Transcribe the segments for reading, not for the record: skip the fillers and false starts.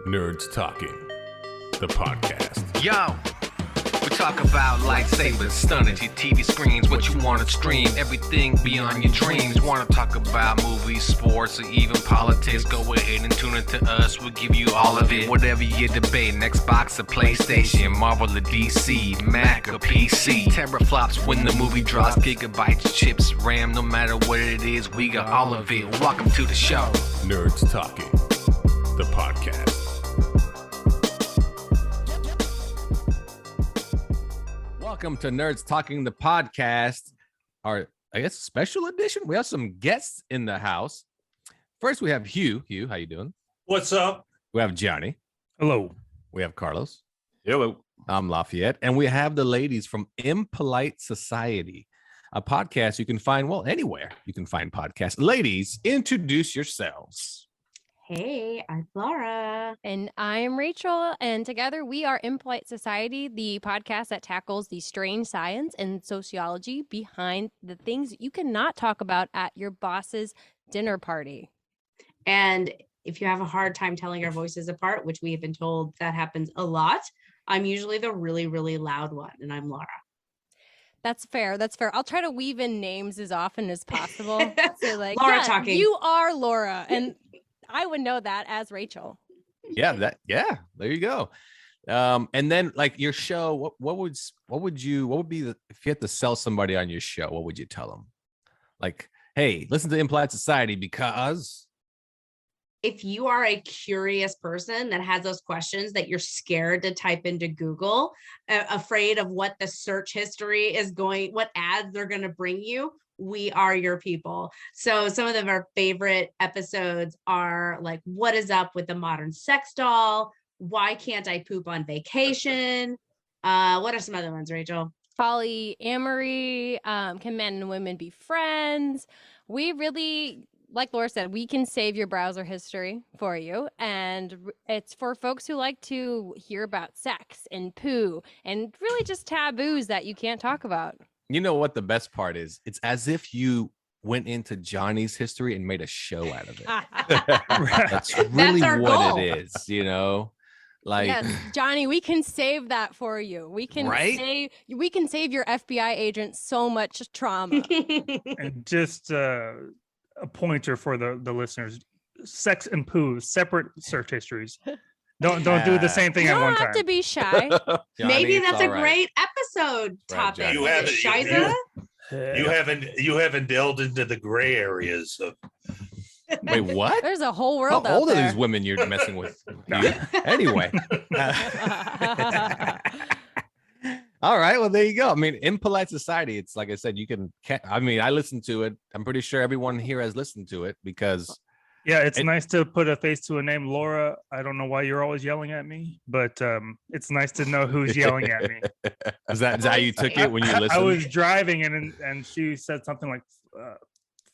Nerds Talking, the podcast. Yo, we talk about lightsabers, stunning your TV screens, what you want to stream, everything beyond your dreams. Want to talk about movies, sports, or even politics? Go ahead and tune into us. We'll give you all of it. Whatever you're debating, Xbox or PlayStation, Marvel or DC, Mac or PC. Teraflops when the movie drops, gigabytes, chips, RAM, no matter what it is, we got all of it. Welcome to the show. Nerds Talking, the podcast. Welcome to Nerds Talking, the podcast, our, I guess, special edition. We have some guests in the house. First, we have Hugh. Hugh, how you doing? What's up? We have Johnny. Hello. We have Carlos. Hello. I'm Lafayette. And we have the ladies from Impolite Society, a podcast you can find, well, anywhere you can find podcasts. Ladies, introduce yourselves. Hey, I'm Laura. And I'm Rachel, and together we are Impolite Society, the podcast that tackles the strange science and sociology behind the things you cannot talk about at your boss's dinner party. And if you have a hard time telling our voices apart, which we have been told that happens a lot, I'm usually the really, really loud one, and I'm Laura. That's fair. That's fair. I'll try to weave in names as often as possible. So like, Laura yeah, talking. You are Laura, and I would know that as Rachel. Yeah, there you go. And then like your show, what would be the, if you had to sell somebody on your show, what would you tell them? Like, hey, listen to Impolite Society because If you are a curious person that has those questions that you're scared to type into Google, afraid of what the search history is going, what ads they're going to bring you, we are your people. So some of them, our favorite episodes are like, what is up with the modern sex doll? Why can't I poop on vacation? What are some other ones, Rachel? Polyamory, can men and women be friends? We really, like Laura said, we can save your browser history for you. And it's for folks who like to hear about sex and poo and really just taboos that you can't talk about. you know what the best part is? It's as if you went into Johnny's history and made a show out of it. That's really our what goal. it is, you know? Like, Yes, Johnny, we can save that for you. We can Right? save your FBI agent so much trauma. And just a pointer for the listeners: sex and poo, separate search histories. Don't do the same thing You at one don't have time. to be shy. Maybe Johnny, that's it's a all right. great episode Right, topic. Johnny. You Is it haven't- Shiza? You haven't delved into the gray areas of Wait, what? There's a whole How world out old are there. these women you're messing with? Anyway. All right. Well, there you go. I mean, Impolite Society, it's like I said, I listen to it. I'm pretty sure everyone here has listened to it because Yeah, it's nice to put a face to a name. Laura, I don't know why you're always yelling at me, but it's nice to know who's yelling at me. is that how you took it when you listened? I was driving and she said something like,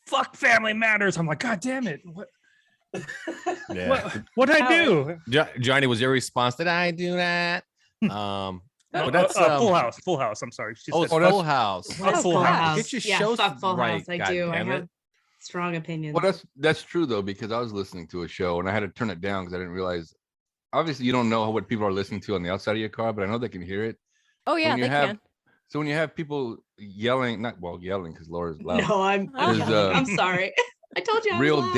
fuck Family Matters. I'm like, God damn it. Yeah. What did I do? Johnny, was your response? Did I do that? But that's Full House. I'm sorry. She Oh, said, it's Full House. Fuck Full House. Get your Yeah, shows fuck Full right, House. I God do. I damn it. have strong opinions. Well, that's true though, because I was listening to a show and I had to turn it down because I didn't realize. Obviously, you don't know what people are listening to on the outside of your car, but I know they can hear it. Oh yeah, when you they have- can. So when you have people yelling, yelling because Laura's loud. No, I'm Is, yelling. I'm sorry. I told you I was real loud.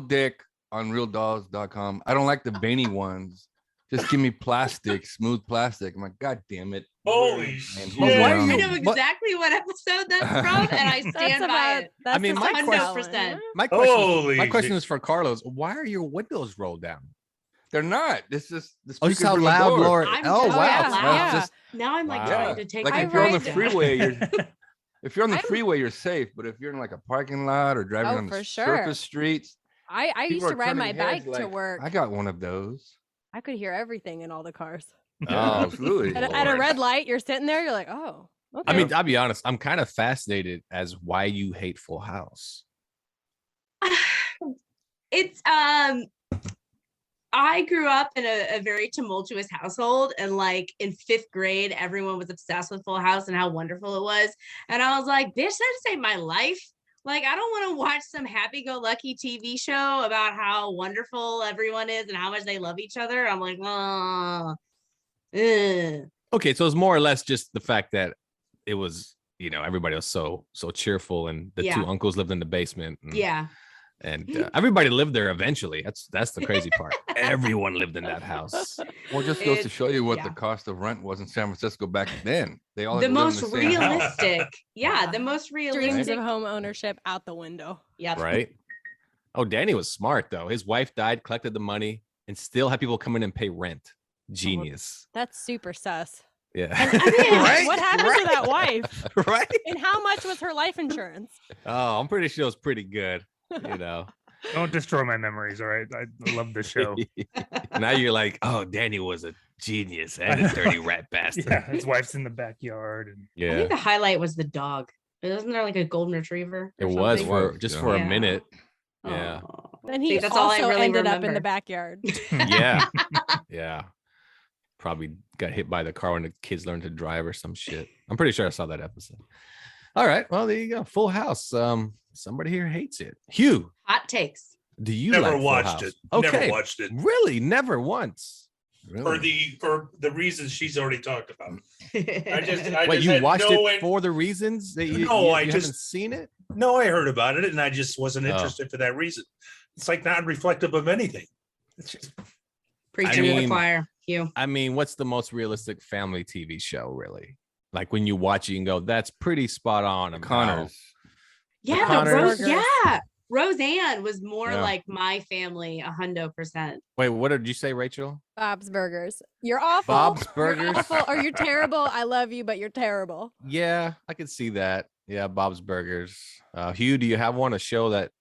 dick on realdolls.com. I don't like the veiny ones. Just give me plastic, smooth plastic. I'm like, God damn it. holy Man, shit. who's Well, why are around I you- me? know What- exactly what episode that's from, and I That's stand by about. it. That's I mean, the my sex question- doll one, 100%. My question, Holy my question shit. is for Carlos. Why are your windows rolled down? They're not. This is the Oh, this is speakers how in the loud door. Laura. I'm Oh, just wow. yeah, So yeah. it's just- Now I'm like Wow. trying to take. Like I if you're on the write- freeway, if you're on the I'm- freeway, you're safe. But if you're in like a parking lot or driving Oh, on the for sure. surface streets, I people used to are ride my turning heads bike to like, work. I got one of those. I could hear everything in all the cars. Oh, absolutely. At a red light, you're sitting there. You're like, oh. Okay. I mean, I'll be honest. I'm kind of fascinated as why you hate Full House. It's I grew up in a very tumultuous household, and like in 5th grade, everyone was obsessed with Full House and how wonderful it was. And I was like, this ain't my life. Like, I don't want to watch some happy-go-lucky TV show about how wonderful everyone is and how much they love each other. I'm like, oh, Okay, so it's more or less just the fact that it was, everybody was so cheerful, and the two uncles lived in the basement. And everybody lived there eventually. That's the crazy part. Everyone lived in that house. Well, just goes to show you what the cost of rent was in San Francisco back then. They all had the to live in most the same house. realistic. Yeah, the most Dreams realistic. of home ownership out the window. Yep. Right. Oh, Danny was smart though. His wife died, collected the money, and still had people come in and pay rent. Genius. That's super sus. Yeah. Right? What happened to that wife? Right. And how much was her life insurance? Oh, I'm pretty sure it's pretty good. Don't destroy my memories. All right. I love this show. Now you're like, oh, Danny was a genius and a dirty rat bastard. Yeah, his wife's in the backyard. And I think the highlight was the dog. Wasn't there like a golden retriever? It or was something? for a minute. Yeah. And he that's all I also really ended up in remember. the backyard. Yeah. Yeah. Probably got hit by the car when the kids learned to drive or some shit. I'm pretty sure I saw that episode. All right. Well, there you go. Full House. Somebody here hates it. Hugh. Hot takes. Do you Never like Full watched House? it. Okay. Never watched it. Really? Never once. Really? For the reasons she's already talked about. I just Wait, you had watched no it for the reasons that you, No, you, I you just- haven't seen it? No, I heard about it, and I just wasn't Oh. interested for that reason. It's like not reflective of anything. It's just Preaching to the mean- choir. Hugh. I mean, what's the most realistic family TV show, really? Like when you watch it, you can go, that's pretty spot on. about- Connors. Yeah, Connors. Roseanne was more Yeah. like my family, 100%. Wait, what did you say, Rachel? Bob's Burgers. You're awful. Bob's You're Burgers? awful, or you're terrible. I love you, but you're terrible. Yeah, I could see that. Yeah, Bob's Burgers. Hugh, do you have a show that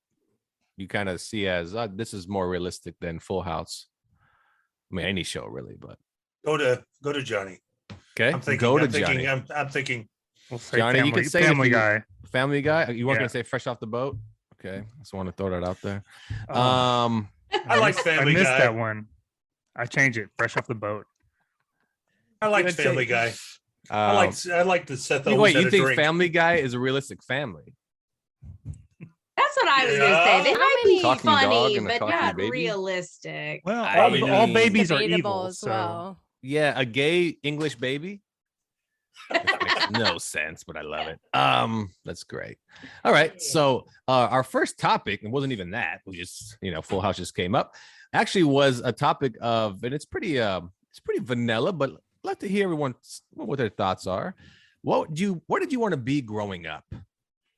you kind of see as this is more realistic than Full House? I mean, any show really, but go to Johnny. okay. I'm thinking. Go to I'm thinking. Johnny. I'm thinking. we'll say Johnny, you family, can say if Family you- Guy. Family Guy. You weren't Yeah. gonna say Fresh Off the Boat? Okay, I just want to throw that out there. Oh. I like missed- Family I missed Guy. that one. I changed it. Fresh off the boat. I like I'd say- Family Guy. I like the Seth Owens. Wait, had you a think drink. Family Guy is a realistic family? That's what I was going to say. They Yeah. might be Talking dog funny, and a but talking not baby? realistic. Well, I all, mean- all babies are Debatable evil. as So well. Yeah, a gay English baby. Which makes no sense, but I love it. That's great. All right, so our first topic, it wasn't even that. We just, Full House just came up. Actually, was a topic of, and it's pretty vanilla, but I'd like to hear everyone what their thoughts are. What did you want to be growing up?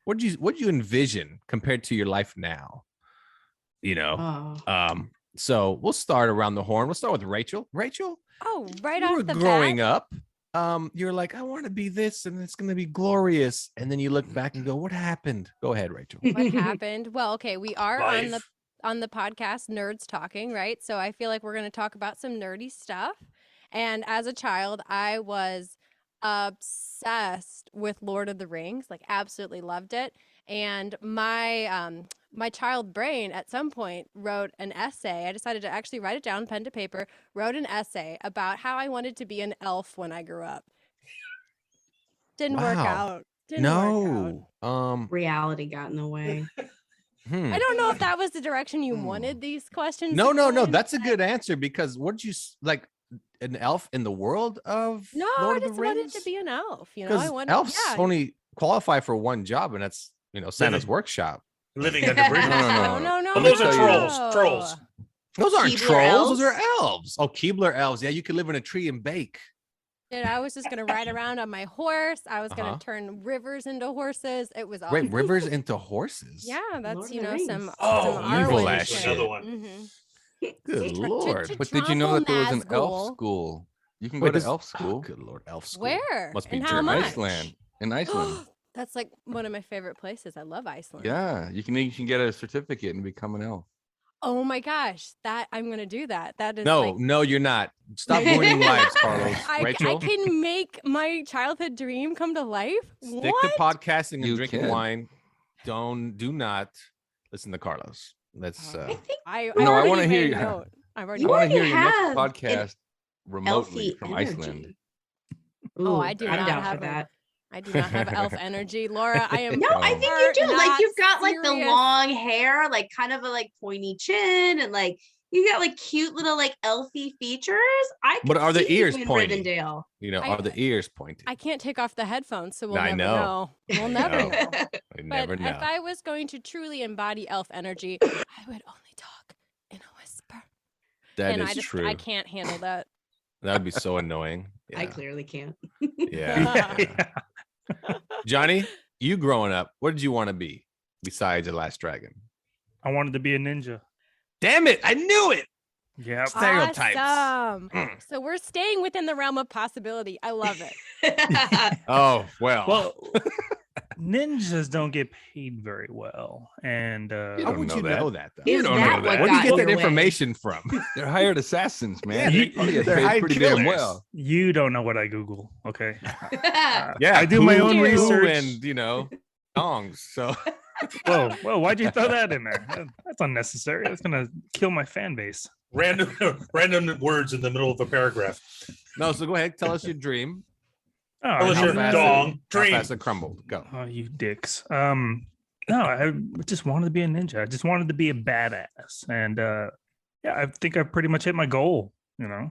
What did you envision compared to your life now? Oh. So we'll start around the horn. We'll start with Rachel. Rachel, Oh, right you were off the growing bat. up, you're like, I want to be this and it's going to be glorious. And then you look back and go, what happened? Go ahead, Rachel. What happened? Well, okay, we are Life. on the podcast Nerds Talking, right? So I feel like we're going to talk about some nerdy stuff. And as a child, I was obsessed with Lord of the Rings, like absolutely loved it. And my child brain at some point wrote an essay. I decided to actually write it down, pen to paper, wrote an essay about how I wanted to be an elf when I grew up. Didn't work Wow. out. Didn't work out. Reality got in the way. I don't know if that was the direction you wanted these questions. No, to no, go no. in, That's a but- good answer because what did you like an elf in the world of No, Lord I of the just wanted Rings? to be an elf. I Because wanted, elves yeah. only qualify for one job, and that's Santa's workshop. Living under bridges. No. Oh, those are tell you. trolls. Those aren't Keebler trolls; those elves? are elves. Oh, Keebler elves. Yeah, you could live in a tree and bake. Dude, I was just gonna ride around on my horse. I was Uh-huh. gonna turn rivers into horses. It was awesome. Wait, rivers into horses? Yeah, that's Lord of the some Rings. Oh, some evil Arwen ass shit. shit. Another one. Mhm. Good Tra- lord. tra- But did you know that there was an elf Nazgul. school? You can Wait, go to this- elf school. Oh, good lord, elf school. Where? Must be And how German. much? Iceland. In Iceland. That's like one of my favorite places. I love Iceland. Yeah, you can get a certificate and become an elf. Oh my gosh, that I'm gonna do that. That is No, like, no, you're not. Stop ruining lives, Carlos. I Rachel, can make my childhood dream come to life. stick What? to podcasting and You drinking can. wine. Do not listen to Carlos. That's I think I No, I already wanna hear made you. note. I've already You I want to already hear your next have an podcast remotely elfy from energy. Iceland. Oh, Ooh, I do I'm not down have for that. I do not have elf energy. Laura, I am No, I think you do. Like not you've got like the serious. long hair, like kind of a like pointy chin, and like you got like cute little like elfy features. I can But are the see you ears in pointy? Rivendell. Are the ears pointed? I can't take off the headphones, so we'll I never know. know. We'll I never know. know. We But never know. if I was going to truly embody elf energy, I would only talk in a whisper. That and is I just true. I can't handle that. That would be so annoying. I Yeah. clearly can't. Yeah. Yeah. Johnny, you growing up, what did you want to be besides the Last Dragon? I wanted to be a ninja. Damn it! I knew it. Yeah. Stereotypes. Awesome. Mm. So we're staying within the realm of possibility. I love it. Oh well. Well, ninjas don't get paid very well, and How don't would know you that. know that though? Is You don't that know that. what Where do you got get your that way? information from? They're hired assassins, man. Yeah, They probably get they're paid hired pretty damn killers. well. you don't know what I Google. Okay. Yeah, I do my poo- own poo research. and songs. So Whoa, why'd you throw that in there? That's unnecessary. That's gonna kill my fan base. Random words in the middle of a paragraph. no. So go ahead, tell us your dream. Oh, Tell us How your fast dong How dream. fast it crumbled. Go. oh, you dicks. No, I just wanted to be a ninja. I just wanted to be a badass, and yeah, I think I pretty much hit my goal. You know,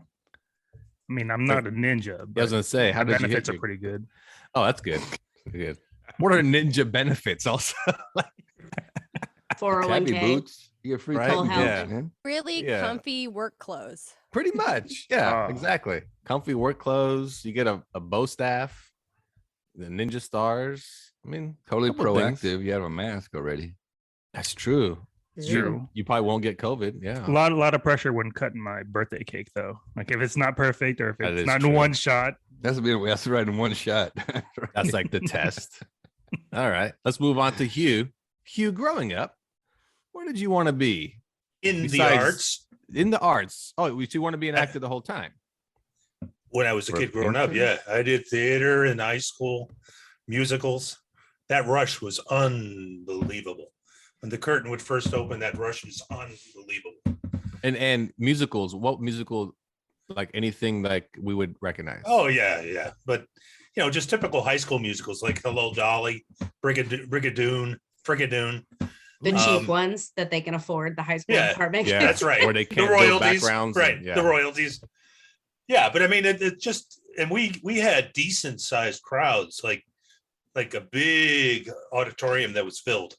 I mean, I'm not a ninja, I but was gonna say, how the did you hit benefits are your- pretty good. Oh, that's good. Good. What are ninja benefits? Also, Tabby 401k. boots. You get free Right? tabby Yeah. boots, man. Really Yeah. comfy work clothes. pretty much. Yeah, Oh. exactly. Comfy work clothes. You get a bow staff. The ninja stars. I mean, Totally couple things. proactive. You have a mask already. That's true. It's You- true. You probably won't get COVID. Yeah. A lot of pressure when cutting my birthday cake, though. Like if it's not perfect or if That it's is not true. in one shot. That's right in one shot. That's like the test. All right. Let's move on to Hugh. Hugh, growing up, where did you want to be? In the Besides- arts, In the arts. Oh, you want to be an actor the whole time? when I was a For kid growing up, yeah, I did theater in high school, musicals. That rush was unbelievable. When the curtain would first open, that rush was unbelievable. And musicals. What musical? Like anything like we would recognize? Oh yeah. But just typical high school musicals like Hello Dolly, Brigadoon. The Um, cheap ones that they can afford, the high school yeah, department. yeah. That's right. Or they The can't build royalties, backgrounds. right? and- yeah. The royalties. Yeah, but I mean, it just, and we had decent sized crowds, like a big auditorium that was filled,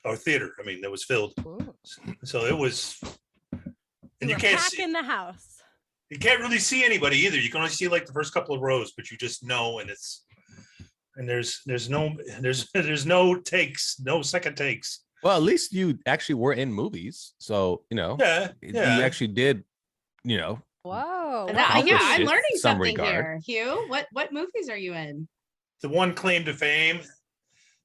or theater. I mean, that was filled. Ooh. So it was, and you We're can't back see, in the house. you can't really see anybody either. You can only see like the first couple of rows, but you just know, and there's no takes, no second takes. Well, at least you actually were in movies, so Yeah, you yeah. actually did. Whoa. Yeah, accomplish I'm it learning in some something regard. here. Hugh, what movies are you in? The one claim to fame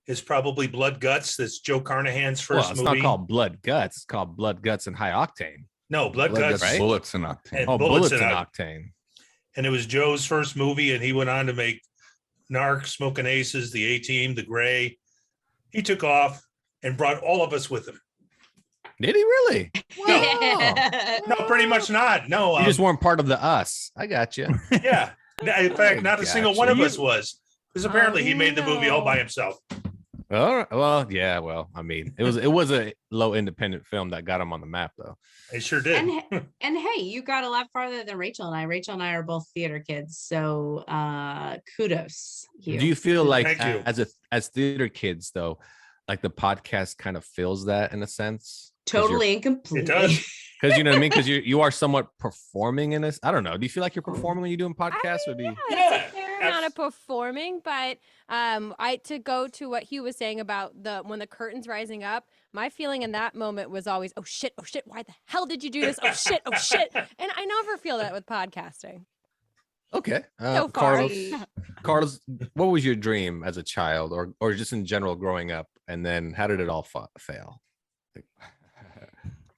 is probably Blood Guts. That's Joe Carnahan's Well, first it's movie. not called Blood Guts. It's called Blood Guts and High Octane. No, Blood Blood Guts. Guts, right? bullets and octane. And Oh, Bullets Bullets and and Oct- Octane. And it was Joe's first movie, and he went on to make Narc, Smoking Aces, The A-Team, The Gray. He took off and brought all of us with him. Did he really? Wow. No, pretty much not. No, You just weren't part of the us. I got you. yeah. In fact, not a single one of Gotcha. us was, because apparently he made the movie all by himself. All right. Well, yeah. Well, I mean, it was a low independent film that got him on the map, though. It sure did. And hey, you got a lot farther than Rachel and I. Rachel and I are both theater kids, so kudos. Hugh. Do you feel like Thank you. as theater kids though, like the podcast kind of feels that in a sense? 'Cause Totally and It completely. does. Because you know what I mean? Because you are somewhat performing in this. I don't know. Do you feel like you're performing when you're doing podcasts? Or do you? Yeah, Yeah, it's a fair amount of performing, but I to go to what Hugh was saying about when the curtain's rising up, my feeling in that moment was always, oh shit, why the hell did you do this? Oh shit, and I never feel that with podcasting. Okay. So far. Carlos, what was your dream as a child, or just in general growing up, and then how did it all fail?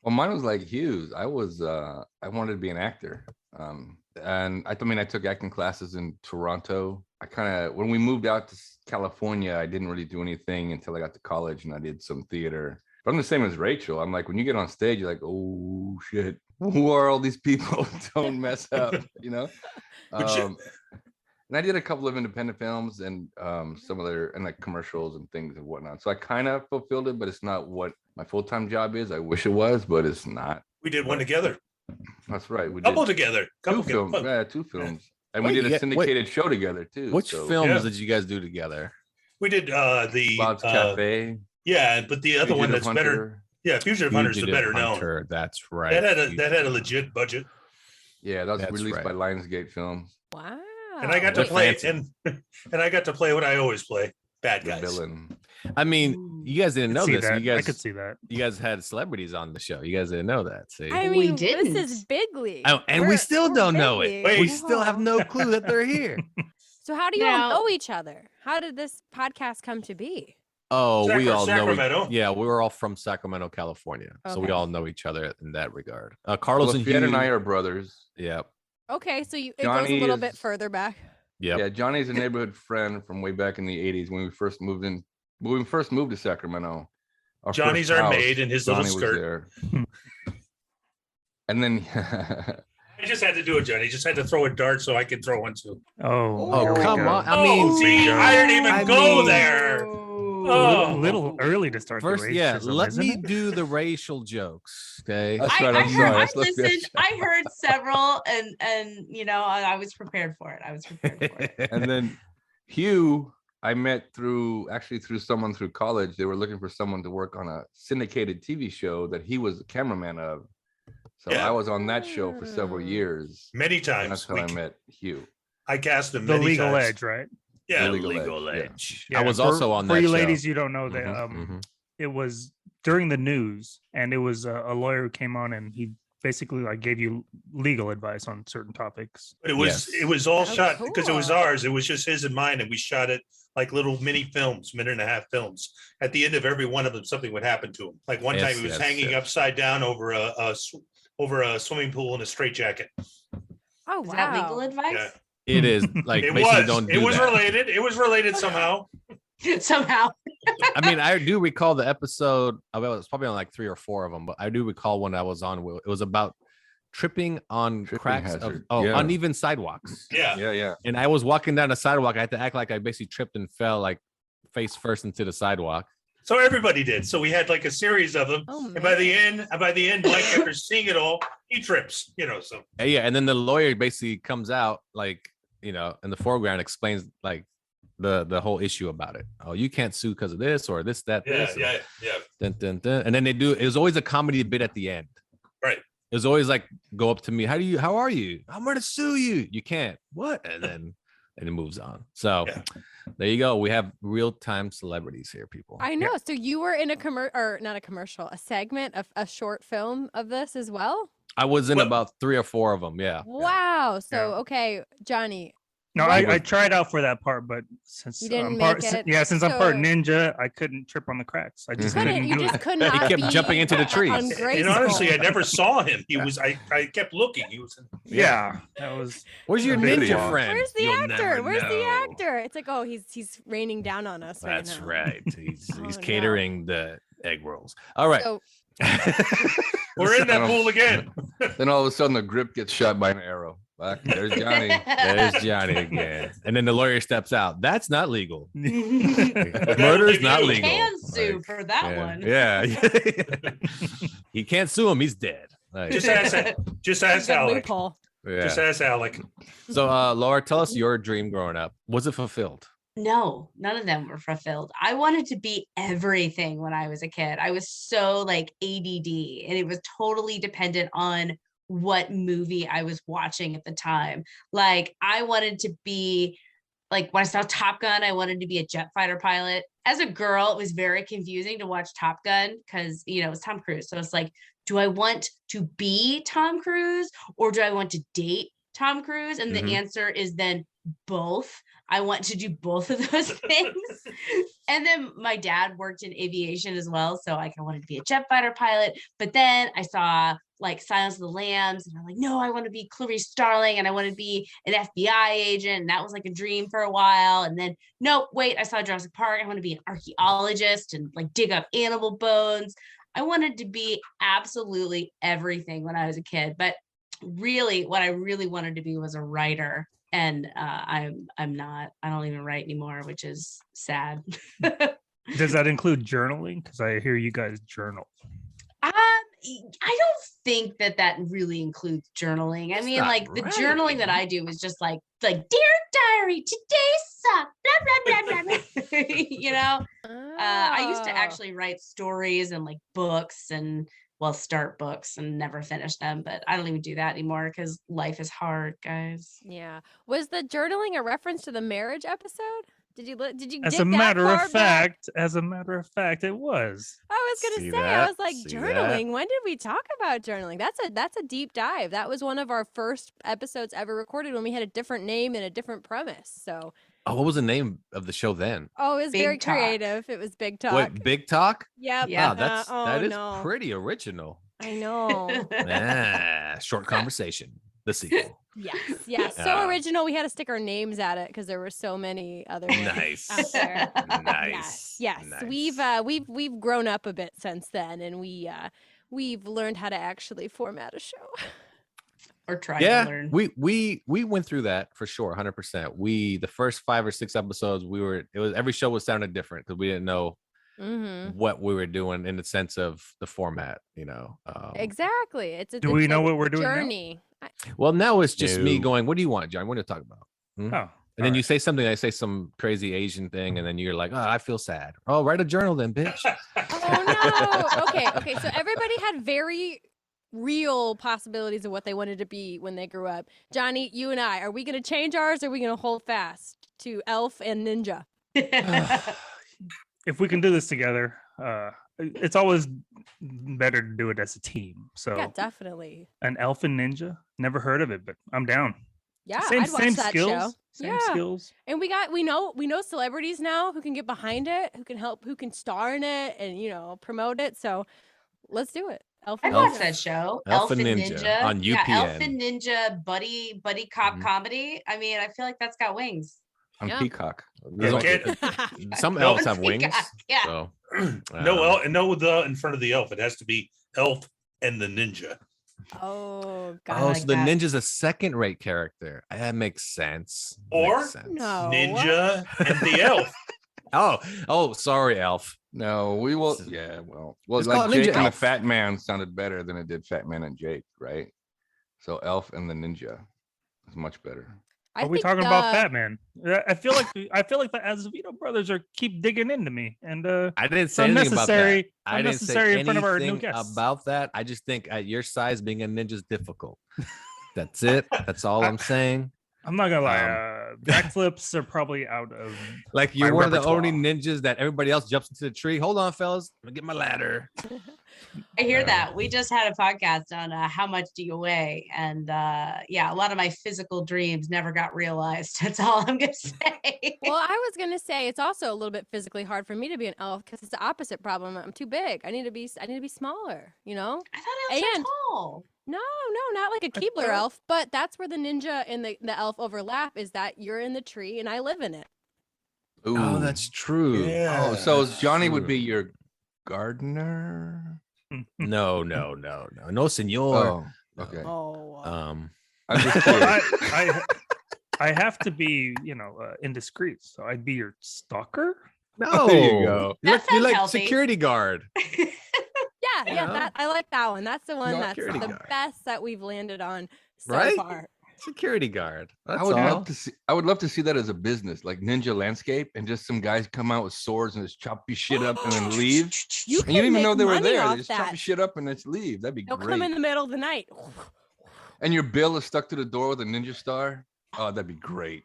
Well, mine was like Hugh's. I wanted to be an actor. And I took acting classes in Toronto. When we moved out to California, I didn't really do anything until I got to college, and I did some theater. But I'm the same as Rachel. I'm like, when you get on stage, you're like, oh shit, who are all these people? Don't mess up, But And I did a couple of independent films and some other and like commercials and things and whatnot. So I kind of fulfilled it, but it's not what my full-time job is. I wish it was, but it's not. We did one together. That's right. We Couple did together. two Couple films. together. Yeah, two films. And Wait, we did yeah, a syndicated show together too. Which so. films Yeah. did you guys do together? We did the Bob's Cafe. yeah, but the other one Fugitive that's better. Hunter. Yeah, Fugitive Hunter's the better known. Hunter, that's right. That had a legit budget. Yeah, that was That's released right. by Lionsgate Films. Wow. And I got to They're play fancy. and I got to play what I always play, bad The guys. villain. I mean, you guys didn't know See this. that. You I guys, could see that. you guys had celebrities on the show. You guys didn't know that. See, I We mean, this is didn't. big league. Oh, and we We're- still we're don't big know it. league. Wait. We still have no clue that they're here. So how do you all Now- know each other? How did this podcast come to be? Oh, we all know. Sacramento. Yeah, we were all from Sacramento, California, so we Okay. all know each other in that regard. Carlos and Lafayette Hugh. and I are brothers. Yeah, Okay, so it goes a Johnny little bit is- further back. yeah. Yeah, Johnny's a neighborhood friend from way back in the 80s when we first moved in. When we first moved to Sacramento. Our Johnny's first our house, maid in his little Johnny was skirt. there. And then I just had to do it, Johnny. Just had to throw a dart so I could throw one too. Oh, Oh, here we come go. on. I mean, see, I didn't even I go mean- there. A Oh, little early to start. first, the yeah. racism, Let isn't me it? do the racial jokes. Okay. That's I, right. I I'm heard, sorry. I Let's look at listened. that. I heard several, and you know, I was prepared for it. I was prepared for it. And then Hugh, I met through someone through college. They were looking for someone to work on a syndicated TV show that he was the cameraman of. So Yeah. I was on that show for several years. many And times. that's how I met Hugh. I cast him The many legal times. edge, right? Yeah, The Legal legal Edge, yeah. edge. I was also on for that you show. ladies. You don't know that Mhm. it was during the news, and it was a lawyer who came on, and he basically like gave you legal advice on certain topics. But it Yes. was all Oh, shot because it was cool. ours. It was just his and mine, and we shot it like little mini films, minute and a half films. At the end of every one of them, something would happen to him. Like one time, Yes, he was yes, hanging yes. upside down over a swimming pool in a straitjacket. Oh Is wow. that legal advice? Yeah. It is like It basically was. don't do It was that. related. It was related somehow. Somehow. I mean, I do recall the episode. Well, it's probably on like 3 or 4 of them, but I do recall one I was on. It was about tripping on Tripping cracks hazard, of yeah. uneven sidewalks. Yeah. Yeah. And I was walking down the sidewalk. I had to act like I basically tripped and fell like face first into the sidewalk. So everybody did. So we had like a series of them. Oh, And by the man. end, Mike, after seeing it all, he trips. You know. So Yeah, and then the lawyer basically comes out like, in the foreground, explains like the whole issue about it. Oh, you can't sue because of this or this, that, yeah, this. yeah, yeah. Dun, dun, dun. And then they do. It was always a comedy bit at the end. Right. It was always like, go up to me. How are you? I'm gonna sue you. You can't. What? And it moves on. So Yeah. there you go. We have real time celebrities here, people. I know. So you were in a segment of a short film of this as well. I was in Well- about 3 or 4 of them. Yeah. Wow. So Yeah. okay, Johnny. No, What- I tried out for that part, but since You didn't I'm make part, it, since I'm part so- ninja, I couldn't trip on the cracks. I just Couldn't couldn't you do just it. could not kept be jumping into the trees. And And honestly, I ungraceful. never saw him. He was. I kept looking. He was. Yeah, that was. Where's your A big ninja flaw. friend? Where's the You'll actor? never Where's the know. actor? It's like, oh, he's raining down on us right That's now. right. He's Oh, no. catering the egg rolls. All right. So We're in that pool again. Then all of a sudden the grip gets shot by an arrow. Fuck, there's Johnny. There's Johnny again. And then the lawyer steps out. That's not legal. That'll Murder is give not you- legal. Can sue Like, for that yeah, one. Yeah. He can't sue him. He's dead. Like, Just ask. Just ask good Alec. loophole. yeah. Just ask Alec. So, Laura, tell us your dream growing up. Was it fulfilled? No, none of them were fulfilled. I wanted to be everything when I was a kid. I was so like ADD, and it was totally dependent on what movie I was watching at the time. Like I wanted to be like when I saw Top Gun, I wanted to be a jet fighter pilot. As a girl, it was very confusing to watch Top Gun because it was Tom Cruise. So it's like, do I want to be Tom Cruise or do I want to date Tom Cruise? And Mhm. the answer is then both. I want to do both of those things. And then my dad worked in aviation as well. So I wanted to be a jet fighter pilot. But then I saw like Silence of the Lambs and I'm like, no, I want to be Clarice Starling and I want to be an FBI agent. And that was like a dream for a while. And then, nope, wait, I saw Jurassic Park. I want to be an archaeologist and like dig up animal bones. I wanted to be absolutely everything when I was a kid. But really, what I really wanted to be was a writer. and I'm not. I don't even write anymore, which is sad. Does that include journaling? Because I hear you guys journal. I don't think that really includes journaling. I mean, not like the right. journaling that I do is just like dear diary, today sucked, blah blah blah blah. You know, I used to Oh. actually write stories and like books and start books and never finish them, but I don't even do that anymore because life is hard, guys. Yeah. Was the journaling a reference to the marriage episode? Did you As dig a that matter far of back? fact, it was. I was See gonna say, that? I was like, See that? journaling. When did we talk about journaling? That's a deep dive. That was one of our first episodes ever recorded when we had a different name and a different premise. So, Oh, what was the name of the show then? oh, it was Big very Talk. creative. It was Big Talk. Wait, Big Talk? Yep. Yeah. Wow, that is no. pretty original. I know. Short conversation. The sequel. Yes. So Yeah. original. We had to stick our names at it because there were so many other ones Nice. out there. Nice. Yes. Nice. We've grown up a bit since then, and we've learned how to actually format a show. Or try Yeah, to learn. we went through that for sure, 100%. The first 5 or 6 episodes, every show was sounded different because we didn't know Mm-hmm. what we were doing in the sense of the format, Exactly. It's Do we know like what we're a doing now? journey. Well, now it's just me No. going, what do you want, John? What do you talk about? Hmm? Oh, And then you say something, I say some crazy Asian thing, and then you're like, oh, I feel sad. Oh, write a journal then, bitch. Oh no. Okay. So everybody had very real possibilities of what they wanted to be when they grew up. Johnny, you and I, are we going to change ours or are we going to hold fast to elf and ninja? if we can do this together, it's always better to do it as a team. So Yeah, definitely. an elf and ninja, never heard of it, but I'm down. Yeah, Same I'd watch that skills. show. Same Yeah. skills. And we know celebrities now who can get behind it, who can help, who can star in it and promote it. So let's do it. Elf I and watched Ninja. that show. Elf and Ninja on Yeah, Elf UPN. and Ninja buddy cop Mhm. comedy. I mean, I feel like that's got wings. On Yeah. Peacock. There's Okay. only- Some No, elves have wings. Yeah. So, No, the in front of the elf. It has to be elf and the ninja. Oh God. I Oh, like so the that. ninja's a second-rate character. That makes sense. Or- Makes sense. No. Ninja and the elf. Oh, sorry, Elf. No, we will. It's- Yeah, well, it's like called Jake Ninja and the Elf. Fat Man sounded better than it did Fat Man and Jake, right? So Elf and the Ninja is much better. I Are we think talking about Fat Man? I feel like the Azevedo brothers are keep digging into me, and I didn't say anything about that. unnecessary, I didn't say unnecessary in front of our new anything guests. about that. I just think at your size, being a ninja is difficult. That's it. That's all I'm saying. I'm not gonna lie, backflips are probably out of. Like you're My one of the only repertoire. ninjas that everybody else jumps into the tree. Hold on, fellas. Let me get my ladder. I hear Yeah. that. We just had a podcast on how much do you weigh, and yeah, a lot of my physical dreams never got realized. That's all I'm gonna say. Well, I was gonna say it's also a little bit physically hard for me to be an elf because it's the opposite problem. I'm too big. I need to be smaller. I thought elves And- are tall. No, not like a Keebler thought- elf, but that's where the ninja and the elf overlap. Is that you're in the tree and I live in it. Ooh. Oh, that's true. Yeah. Oh, so That's Johnny would be true. your gardener. No, senor. Oh, okay. Oh, I'm just Well, curious. I have to be, indiscreet. So I'd be your stalker. No, There you go. You're That you're sounds like healthy. security guard. yeah, know? that I like that one. That's the one No, that's security the guard. best that we've landed on so Right? far. Security guard. That's I would all. love to see. I would love to see that as a business, like Ninja Landscape, and just some guys come out with swords and just chop your shit up and then leave. You And can you didn't even know make they were money there. They off just chop that. your shit up and just leave. That'd be They'll great. come in the middle of the night. And your bill is stuck to the door with a ninja star. Oh, that'd be great.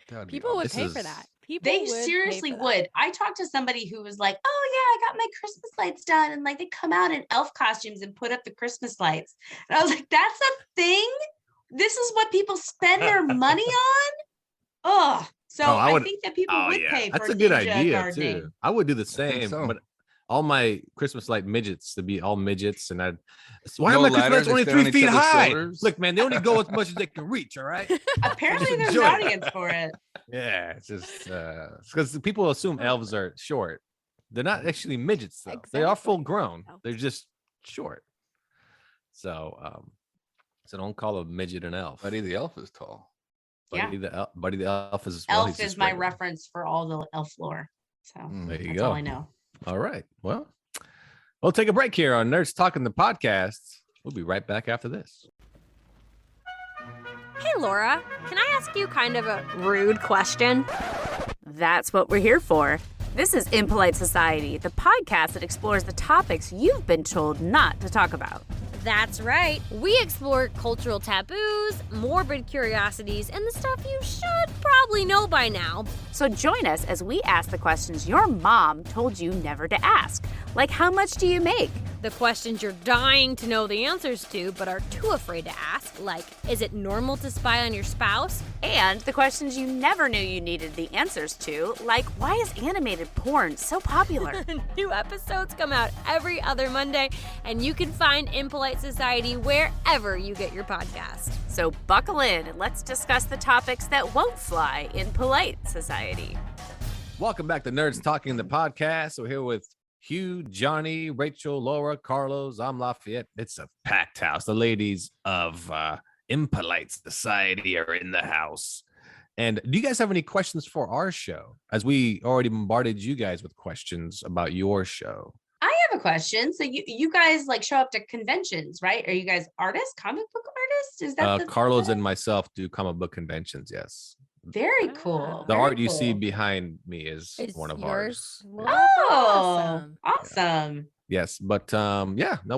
That'd be People would This pay for is- that. People They would pay seriously for that. would. I talked to somebody who was like, "Oh yeah, I got my Christmas lights done," and like they come out in elf costumes and put up the Christmas lights. And I was like, "That's a thing. This is what people spend their money on." Oh, so Oh, I I would- think that people would pay That's for a good ninja idea gardening. too. I would do the same, so. but all my Christmas light midgets to be all midgets, and I'd. Why No are my Christmas ladders, lights they only stand on 3 each feet other's high? shoulders. Look, man, they only go as much as they can reach. All right. Apparently, there's enjoy an it. audience for it. Yeah, it's just because people assume elves are short. They're not actually midgets though. They are full Exactly. grown. Elves. They're just short. So don't call a midget an elf. Buddy, the elf is tall. Buddy the elf is well, Elf is my reference for all the elf lore. So there you that's go. all I know. All right. Well, we'll take a break here on Nerds Talking the Podcast. We'll be right back after this. Hey, Laura, can I ask you kind of a rude question? That's what we're here for. This is Impolite Society, the podcast that explores the topics you've been told not to talk about. That's right. We explore cultural taboos, morbid curiosities, and the stuff you should probably know by now. So join us as we ask the questions your mom told you never to ask. Like, how much do you make? The questions you're dying to know the answers to, but are too afraid to ask, like, is it normal to spy on your spouse? And the questions you never knew you needed the answers to, like, why is animated porn so popular? New episodes come out every other Monday, and you can find Impolite Society wherever you get your podcast. So buckle in and let's discuss the topics that won't fly in polite society. Welcome back to Nerds Talking the Podcast. We're here with Hugh, Johnny, Rachel, Laura, Carlos. I'm Lafayette. It's a packed house. The ladies of Impolite Society are in the house. And do you guys have any questions for our show? As we already bombarded you guys with questions about your show. I have a question. So you guys like show up to conventions, right? Are you guys artists, comic book artists? Is that Carlos and myself do comic book conventions? Yes. Very cool. The Very art you cool. see behind me is one of ours. Oh, awesome. Yes, but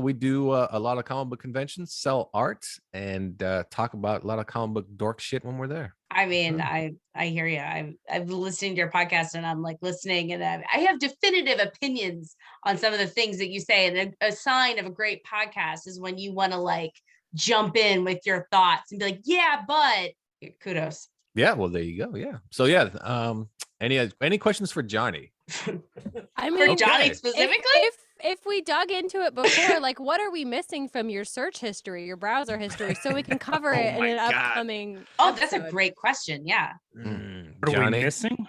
we do a lot of comic book conventions, sell art, and talk about a lot of comic book dork shit when we're there. I mean, I hear you. I've been listening to your podcast, and I'm like listening, and I have definitive opinions on some of the things that you say. And a sign of a great podcast is when you want to like jump in with your thoughts and be like, "Yeah, but kudos." Yeah, well, there you go. Yeah. So yeah, any questions for Johnny? I mean, for Johnny specifically. If we dug into it before, like, what are we missing from your search history, your browser history, so we can cover it in an upcoming? Oh, that's a great question. Yeah. What are we missing?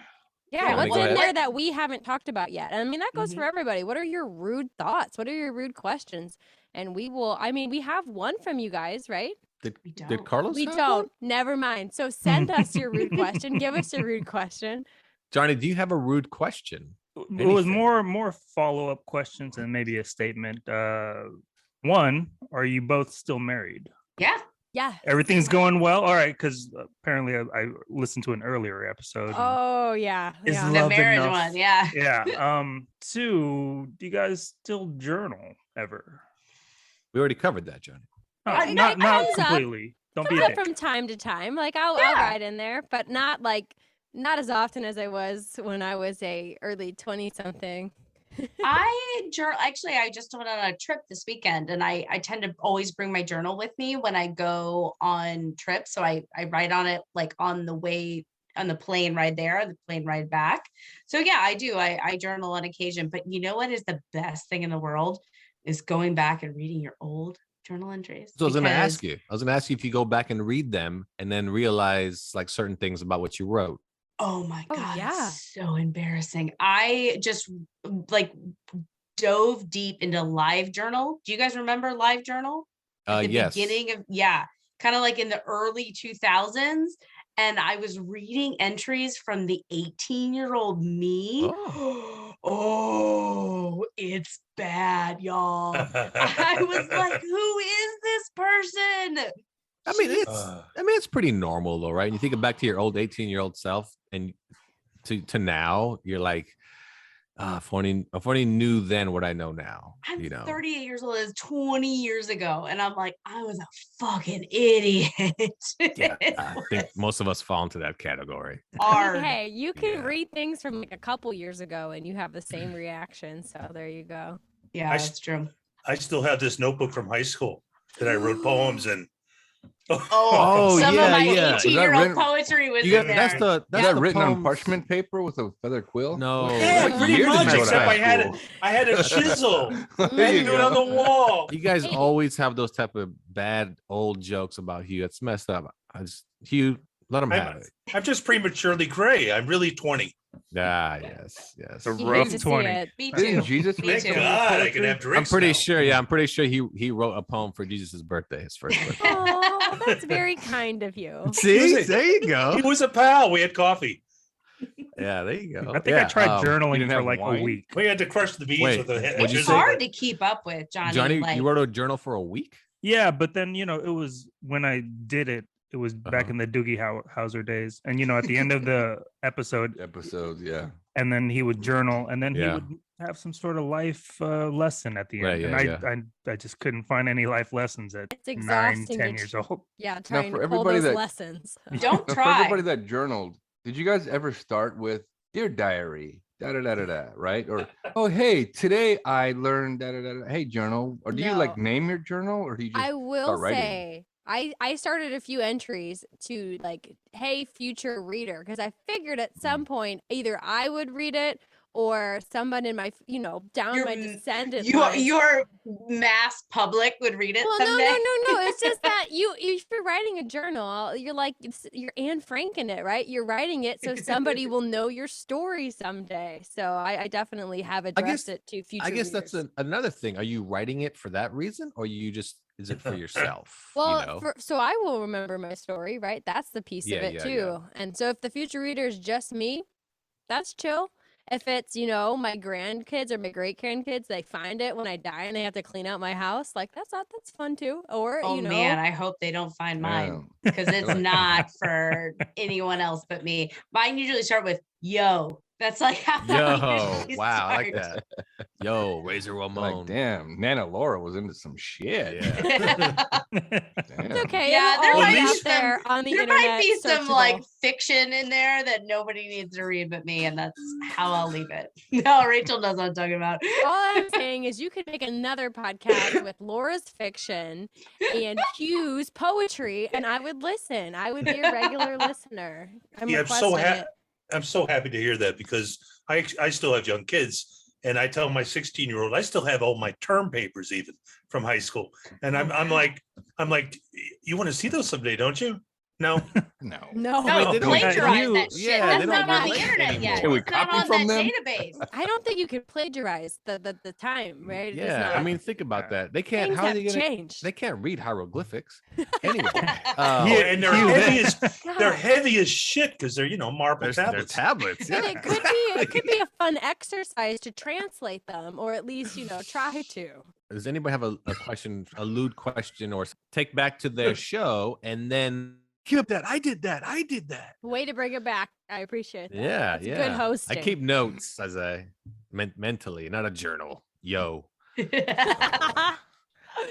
Yeah, Johnny, what's go in ahead. there that we haven't talked about yet? And I mean, that goes for everybody. What are your rude thoughts? What are your rude questions? And we will. I mean, we have one from you guys, right? Did Carlos? We have don't. one? Never mind. So send us your rude question. Give us a rude question. Johnny, do you have a rude question? It was more follow-up questions and maybe a statement. One, are you both still married? Yeah. Yeah. Everything's going well? All right, because apparently I listened to an earlier episode. Oh, yeah. Is Yeah. The love marriage enough? one. Yeah. Yeah. Two, do you guys still journal ever? We already covered that, Johnny. Oh, It not comes up. completely. Don't be a Comes up dick. from time to time. Like I'll write in there, but not as often as I was when I was a early 20-something. I just went on a trip this weekend, and I tend to always bring my journal with me when I go on trips. So I write on it like on the way, on the plane ride there, the plane ride back. So yeah, I do. I journal on occasion, but you know what is the best thing in the world is going back and reading your old journal entries. So I was going to because- ask you. I was going to ask you if you go back and read them and then realize like certain things about what you wrote. Oh my Oh, God. yeah. It's so embarrassing. I just like dove deep into Live Journal. Do you guys remember Live Journal? At the Yes. beginning of, kind of like in the early 2000s. And I was reading entries from the 18-year-old me. Oh, it's bad, y'all. I was like, who is this person? I mean, it's pretty normal though, right? And you think back to your old 18-year-old self and to now, you're like, if only knew then what I know now. I'm you know, 38 years old. It's 20 years ago. And I'm like, I was a fucking idiot. yeah, I think most of us fall into that category. Hard. Hey, you can Yeah. read things from like a couple years ago and you have the same reaction. So there you go. Yeah, I that's true. I still have this notebook from high school that I wrote poems in. Oh, some yeah, of my yeah. Is that 18-year-old written- poetry was You got in there. that's Is the that written on poems- parchment paper with a feather quill? No, Yeah, what pretty year did much, you go to except high I had school? I had a chisel. I There had you to do it on go. the wall. You guys Hey. always have those type of bad old jokes about Hugh. It's messed up. Hugh, Let them have it. I'm just prematurely gray. I'm really 20. Yes. It's a You rough hate to see 20. it. Me Didn't too. Jesus Me make too. some God, I poetry? can have I'm drinks pretty now. sure. Yeah, I'm pretty sure he wrote a poem for Jesus' birthday, his first birthday. Oh, that's very kind of you. See, there you He go. was a pal. We had coffee. Yeah, there you go. I think I tried you journaling didn't for have like wine? a week. We had to crush the beans Wait, with a what'd you It's say? hard to keep up with, Johnny. Johnny, like, you wrote a journal for a week? Yeah, but then it was when I did it. It was back Uh-huh. in the Doogie Howser days, and at the end of the episode, Episodes, yeah. and then he would journal, and then he Yeah. would have some sort of life lesson at the end. Right, and yeah, I just couldn't find any life lessons at It's 9, exhausting 10 to years old. Yeah, trying for to pull everybody those that- lessons. don't Now, for try. everybody that journaled, did you guys ever start with Dear Diary, da da da da da, right? Or oh hey, today I learned da da da da. Hey journal, or do you like No. name your journal, or do you just I will start writing? say I started a few entries to like, hey, future reader, because I figured at some point either I would read it or someone in my, down Your my m- descendant your line. your mass public would read it Well, no, someday. no. It's just that if you're writing a journal, you're like you're Anne Frank in it, right? You're writing it so somebody will know your story someday. So I definitely have addressed it to future. I guess readers. that's another thing. Are you writing it for that reason, or is it for yourself? Well, so I will remember my story, right? That's the piece of Yeah, it yeah, too. yeah. And so if the future reader is just me, that's chill. If it's, my grandkids or my great grandkids, they find it when I die and they have to clean out my house, like that's fun too. Or Oh man, I hope they don't find mine Yeah. because it's not for anyone else but me. Mine usually start with "yo." That's like how Yo, usually wow, I like start. that. Yo, Razor Like, Ramon. damn, Nana Laura was into some shit. Yeah. Damn. it's okay. Yeah, It'll there all might be be out some- there on the There internet. might be some searchable. like fiction in there that nobody needs to read but me, and that's how I'll leave it. No, Rachel knows what I'm talking about. All I'm saying is you could make another podcast with Laura's fiction and Hugh's poetry, and I would listen. I would be a regular listener. I'm Yeah, requesting it. I'm so happy to hear that because I still have young kids, and I tell my 16-year-old I still have all my term papers even from high school, and I'm like, you want to see those someday, don't you? No. No. No, No, they don't plagiarize you- that shit. yeah, That's they not don't on the relate internet yet. anymore. Can we It's not copy on from that them? database. I don't think you could plagiarize the time, right? It's Yeah, not- I mean, think about that. They can't. things How are have they gonna? changed. They can't read hieroglyphics. Anyway, Yeah, and they're Hugh, heavy as God. they're heavy as shit because they're marble they're tablets. tablets. And Yeah. it could be a fun exercise to translate them, or at least try to. Does anybody have a question, a lewd question, or take back to their show and then keep up that I did that. Way to bring it back. I appreciate that. Yeah, That's yeah. good hosting. I keep notes as I mentally, not a journal. Yo.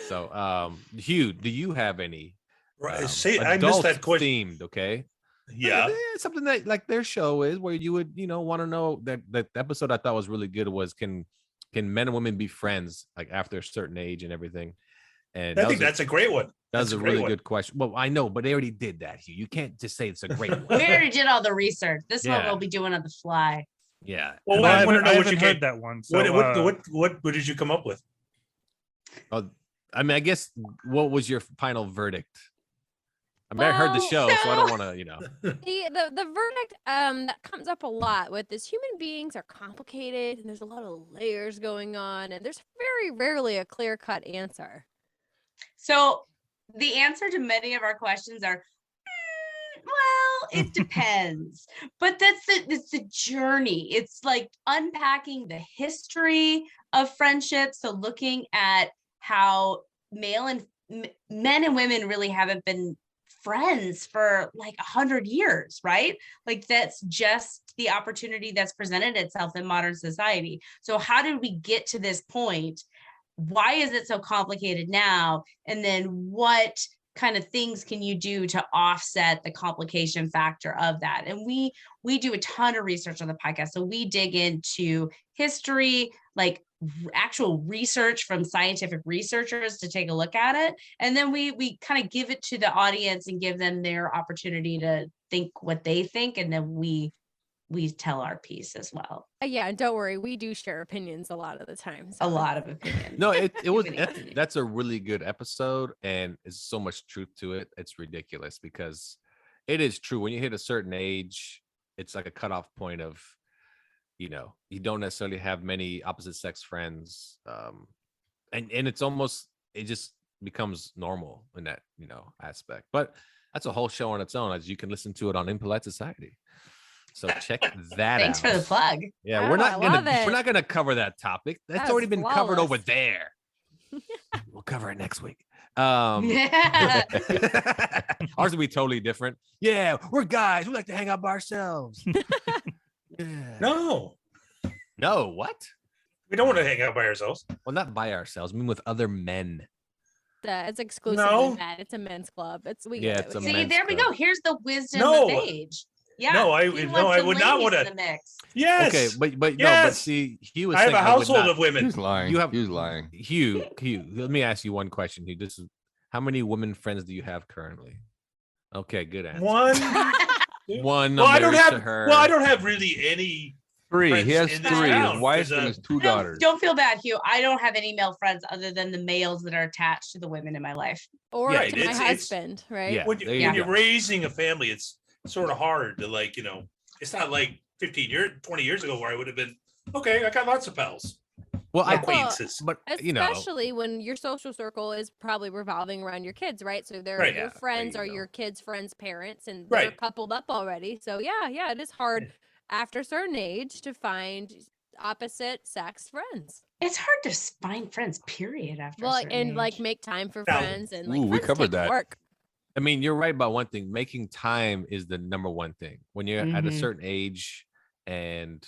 So, Hugh, do you have any? Right. See, I missed that question. Themed, okay. Yeah. Something that like their show is where you would, want to know that episode I thought was really good was can men and women be friends like after a certain age and everything. And I think that's a great one. that was That's a great really one. good question. Well, I know, but they already did that, Hugh. You can't just say it's a great We one. already did all the research. This one Yeah. we'll be doing on the fly. Yeah. Well, I I want to haven't, know I what you haven't heard get. that one. So, What did you come up with? I mean, I guess what was your final verdict? I mean, I heard the Well, show, so I don't want to, The verdict that comes up a lot with this: human beings are complicated, and there's a lot of layers going on, and there's very rarely a clear-cut answer. So the answer to many of our questions are, well, it depends. But it's the journey. It's like unpacking the history of friendship. So looking at how men and women really haven't been friends for like 100 years, right? Like that's just the opportunity that's presented itself in modern society. So how did we get to this point? Why is it so complicated now? And then what kind of things can you do to offset the complication factor of that? And we do a ton of research on the podcast. So we dig into history, like actual research from scientific researchers to take a look at it. And then we kind of give it to the audience and give them their opportunity to think what they think. And then we tell our piece as well. Yeah, and don't worry, we do share opinions a lot of the time. A lot of opinions. No, it was Many opinions. that's a really good episode, and there's so much truth to it. It's ridiculous because it is true. When you hit a certain age, it's like a cutoff point of, you don't necessarily have many opposite sex friends. And it's almost, it just becomes normal in that, aspect. But that's a whole show on its own, as you can listen to it on Impolite Society. So check that Thanks out. for the plug. Yeah, Oh, we're I love it. not gonna cover that topic. That's That's already been covered over flawless. there. We'll cover it next week. Yeah. Ours will be totally different. Yeah, we're guys. We like to hang out by ourselves. Yeah. No, No, what? we don't want to hang out by ourselves. Well, not by ourselves. I mean, with other men. It's exclusively No. men. It's a men's club. We Yeah, get it's it. a We See, get it. men's there we club. go. Here's the wisdom No. of age. Yeah. No, I- he no, wants I some would not ladies wanna- in the mix. Yes. Okay, but no, but Yes. see, Hugh was I have saying a I would household not- of women. Hughes lying. You have- Hughes lying. Hugh, let me ask you one question. Hugh, how many women friends do you have currently? Okay, good answer. One. One. Well, I'm I don't married have. to her. Well, I don't have really any. 3. He has friends in this 3. His town, wife 'cause, and his 2 No, daughters. don't feel bad, Hugh. I don't have any male friends other than the males that are attached to the women in my life. Or Right, to my it's- husband, right? Yeah. When, there you when go. you're raising a family, it's sort of hard to it's not like 20 years ago where I would have been, okay, I got lots of pals. Well, I Acquaintances. but Especially when your social circle is probably revolving around your kids, right? So they're Right. your Yeah, friends there are you go. your kids' friends' parents, and they're Right. coupled up already. So yeah, it is hard after a certain age to find opposite sex friends. It's hard to find friends, period, after a Well, certain and like age. make time for Now- friends and like Ooh, we friends covered take that. work. I mean, you're right about one thing. Making time is the number one thing when you're at a Mhm. certain age. And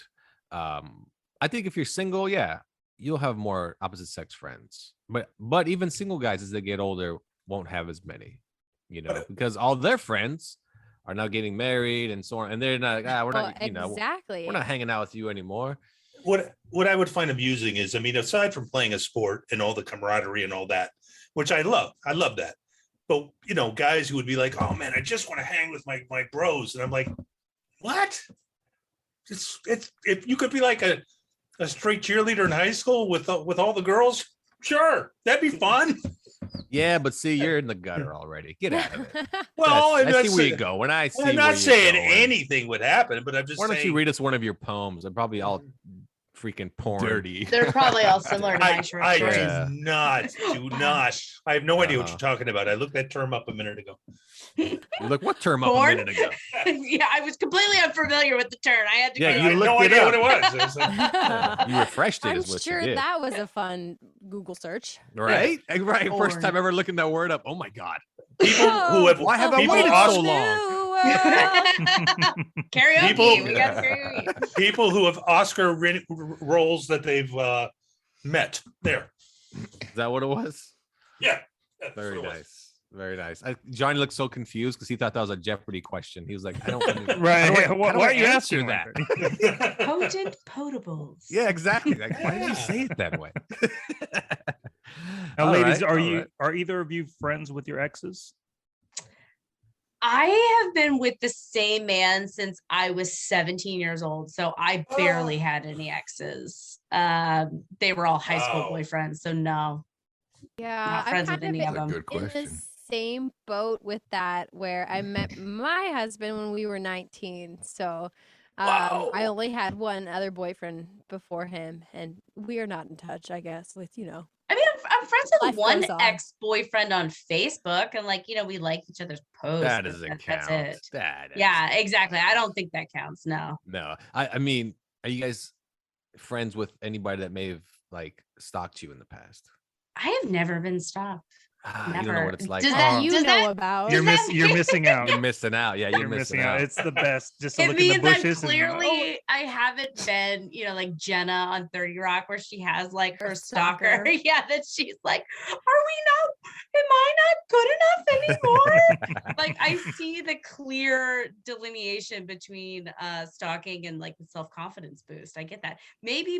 I think if you're single, yeah, you'll have more opposite sex friends. But even single guys, as they get older, won't have as many, because all their friends are now getting married and so on. And they're not, we're Well, not, exactly. we're not hanging out with you anymore. What I would find amusing is, aside from playing a sport and all the camaraderie and all that, which I love that. But guys who would be like, "Oh man, I just want to hang with my bros," and I'm like, "What?" It's if you could be like a straight cheerleader in high school with all the girls, sure, that'd be fun. Yeah, but see, you're in the gutter already. Get out of it. Well, I that's- see where you go. When I see, I'm where not you're saying going. anything would happen, but I'm just Why don't saying. you read us one of your poems? They're probably all freaking porn. Dirty. They're probably all similar to my short I stories. Yeah. do not. I have no idea what Uh-huh. you're talking about. I looked that term up a minute ago. Look, what term up a Porn? minute ago? Yeah, I was completely unfamiliar with the term. I had to Yeah, go. you I had looked no it idea what up. it was. It was like, You refreshed it, I'm is what sure you did. that was a fun Google search. Right? Right. First Porn. time ever looking that word up. Oh my God. people who have Why have I people waited os- so long? Karaoke. People- We got karaoke. people who have Oscar roles that they've met. There. Is that what it was? Yeah. that's Very what it was. nice. Very nice. Johnny looked so confused because he thought that was a Jeopardy question. He was like, I don't Right. How do I Why are you answer asking that? Potent potables. Yeah, exactly. Like, why did Yeah. you say it that way? Now, All ladies, right, all right. are either of you friends with your exes? I have been with the same man since I was 17 years old. So I barely had any exes. They were all high school Wow. boyfriends. So no, Yeah, not friends with any of That's a them. good in the question. same boat with that, where I met my husband when we were 19. So Wow. I only had one other boyfriend before him, and we are not in touch, I guess, with I mean, I'm friends with Life one goes on. ex-boyfriend on Facebook, and we like each other's posts. That but doesn't that's count. it. That Yeah, doesn't- exactly. I don't think that counts. No. No. I mean, are you guys friends with anybody that may have stalked you in the past? I have never been stalked. You don't know Never. what it's like. Does Oh, that- you does know that- about. Does that You're mean- missing out. you're missing out. Yeah, You're missing out. It's the best. Just to It look in the means I'm bushes. clearly I haven't been, like Jenna on 30 Rock, where she has like her Her stalker. stalker. Yeah, that she's like, am I not good enough anymore? Like I see the clear delineation between stalking and like the self-confidence boost. I get that. Maybe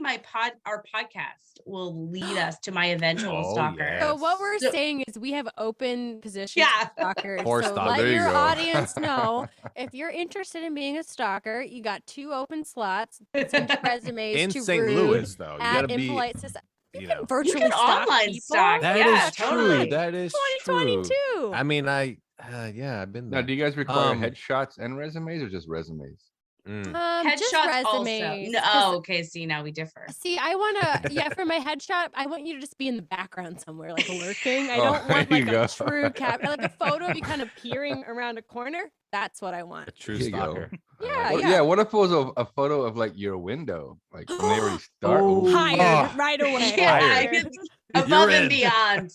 our podcast will lead us to my eventual Oh, stalker. yeah. So what we're So- saying is we have open positions Yeah. for stalkers. Or so stalk- let there you your go. audience know if you're interested in being a stalker, you got 2 open slots. Send your resumes in to St. Rude Louis, though, you at gotta be. Impolite Society. You you can know. virtually You can stalk online people. stalk. That is Yeah, true. totally. That is true. 2022. I mean, Yeah, I've been Now, there. do you guys require Um, headshots and resumes or just resumes? Just Headshots also. resumes. No, 'cause- okay, see, now we differ. See, I want to, yeah, for my headshot, I want you to just be in the background somewhere, like lurking. I Oh, don't want there you like a go. true like a photo of you kind of peering around a corner. That's what I A want. true There you go. stalker. I Yeah, like it. What, yeah. What if it was a photo of like your window, like when they already start? Oh. Ooh. Hired Oh. right away. Yeah, Hired. above You're and in. beyond.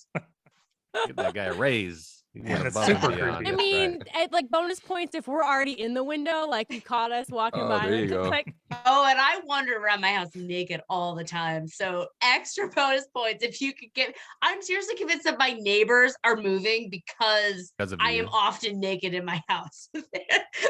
Give that guy a raise. He went that's above and super beyond. creepy. I That's mean, right. like bonus points if we're already in the window, like you caught us walking Oh, by. there you go. Like, Oh, and I wander around my house naked all the time. So extra bonus points if you could get. I'm seriously convinced that my neighbors are moving because Because of I you. am often naked in my house.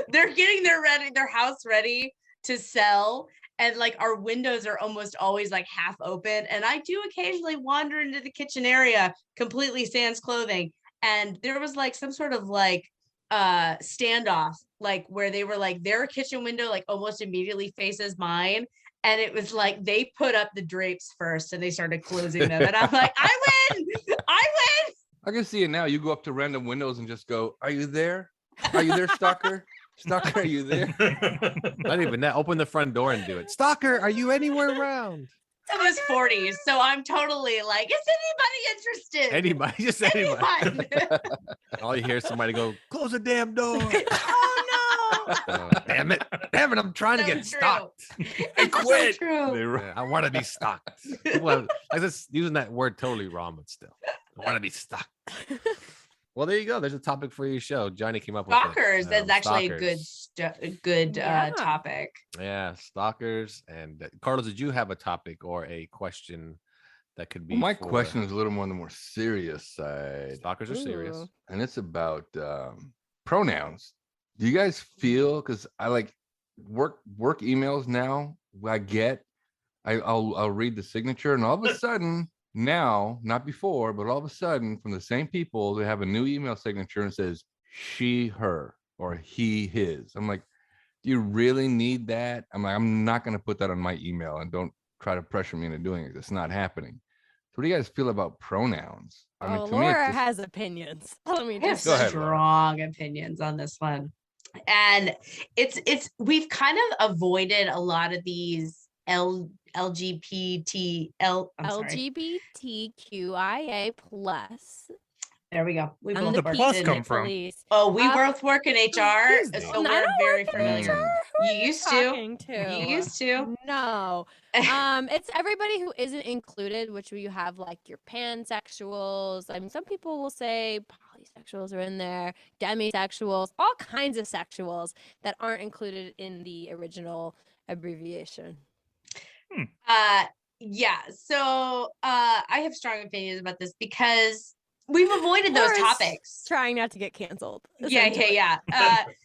They're getting their house ready to sell. And like our windows are almost always like half open. And I do occasionally wander into the kitchen area completely sans clothing. And there was like some sort of like standoff, like where they were like their kitchen window like almost immediately faces mine. And it was like they put up the drapes first and they started closing them. And I'm like, I win! I win! I can see it now. You go up to random windows and just go, "Are you there? Are you there, stalker? Stalker, are you there?" Not even that. Open the front door and do it. Stalker, are you anywhere around? I was 40s, so I'm totally like, is anybody interested? Anybody, just anybody. Anyone? All you hear is somebody go, "Close the damn door." Oh no! Damn it. Damn it. I'm trying to So get true. stalked. It's quit. So true. Yeah, I want to be stalked. Well, I just using that word totally wrong, but still. I want to be stalked. Well, there you go. There's a topic for your show. Johnny came up with it. Stalkers. That's actually a Stalkers. good Yeah. topic. Yeah, stalkers. And Carlos, did you have a topic or a question that could be? Well, my for- question is a little more on the more serious side, Stalkers are serious. Ooh. and it's about pronouns. Do you guys feel? Because I like work emails now. I'll read the signature, and all of a sudden now, not before, but all of a sudden from the same people, they have a new email signature and it says she, her, or he, his. I'm like, do you really need that? I'm like, I'm not going to put that on my email, and don't try to pressure me into doing it. It's not happening. So what do you guys feel about pronouns? I mean, to me, Laura it's just- has opinions. Let me I have just Go ahead, Laura. strong opinions on this one. And it's we've kind of avoided a lot of these LGBTQIA plus. There we go. We And both the worked plus in come it. from? police. Oh, we Uh, both work in HR, Disney. so I we're don't very work in familiar. HR. Who You are used to. talking to? You used to. No. It's everybody who isn't included, which you have like your pansexuals. I mean, some people will say polysexuals are in there, demisexuals, all kinds of sexuals that aren't included in the original abbreviation. Yeah. So I have strong opinions about this because we've avoided those Laura's topics. Trying not to get canceled. Yeah. essentially.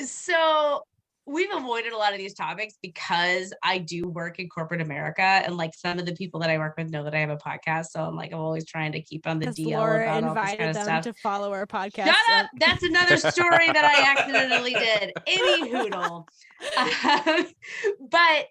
So we've avoided a lot of these topics because I do work in corporate America, and like some of the people that I work with know that I have a podcast. So I'm like, I'm always trying to keep on the Because DL Laura about all this invited kind of them stuff. to follow our podcast. Shut up! That's another story that I accidentally did. Any hoodle. But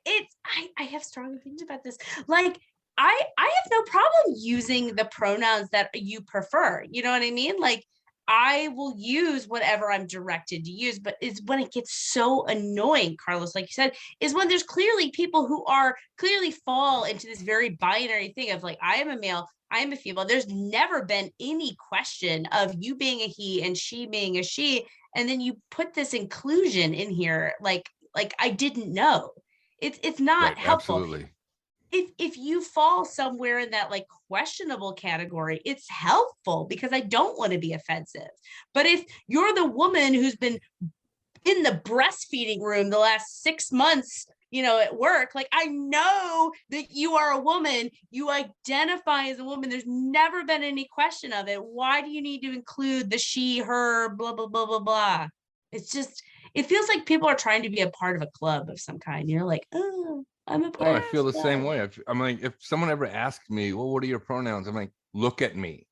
I have strong opinions about this. Like, I have no problem using the pronouns that you prefer. You know what I mean? Like, I will use whatever I'm directed to use, but it's when it gets so annoying, Carlos, like you said, is when there's clearly people who are clearly fall into this very binary thing of like, I am a male, I am a female. There's never been any question of you being a he and she being a she. And then you put this inclusion in here, like I didn't know. It's not Right, helpful. absolutely. If you fall somewhere in that like questionable category, it's helpful because I don't want to be offensive. But if you're the woman who's been in the breastfeeding room the last 6 months, at work, like I know that you are a woman, you identify as a woman, there's never been any question of it. Why do you need to include the she, her, blah, blah, blah, blah, blah? It's just, it feels like people are trying to be a part of a club of some kind. You're like, oh, I'm a part Oh, I of feel the this same club. way. I'm like, if someone ever asked me, well, what are your pronouns? I'm like, look at me.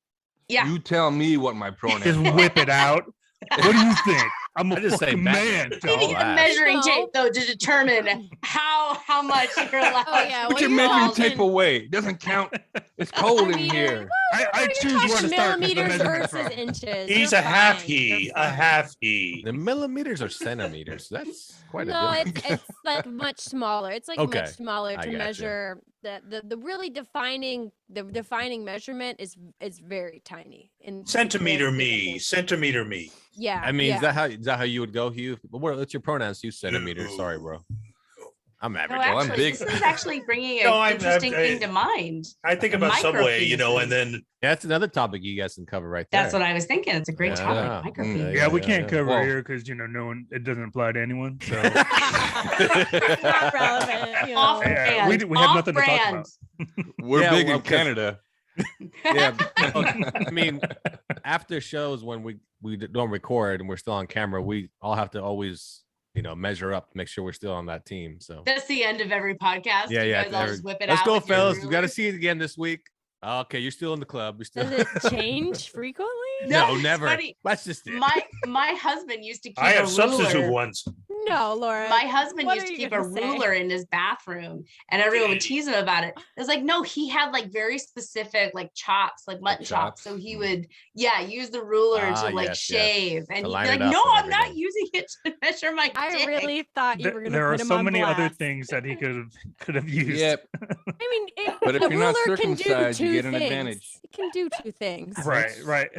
Yeah. You tell me what my pronouns Just are. whip it out. What do you think? I'm a I just say fucking Batman. man, You need dog. a measuring No. tape though to determine how much you're allowed. Oh, yeah, Put what your you're measuring talking- tape away. It doesn't count. It's cold in here. I choose where to start with the millimeters measurement versus from. inches. He's You're a half fine. he, You're a fine. half he. The millimeters or centimeters? That's quite a No, difference. it's like much smaller. It's like Okay, much smaller I to gotcha. measure the really defining measurement is very tiny. In Centimeter very me, little. centimeter me. Yeah. I mean, yeah. is that how you would go, Hugh? What's your pronouns? You centimeters. Sorry, bro. I'm No, average. I'm actually, big. this is actually bringing an No, I'm- interesting I'm- thing to mind. I think about Subway, and Micropenises. then That's another topic you guys can cover right there. That's what I was thinking. It's a great Yeah. topic. Micropenis. Yeah, we yeah, can't yeah. cover Well- it here because no one. It doesn't apply to anyone. So It's not relevant. You know. Off Yeah, brand. we have Off nothing to talk brand. We're Yeah, big well, in 'cause- Canada. Yeah, I mean, after shows when we don't record and we're still on camera, we all have to always measure up, make sure we're still on that team. So That's the end of every podcast. yeah, You yeah. guys all just whip it Let's out go, with your fellas. We got to rulers. see it again this week. Okay, you're still in the club. You're still. Does it change frequently? No, it's never. funny. That's just it. My husband used to keep I have a substitute ruler. ones. No, Laura. My husband What used are to you keep a gonna say? ruler in his bathroom, and everyone would tease him about it. It was like, no, he had like very specific like chops, like mutton chops. So he would, use the ruler Ah, to like yes, yes. shave, and To he'd line be it like, up no, and I'm not everything. using it to measure my I dick. really thought you were going to there put are him so on many other blast. things that he could have used. Yep. I mean, But if a you're not ruler can do circumcised, you two get an things. advantage. It can do two things. Right.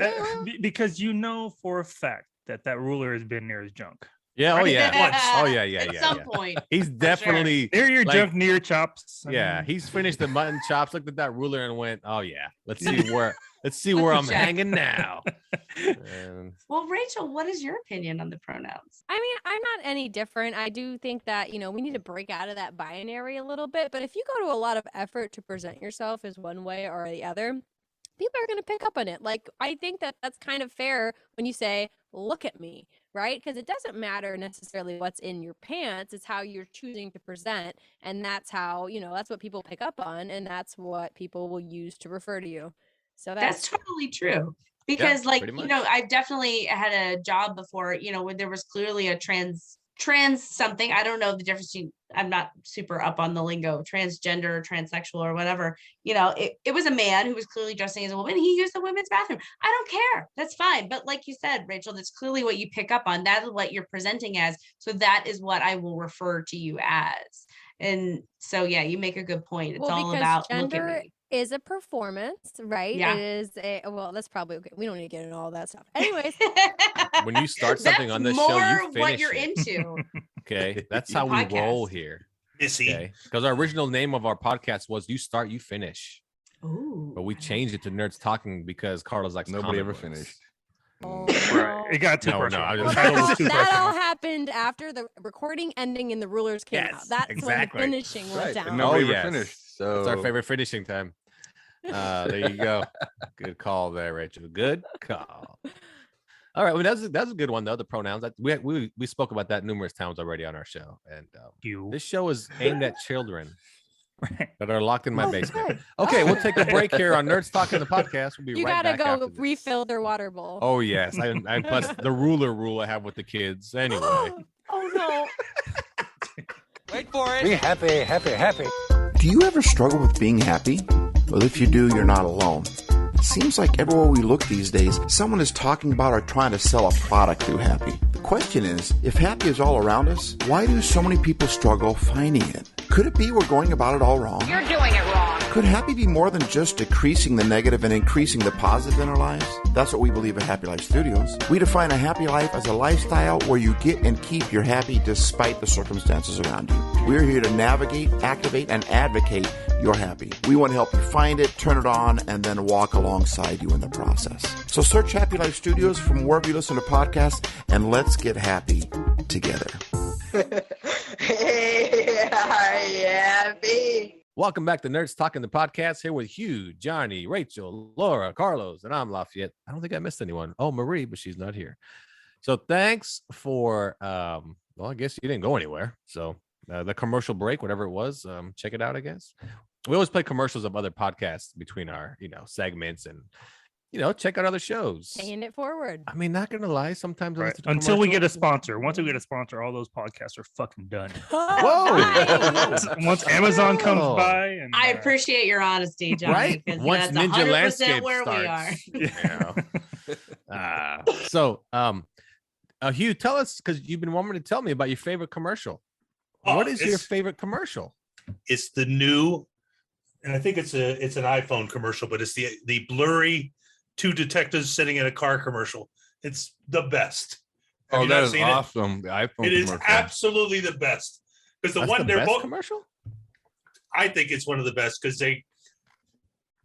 Because you know for a fact that ruler has been near his junk. Yeah. Oh yeah. Once. Oh yeah. Yeah. At Yeah. some yeah. point. He's definitely. Near your Like- junk, near your chops. I Yeah, mean, he's finished the mutton chops, looked at that ruler and went, "Oh yeah, let's see where I'm check. hanging now." And Well, Rachel, what is your opinion on the pronouns? I mean, I'm not any different. I do think that, we need to break out of that binary a little bit. But if you go to a lot of effort to present yourself as one way or the other, people are going to pick up on it. Like, I think that that's kind of fair when you say, look at me, right? Because it doesn't matter necessarily what's in your pants. It's how you're choosing to present. And that's how, that's what people pick up on. And that's what people will use to refer to you. So That's totally true. Because pretty much. I've definitely had a job before, where there was clearly a trans something. I don't know the difference between, I'm not super up on the lingo, transgender or transsexual or whatever. It was a man who was clearly dressing as a woman. He used the women's bathroom. I don't care. That's fine. But like you said, Rachel, that's clearly what you pick up on. That is what you're presenting as. So that is what I will refer to you as. And so, yeah, you make a good point. It's all because about look gender at me. is a performance, right? Yeah. It is that's probably okay. We don't need to get into all that stuff. Anyways, when you start something That's on this more show, you what finish you're it. into. Okay, that's Your how we roll podcast. here. Missy. Okay, because our original name of our podcast was "You Start, You Finish," Ooh, but we changed it to Nerds Talking because Carlos likes Nobody comic ever books. finished. oh, Right. It got too No, personal. I The was- title was too that all personal. happened after the recording ending and the rulers came out. Yes, That's exactly. when the finishing went Right. down. And nobody Oh, ever yes. finished. So It's our favorite finishing time. There you go. Good call there, Rachel. Good call. All right, well, that's a good one though. The pronouns that we spoke about that numerous times already on our show, and You. this show is aimed at children Right. that are locked in my Oh, basement. good. Okay, we'll take a break here on Nerds Talking the podcast. We'll be You right gotta back go after this. refill their water bowl. Oh yes, and plus the ruler rule I have with the kids. Anyway, Oh no. Be happy, happy, happy. Do you ever struggle with being happy? Well, if you do, you're not alone. It seems like everywhere we look these days, someone is talking about or trying to sell a product through happy. The question is, if happy is all around us, why do so many people struggle finding it? Could it be we're going about it all wrong? You're doing it wrong. Could happy be more than just decreasing the negative and increasing the positive in our lives? That's what we believe at Happy Life Studios. We define a happy life as a lifestyle where you get and keep your happy despite the circumstances around you. We're here to navigate, activate, and advocate your happy. We want to help you find it, turn it on, and then walk alongside you in the process. So search Happy Life Studios from wherever you listen to podcasts, and let's get happy together. welcome back to Nerds Talking the podcast. Here with Hugh, Johnny, Rachel, Laura, Carlos, and I'm Lafayette. I don't think I missed anyone. Oh, Marie, but she's not here. So thanks for well, I guess you didn't go anywhere. So the commercial break, whatever it was, check it out, I guess. We always play commercials of other podcasts between our, segments, and check out other shows. Paying it forward. I mean, not gonna lie, sometimes I Right. listen to Until we get a commercials. sponsor. Once we get a sponsor, all those podcasts are fucking done. Whoa. Once Amazon comes Oh. by, and I appreciate your honesty, Johnny. Right? Because Once that's Ninja 100% Landscape where we are. starts. So, Hugh, tell us, because you've been wanting to tell me about your favorite commercial. Oh, What is your it's- favorite commercial? It's the new, and I think it's an iPhone commercial, but it's the blurry two detectives sitting in a car commercial. It's the best. Have Oh, you that not is seen awesome. The iPhone It is commercial. absolutely the best. Because That's the they're best both. commercial? I think it's one of the best because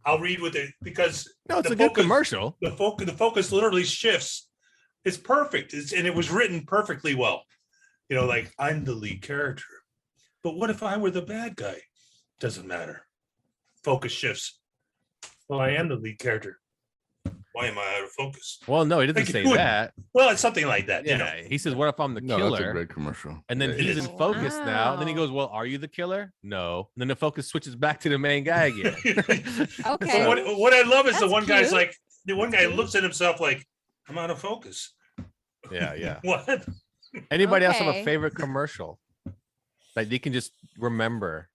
I'll read with it because No, it's the a good focus- commercial. the focus literally shifts. It's perfect. And it was written perfectly well. Like I'm the lead character, but what if I were the bad guy? Doesn't matter. Focus shifts. Well, I am the lead character. Why am I out of focus? Well, no, he doesn't Like, say you would- that. Well, it's something like that. Yeah, he says, "What if I'm the No, that's a killer?" great commercial. And then Yeah, he's is. in focus now. And then he Wow. goes, "Well, are you the killer?" No. And then the focus switches back to the main guy again. Okay. But what I love is the That's one guy's cute. like, the one guy looks at himself like, I'm out of focus. Yeah. What? Anybody else have a Okay. favorite commercial that they can just remember?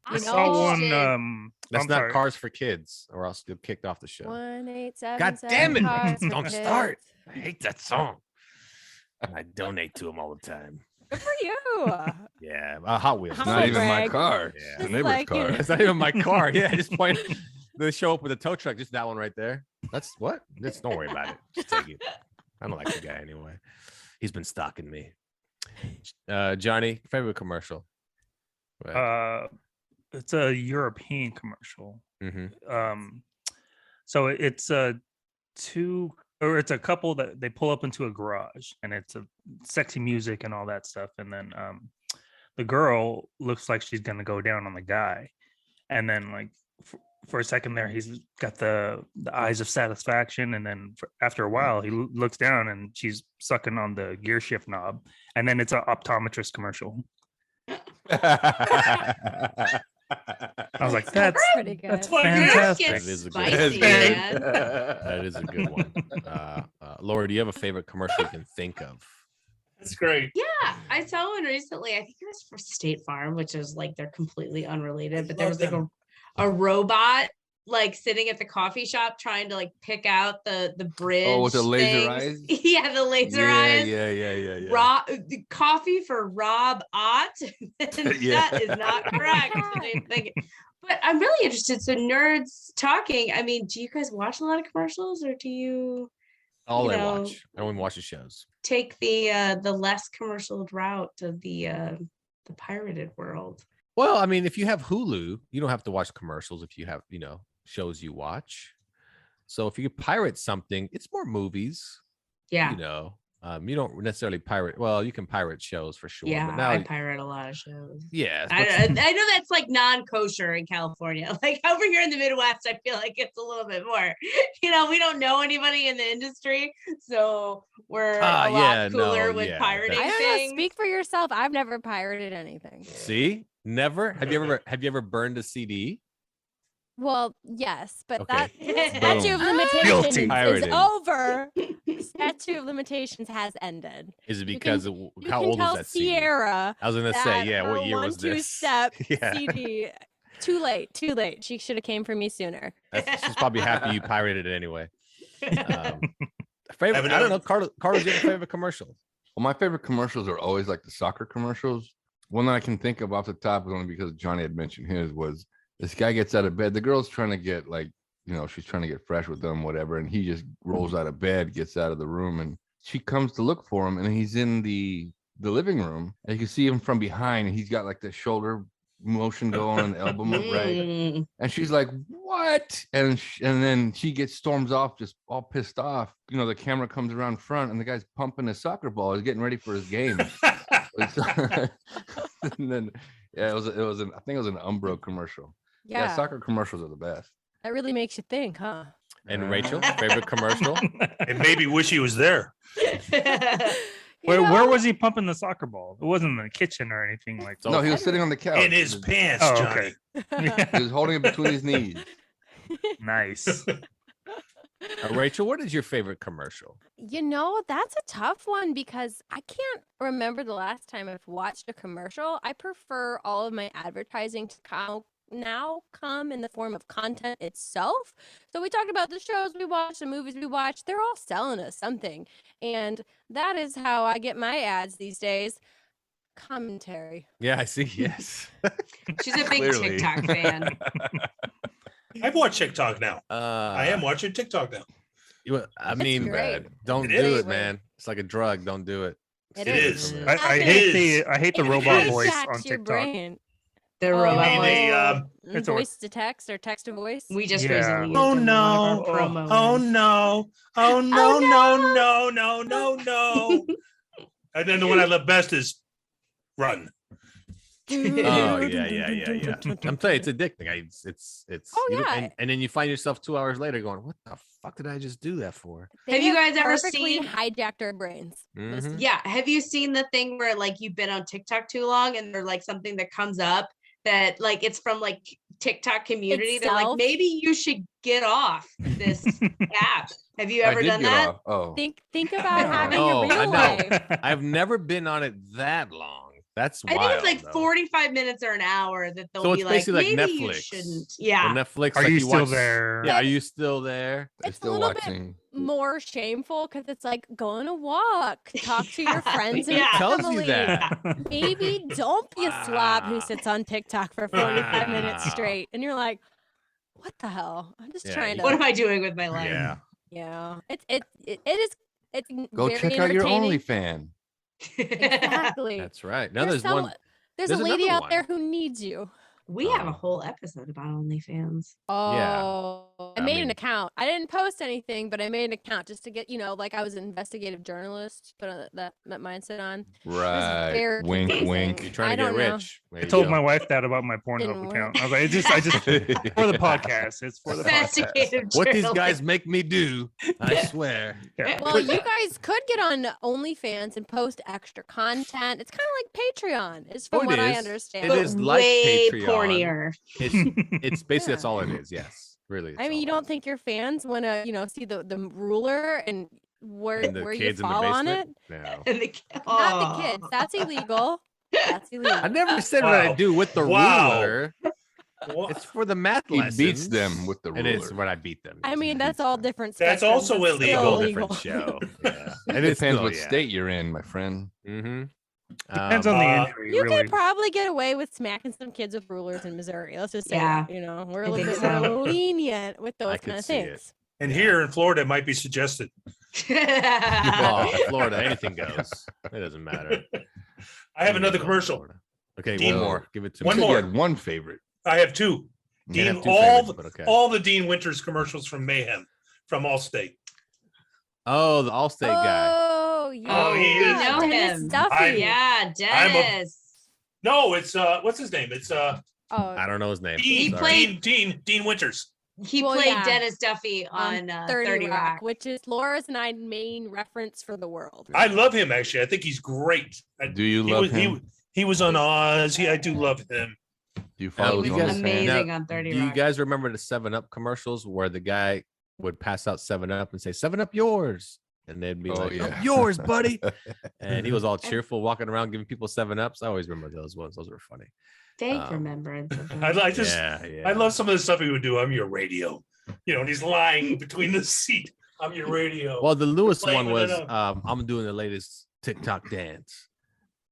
I You saw know- one. That's I'm not sorry. Cars for Kids, or else you'll kicked off the show. 1-877. God damn it! Cars for Don't Kids. start. I hate that song. I donate to him all the time. Good for you. Yeah, Hot Wheels. Hot Not Humble even my brag. car. Yeah. It's the Just neighbor's like car. you. It's not even my car. Yeah, I just point. They show up with a tow truck. Just that one right there. That's what. Just don't worry about it. Just take it. I don't like the guy anyway. He's been stalking me. Johnny, favorite commercial? Go ahead. It's a European commercial. Mhm. So it's it's a couple that they pull up into a garage, and it's a sexy music and all that stuff, and then the girl looks like she's gonna go down on the guy, and then like for a second there he's got the eyes of satisfaction, and then after a while he looks down and she's sucking on the gear shift knob, and then it's an optometrist commercial. I was like, that's pretty good. that's Well, Yours fantastic. gets That is a good spicy, one. man. That is a good one. Laura, do you have a favorite commercial you can think of? That's great. Yeah, I saw one recently. I think it was for State Farm, which is like they're completely unrelated, but there was like a robot like sitting at the coffee shop trying to like pick out the bridge. Oh, with the laser things. eyes? Yeah, the laser Yeah, eyes. yeah. Rob coffee for Rob Ott. Yeah. That is not correct. But I'm really interested. So nerds talking. I mean, do you guys watch a lot of commercials, or do you All I know, watch. I only watch the shows. take the less commercial route of the pirated world? Well, I mean, if you have Hulu, you don't have to watch commercials if you have, shows you watch. So if you pirate something, it's more movies. Yeah. You don't necessarily pirate. Well, you can pirate shows for sure. Yeah, but now, I pirate a lot of shows. yeah. I know that's like non-kosher in California. Like over here in the Midwest, I feel like it's a little bit more. We don't know anybody in the industry, so we're a lot cooler with pirating I don't know. things. Speak for yourself. I've never pirated anything. See, never. Have you ever burned a CD? Well, yes, but Okay. that statute of limitations Guilty. is Pirating. over. Statute of limitations has ended. Is it You because You how can old tell was that CD? Sierra I was gonna say, that yeah. What her year was this? 1-2-step Yeah. CD. Too late. She should have came for me sooner. She's probably happy you pirated it anyway. Favorite? Have I don't know. another- Carlos, you have a favorite commercial? Well, my favorite commercials are always like the soccer commercials. One that I can think of off the top is only because Johnny had mentioned his was this guy gets out of bed. The girl's trying to get she's trying to get fresh with them, whatever. And he just rolls out of bed, gets out of the room, and she comes to look for him. And he's in the living room. And you can see him from behind. And he's got like the shoulder motion going, elbow move, right? Mm. And she's like, what? And then she storms off, just all pissed off. The camera comes around front and the guy's pumping his soccer ball. He's getting ready for his game. And then, yeah, I think it was an Umbro commercial. Yeah, soccer commercials are the best. That really makes you think, huh? And Rachel, favorite commercial? And maybe wish he was there. Where was he pumping the soccer ball? It wasn't in the kitchen or anything like that. No, he was sitting on the couch. In his pants, Oh, Johnny. okay. He was holding it between his knees. Nice. Rachel, what is your favorite commercial? You know, that's a tough one because I can't remember the last time I've watched a commercial. I prefer all of my advertising to come in the form of content itself. So we talked about the shows we watch, the movies we watch. They're all selling us something. And that is how I get my ads these days. Commentary. Yeah, I see. Yes. She's a big TikTok fan. I've watched TikTok now. I am Uh, watching TikTok now. I mean, great. don't It do is. it, man. It's like a drug. Don't do it. It Stay away is. from I, it. I It hate the It robot is. voice Hijacks on your TikTok. brain. The Oh, robot I mean, voice. It's a- voice to text or text to voice. We just Yeah. recently used Oh them in one no! of our promo Oh ones. no! Oh no! No! No! No! No! And then the one I love best is "Run." Oh yeah. I'm telling you, it's addicting. It's. Oh, you don't- yeah. and then you find yourself 2 hours later going, "What the fuck did I just do that for?" Have you guys ever perfectly seen- hijacked our brains? Mhm. Yeah. Have you seen the thing where like you've been on TikTok too long and there's like something that comes up that like it's from like TikTok community? They're like, Itself? maybe you should get off this app. Have you I ever did done get that? off. Oh, Think about having Oh, a real I know. life. I've never been on it that long. That's I wild. think it's like though. 45 minutes or an hour that they'll So be it's like, basically like maybe you Netflix. shouldn't. Or Yeah. Netflix. Are like you still watch- there? Yeah. Are you still there? I'm It's a still little bit watching. more shameful because it's like go on a walk, talk to your friends and Yeah. Tells you family. that. Maybe don't be a slob who Wow. sits on TikTok for 45 minutes Wow. straight. And you're like, what the hell? I'm just Yeah, trying you to. What am I doing with my life? Yeah. Yeah. It's Go very check out your entertaining. OnlyFans. Exactly. That's right. Now there's one. There's there's a lady another out there one. who needs you. We have a Oh. whole episode about OnlyFans. Oh, I I made mean- an account. I didn't post anything, but I made an account just to get, like I was an investigative journalist, put that mindset on. Right. very Wink, confusing. wink. You're trying I to get don't know. rich. There I you told go. my wife that about my Pornhub Didn't account. work. I was like, I just for the podcast. It's for the podcast. Investigative What these journalist. guys make me do, I swear. Yeah. Well, you guys could get on OnlyFans and post extra content. It's kind of like Patreon, is from Oh, it what I is. understand. It But is like way Patreon. pornier. It's basically that's Yeah. all it is. Yes, really. I mean, you don't think your fans want to, see the ruler and where and the where you kids in the fall on it? basement. No. And the, Not the kids. That's illegal. That's illegal. I never said what I Wow. do with the Wow. ruler. What? It's for the math He lessons. beats them with the It is ruler. when I beat them. I mean, that's all different. That's spectrums. also It's still illegal. whole different show. Yeah. It depends what state you're in, my friend. Mm-hmm. Depends on the injury, You really. could probably get away with smacking some kids with rulers in Missouri. Let's just say Yeah. that, we're a I little think bit more so. lenient with I those could kind of see it. things. And here in Florida, it might be suggested. Oh, Florida, anything goes. It doesn't matter. I have another commercial. Florida. Okay, Dean- one more. Give it to One me. You more. had one favorite. I have two. You Dean, have two all favorites, but okay. all the Dean Winters commercials from Mayhem, from Allstate. Oh, the Allstate guy. Oh, yeah. Oh, he is. Dennis We know him. Duffy. Yeah, Dennis. No, it's what's his name? It's Oh, I don't know his name. He Dean, played- Dean Winters. He Well, played yeah. Dennis Duffy on 30 Rock. which is Laura's and I's main reference for the world. I love him actually. I think he's great. Do you He love was, him? He was on Oz. I do love him. Do you He follow was his guys- OnlyFans? amazing Now, on 30 Do you Rock. guys remember the 7-Up commercials where the guy would pass out 7-Up and say, 7-Up yours? And they'd be Oh, like, yeah. "Up yours, buddy." And he was all cheerful, walking around giving people 7-Ups. I always remember those ones. Those were funny. Vague remembrance. of I, him. I just yeah. I love some of the stuff he would do. I'm your radio. And he's lying between the seat. I'm your radio. Well, the newest Playing one with was it I'm doing the latest TikTok dance.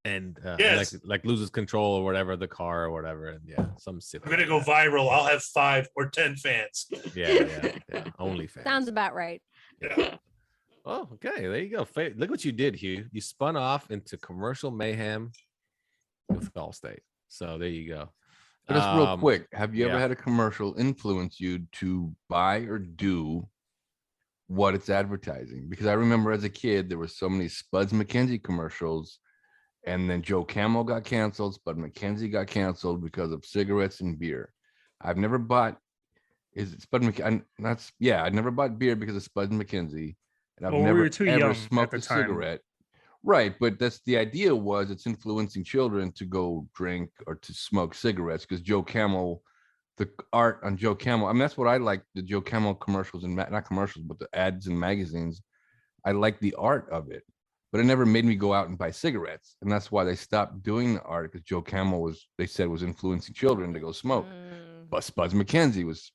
And Yes. like loses control or whatever, the car or whatever. And yeah, some I'm gonna go viral. I'll have 5 or 10 fans. Yeah. Only fans. Sounds about right. Yeah. Oh, okay. There you go. Look what you did, Hugh. You spun off into commercial mayhem with Allstate. So there you go. But just real quick, have you ever yeah. had a commercial influence you to buy or do what it's advertising? Because I remember as a kid, there were so many Spuds McKenzie commercials, and then Joe Camel got canceled, Spud McKenzie got canceled because of cigarettes and beer. I've never bought, is it Spud McKenzie? I never bought beer because of Spud McKenzie, and I've Well, we never were too young ever at smoked the a time. cigarette. Right, but that's the idea was it's influencing children to go drink or to smoke cigarettes because Joe Camel the art on Joe Camel. I mean, that's what I like, the Joe Camel commercials and not commercials, but the ads and magazines. I like the art of it, but it never made me go out and buy cigarettes. And that's why they stopped doing the art, because Joe Camel they said was influencing children to go smoke. But Buzz McKenzie was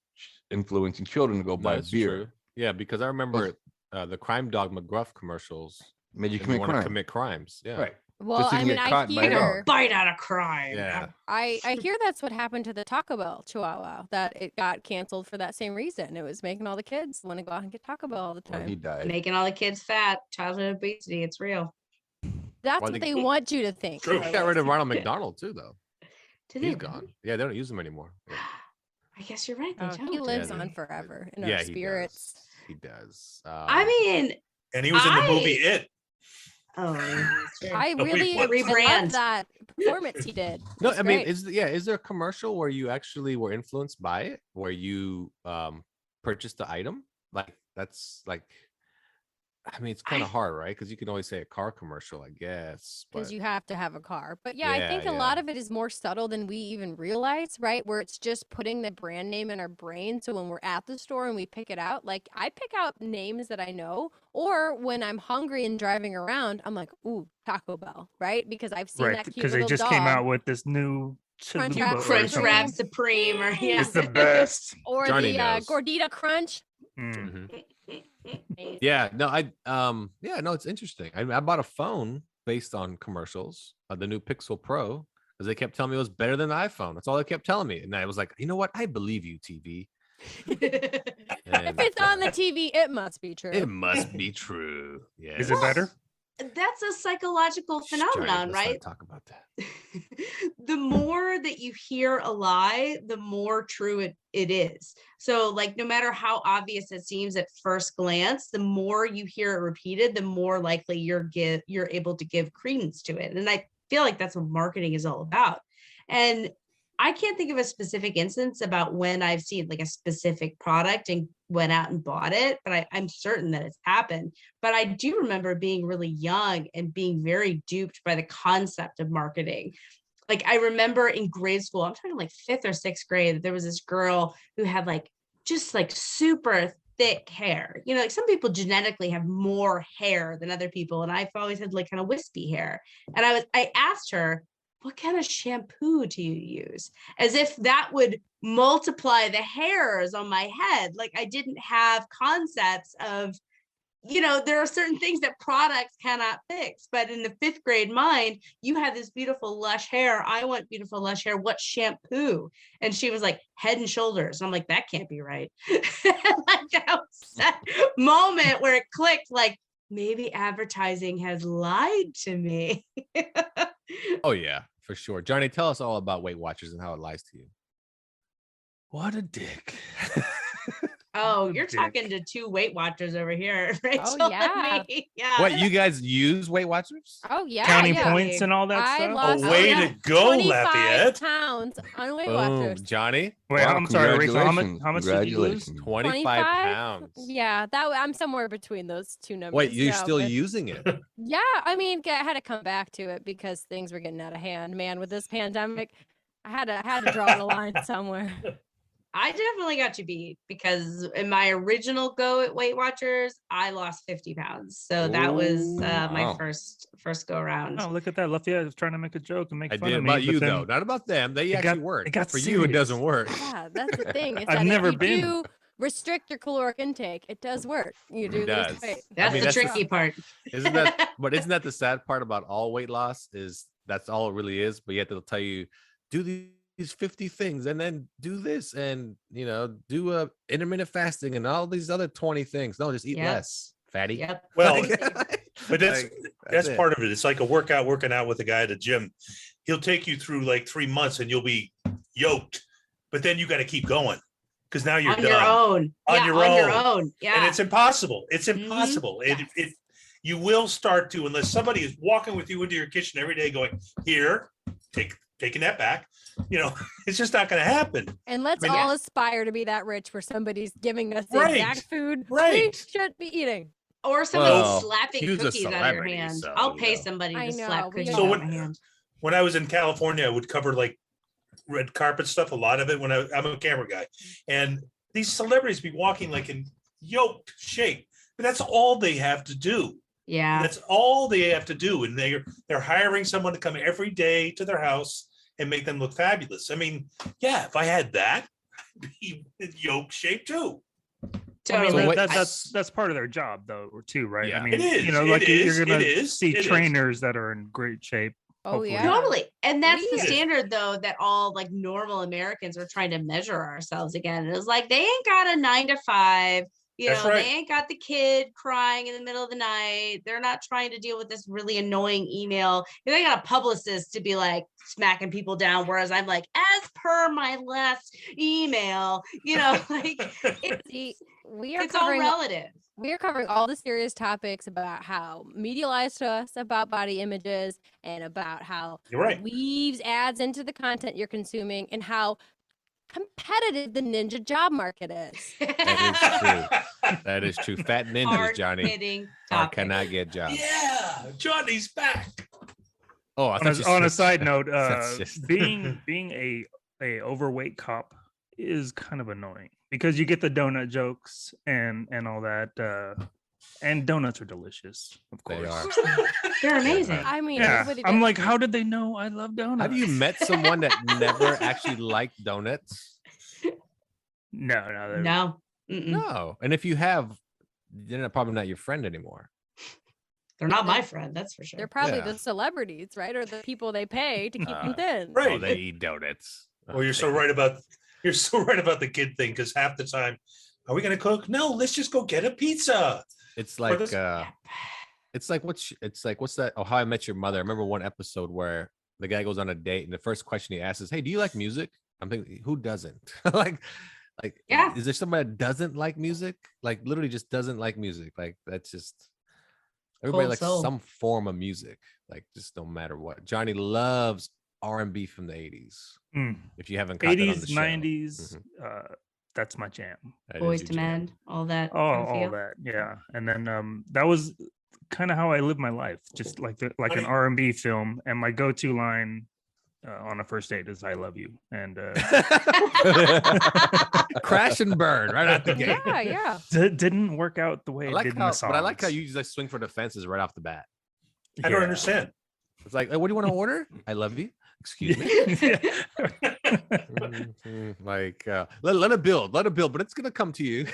influencing children to go buy beer. True. Yeah, because I remember the Crime Dog McGruff commercials made you commit crimes. Yeah. Right. Well, I mean, I hear bite out of crime. Yeah. I hear that's what happened to the Taco Bell Chihuahua, that it got canceled for that same reason. It was making all the kids want to go out and get Taco Bell all the time. He died. Making all the kids fat, childhood obesity. It's real. That's what they want you to think. True. Got rid of Ronald McDonald too, though. He's gone. Yeah, they don't use him anymore. Yeah. I guess you're right. He lives on forever in our spirits. He does. I mean, and he was in the movie It. Oh, I really love that performance he did. No, I mean, is there a commercial where you actually were influenced by it, where you purchased the item? Like that's like, I mean, it's kind of hard, right? Because you can always say a car commercial, I guess. Because you have to have a car. But yeah, I think a lot of it is more subtle than we even realize, right? Where it's just putting the brand name in our brain. So when we're at the store and we pick it out, like I pick out names that I know, or when I'm hungry and driving around, I'm like, ooh, Taco Bell, right? Because I've seen that cute because they just came out with this new Crunch Wrap Supreme, or it's the best. Or Johnny the Gordita Crunch. Yeah, no, it's interesting. I bought a phone based on commercials, the new Pixel Pro, because they kept telling me it was better than the iPhone. That's all they kept telling me, and I was like, you know what? I believe you, TV. If it's on the TV, it must be true. It must be true. Yeah. Is it better? That's a psychological phenomenon, right? Talk about that. The more that you hear a lie, the more true it is. So like, no matter how obvious it seems at first glance, the more you hear it repeated, the more likely you're able to give credence to it. And I feel like that's what marketing is all about. And I can't think of a specific instance about when I've seen like a specific product and went out and bought it, but I'm certain that it's happened. But I do remember being really young and being very duped by the concept of marketing. Like I remember in grade school, I'm talking like 5th or 6th grade, there was this girl who had like just like super thick hair. You know, like some people genetically have more hair than other people, and I've always had like kind of wispy hair. And I asked her, what kind of shampoo do you use? As if that would multiply the hairs on my head. Like I didn't have concepts of, you know, there are certain things that products cannot fix. But in the 5th grade mind, you have this beautiful lush hair. I want beautiful lush hair. What shampoo? And she was like, Head and Shoulders. And I'm like, that can't be right. Like that was that moment where it clicked, like maybe advertising has lied to me. Oh yeah, for sure. Johnny, tell us all about Weight Watchers and how it lies to you. What a dick. Oh, you're talking to two Weight Watchers over here, Rachel. Oh, yeah. Yeah. What, you guys use Weight Watchers? Oh yeah, counting points and all that I stuff. lost way to go, 25 Lafayette. pounds on Weight Boom. Watchers. Johnny, Wait, Wow, I'm sorry, Rachel. How much did you lose? Congratulations. 25 pounds. Yeah, I'm somewhere between those two numbers. Wait, you're yeah, still but- using it? Yeah, I mean, I had to come back to it because things were getting out of hand. Man, with this pandemic, I had to draw the line somewhere. I definitely got you beat because in my original go at Weight Watchers, I lost 50 pounds. So that was my wow. first go around. Oh, look at that. Lafayette was trying to make a joke and make I fun did of me. about you but then- though, not about them. They actually work. it got For you, it serious. doesn't work. Yeah, that's the thing. It's I've that never if you been. do restrict your caloric intake, it does work. You do It lose does. weight. That's I mean, the that's the- tricky part. Isn't that the sad part about all weight loss is that's all it really is. But yet they'll tell you do these 50 things and then do this and do a intermittent fasting and all these other 20 things. No, just eat Yep. less, fatty. Yep. Well, Like, but that's it. part of it. It's like working out with a guy at the gym. He'll take you through like 3 months and you'll be yoked, but then you got to keep going because now you're on done. your own. On Yeah, your on your own. own. Yeah. And it's impossible. It's impossible. Yes. You will start to, unless somebody is walking with you into your kitchen every day going, here, taking that back, it's just not going to happen. And let's I mean, all aspire to be that rich where somebody's giving us the Right, exact food we right. should be eating. Or somebody Well, slapping Hugh's a cookies out of your celebrity, hand. so, I'll pay somebody I to know, slap we cookies all out So of my hand. when I was in California, I would cover like red carpet stuff, a lot of it when I'm a camera guy, and these celebrities be walking like in yoked shape, but that's all they have to do. Yeah. That's all they have to do, and they're hiring someone to come every day to their house and make them look fabulous. I mean, yeah, if I had that, I'd be in yoke shape too. Totally. So that's part of their job though, too, right? Yeah. I mean, It is, you know, it like is, you're gonna it is, see it is. trainers that are in great shape. Oh hopefully. yeah. Totally. And that's the We- standard though that all like normal Americans are trying to measure ourselves again. It was like they ain't got a 9 to 5, you That's know, right. they ain't got the kid crying in the middle of the night. They're not trying to deal with this really annoying email. They got a publicist to be like smacking people down. Whereas I'm like, as per my last email, you know, like See, we are it's all covering relative. we are covering all the serious topics about how media lies to us about body images and about how You're right. weaves ads into the content you're consuming and how competitive the ninja job market is. That is true. That is true. Fat ninjas, Johnny, Hard-hitting are topic. cannot get jobs. Yeah, Johnny's back. Oh, I On thought you a said- side note, that's just- being a overweight cop is kind of annoying because you get the donut jokes and all that, and donuts are delicious, of They course. are. They're amazing. I mean, Yeah, everybody I'm does. like, how did they know I love donuts? Have you met someone that never actually liked donuts? No, they're- No. Mm-mm. No. And if you have, they're probably not your friend anymore. They're not my friend, that's for sure. They're probably Yeah. the celebrities, right? Or the people they pay to keep them thin. Right. Oh, they eat donuts. Well, you're so right about the kid thing, because half the time, are we gonna cook? No, let's just go get a pizza. It's like this- it's like what's that? Oh, How I Met Your Mother. I remember one episode where the guy goes on a date and the first question he asks is, "Hey, do you like music?" I'm thinking, who doesn't? like, Yeah. Is there somebody that doesn't like music? Like, literally just doesn't like music. Like, that's just everybody Cold likes soul. some form of music. Like, just no matter what. Johnny loves R&B from the 80s. Mm. If you haven't caught that on the 80s, show. 90s, Mhm. that's my jam. That is Boys your to jam. Men, all that. Oh, kind of all feel. that, yeah. And then that was kind of how I lived my life, just like an Honey- R&B film. And my go-to line on a first date is "I love you," and Crash and burn right out the gate. Yeah, yeah. didn't work out the way I it like did in how, the but I like how songs. you just swing for the fences right off the bat. I don't Yeah. understand. It's like, what do you want to order? I love you. Excuse me. Like, let it build, but it's gonna come to you.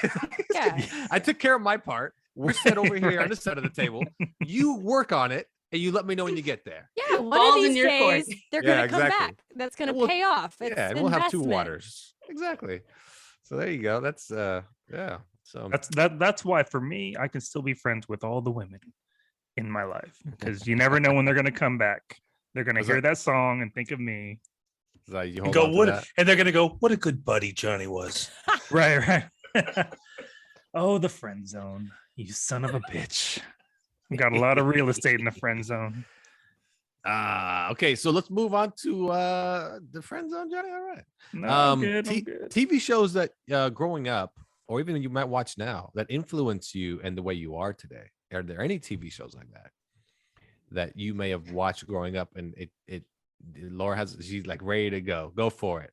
Yeah. I took care of my part. We're set over here on this side of the table. You work on it, and you let me know when you get there. Yeah, one Balls of in these your court. days they're Yeah, gonna come exactly. back. That's gonna And we'll- pay off. It's Yeah, and we'll have two investment. waters. Exactly. So there you go. That's yeah. So That's why for me, I can still be friends with all the women in my life because you never know when they're gonna come back. They're gonna Was hear that- that song and think of me. so you And hold go on to what? that. And they're gonna go, what a good buddy Johnny was. Right. Oh, the friend zone. You son of a bitch. We got a lot of real estate in the friend zone. Okay, so let's move on to the friend zone, Johnny. All right. No, I'm good. I'm good. TV shows that growing up, or even you might watch now, that influence you and the way you are today. Are there any TV shows like that you may have watched growing up, and Laura she's like ready to go? Go for it.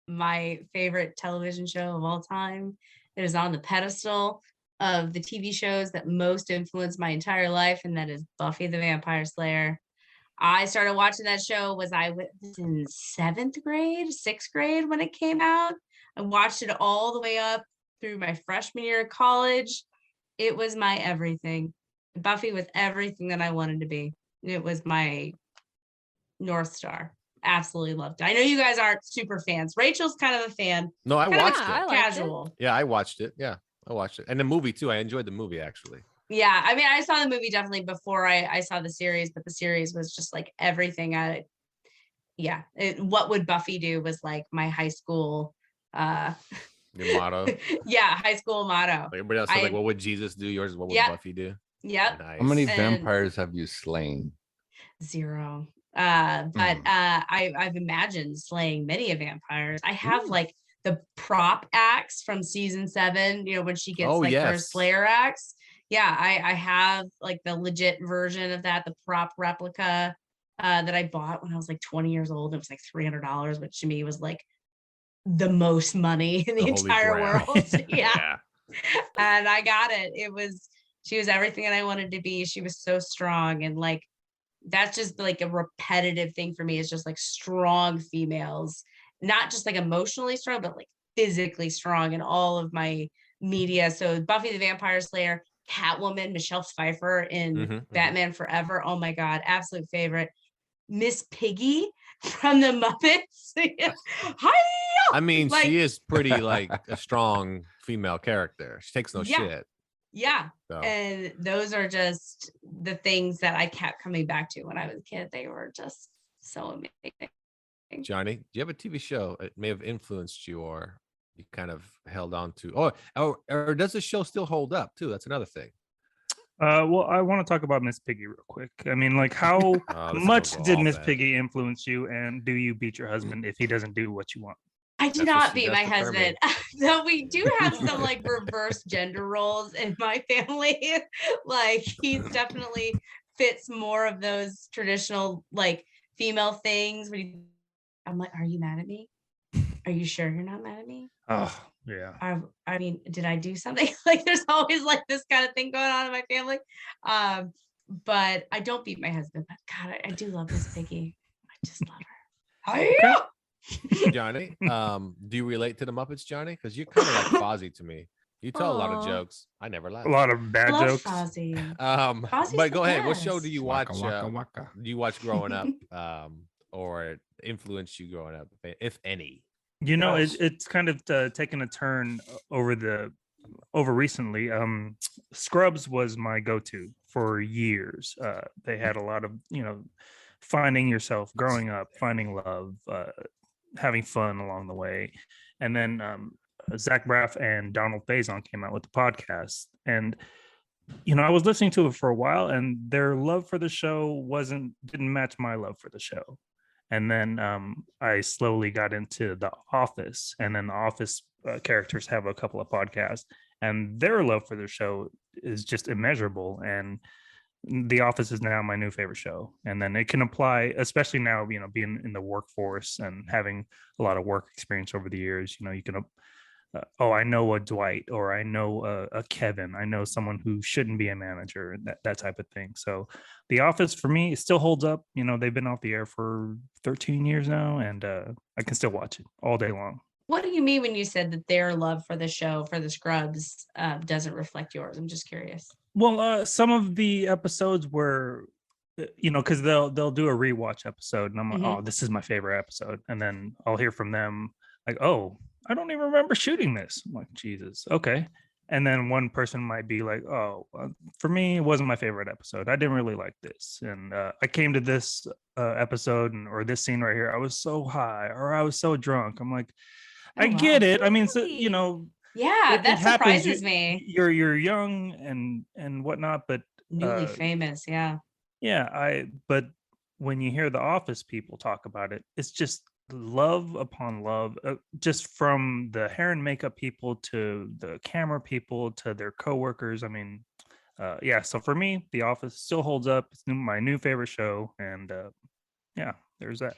My favorite television show of all time. It is on the pedestal of the TV shows that most influenced my entire life, and that is Buffy the Vampire Slayer. I started watching that show was in 7th grade, 6th grade when it came out. I watched it all the way up through my freshman year of college. It was my everything. Buffy was everything that I wanted to be. It was my North Star. Absolutely loved it. I know you guys aren't super fans. Rachel's kind of a fan. No, I Kinda watched I it. liked it. Casual. Yeah, I watched it. Yeah, I watched it, and the movie too. I enjoyed the movie actually. Yeah, I mean, I saw the movie definitely before I saw the series, but the series was just like everything. What would Buffy do was like my high school, Your motto. yeah, high school motto. Everybody else was like, I- what would Jesus do? Yours is what would Yep. Buffy do? Yep, Nice. How many And- vampires have you slain? 0. But I've imagined slaying many a vampires. I have like the prop axe from season 7. You know, when she gets Oh, like her yes. Slayer axe. Yeah, I have like the legit version of that, the prop replica. that I bought when I was like 20 years old. It was like $300, which to me was like the most money in the Holy entire grail. world. Yeah. Yeah. And I got it. She was everything that I wanted to be. She was so strong. And like, that's just like a repetitive thing for me, is just like strong females, not just like emotionally strong, but like physically strong in all of my media. So Buffy the Vampire Slayer, Catwoman, Michelle Pfeiffer in Batman Forever. Oh my God, absolute favorite. Miss Piggy from the Muppets. Hi. I mean, Like, she is pretty like a strong female character. She takes no shit. Yeah. So. And those are just the things that I kept coming back to when I was a kid. They were just so amazing. Johnny, do you have a TV show that may have influenced you, or you kind of held on to? Or does the show still hold up too? That's another thing. Well, I want to talk about Miss Piggy real quick. I mean, like, how much did Miss Piggy influence you, and do you beat your husband if he doesn't do what you want? I do not beat my husband. Though we do have some like reverse gender roles in my family. Like, he's definitely fits more of those traditional like female things. I'm like, are you mad at me? Are you sure you're not mad at me? Oh, yeah. I mean, did I do something? Like, there's always like this kind of thing going on in my family. But I don't beat my husband. But God, I do love Miss Piggy. I just love her. Okay. Johnny, do you relate to the Muppets, Johnny? Because you're kind of like Fozzie to me. You tell a lot of jokes. I never laugh. A lot of bad jokes. Fozzie. But go ahead. What show do you watch? Waka, waka. Do you watch growing up, or influenced you growing up, if any? You know, it's kind of taken a turn over recently. Scrubs was my go-to for years. They had a lot of, finding yourself, growing up, finding love, having fun along the way. And then Zach Braff and Donald Faison came out with the podcast. And, I was listening to it for a while, and their love for the show didn't match my love for the show. And then I slowly got into The Office, and then The Office characters have a couple of podcasts, and their love for the show is just immeasurable. And The Office is now my new favorite show. And then it can apply, especially now, being in the workforce and having a lot of work experience over the years. You can, I know a Dwight, or I know a Kevin. I know someone who shouldn't be a manager, and that type of thing. So The Office for me, it still holds up. They've been off the air for 13 years now, and I can still watch it all day long. What do you mean when you said that their love for the show, for the Scrubs, doesn't reflect yours? I'm just curious. Well, some of the episodes were, because they'll do a rewatch episode, and I'm like, oh, this is my favorite episode. And then I'll hear from them like, oh, I don't even remember shooting this. I'm like, Jesus, okay. And then one person might be like, oh, for me, it wasn't my favorite episode. I didn't really like this. And I came to this episode or this scene right here, I was so high, or I was so drunk. I'm like, I get it. I mean, so, yeah, that surprises me. You're young and whatnot, but newly famous. Yeah. But when you hear the Office people talk about it, it's just love upon love, just from the hair and makeup people to the camera people to their coworkers. I mean, so for me, The Office still holds up. It's my new favorite show, and there's that.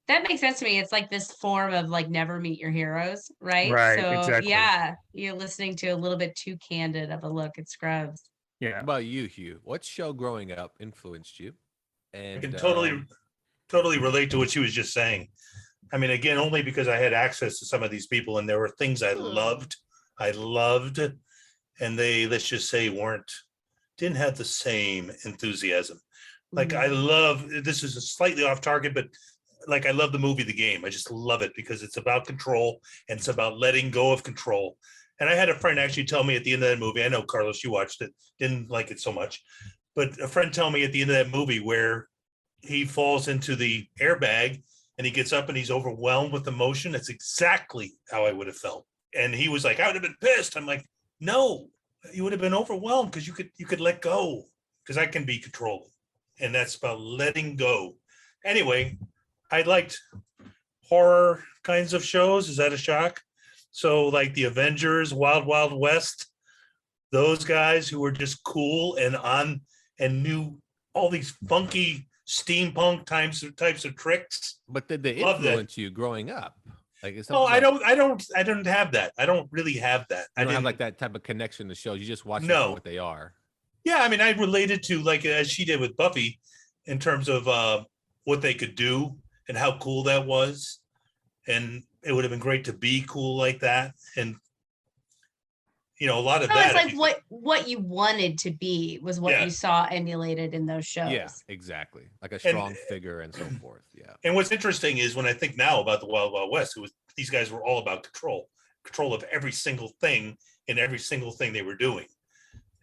That makes sense to me. It's like this form of like never meet your heroes, right? Right, so exactly. Yeah, you're listening to a little bit too candid of a look at Scrubs. Yeah. How about you, Hugh? What show growing up influenced you? And I can totally relate to what she was just saying. I mean, again, only because I had access to some of these people, and there were things I loved, and they, let's just say, didn't have the same enthusiasm. Like, I love, this is a slightly off target, but like, I love the movie The Game. I just love it because it's about control, and it's about letting go of control. And I had a friend actually tell me at the end of that movie, I know, Carlos, you watched it, didn't like it so much, but a friend told me at the end of that movie where he falls into the airbag and he gets up and he's overwhelmed with emotion. That's exactly how I would have felt. And he was like, I would have been pissed. I'm like, no, you would have been overwhelmed because you could let go, because I can be controlling. And that's about letting go. Anyway, I liked horror kinds of shows. Is that a shock? So like the Avengers, Wild Wild West, those guys who were just cool and knew all these funky steampunk types of tricks. But did they Love that. influence you growing up? Like, it's No, something I don't have that. I don't really have that. I don't have didn't- like that type of connection to shows. You just watch them No. for what they are. Yeah, I mean, I related to, like, as she did with Buffy, in terms of what they could do and how cool that was, and it would have been great to be cool like that. And a lot of So that. it's like what you wanted to be was what Yeah. you saw emulated in those shows. Yeah, exactly. Like a strong figure and so forth. Yeah. And what's interesting is when I think now about the Wild Wild West, these guys were all about control of every single thing and every single thing they were doing.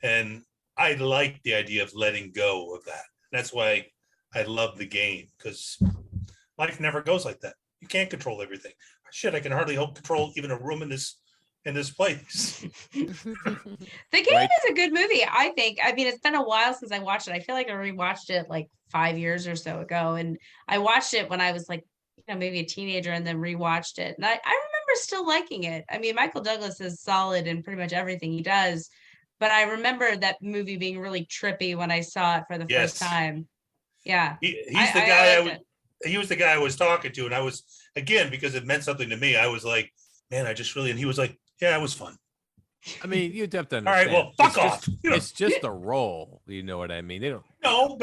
And I like the idea of letting go of that. That's why I love the game, because life never goes like that. You can't control everything. Shit, I can hardly control even a room in this place. The Game is a good movie, I think. I mean, it's been a while since I watched it. I feel like I rewatched it like 5 years or so ago. And I watched it when I was like, maybe a teenager, and then rewatched it. And I remember still liking it. I mean, Michael Douglas is solid in pretty much everything he does. But I remember that movie being really trippy when I saw it for the first time. Yeah. He's the guy he was the guy I was talking to. And I was, again, because it meant something to me, I was like, man, I just really, and he was like, yeah, it was fun. I mean, you'd have to All right, understand. well, fuck off. It's just a role. You know what I mean? They don't. No,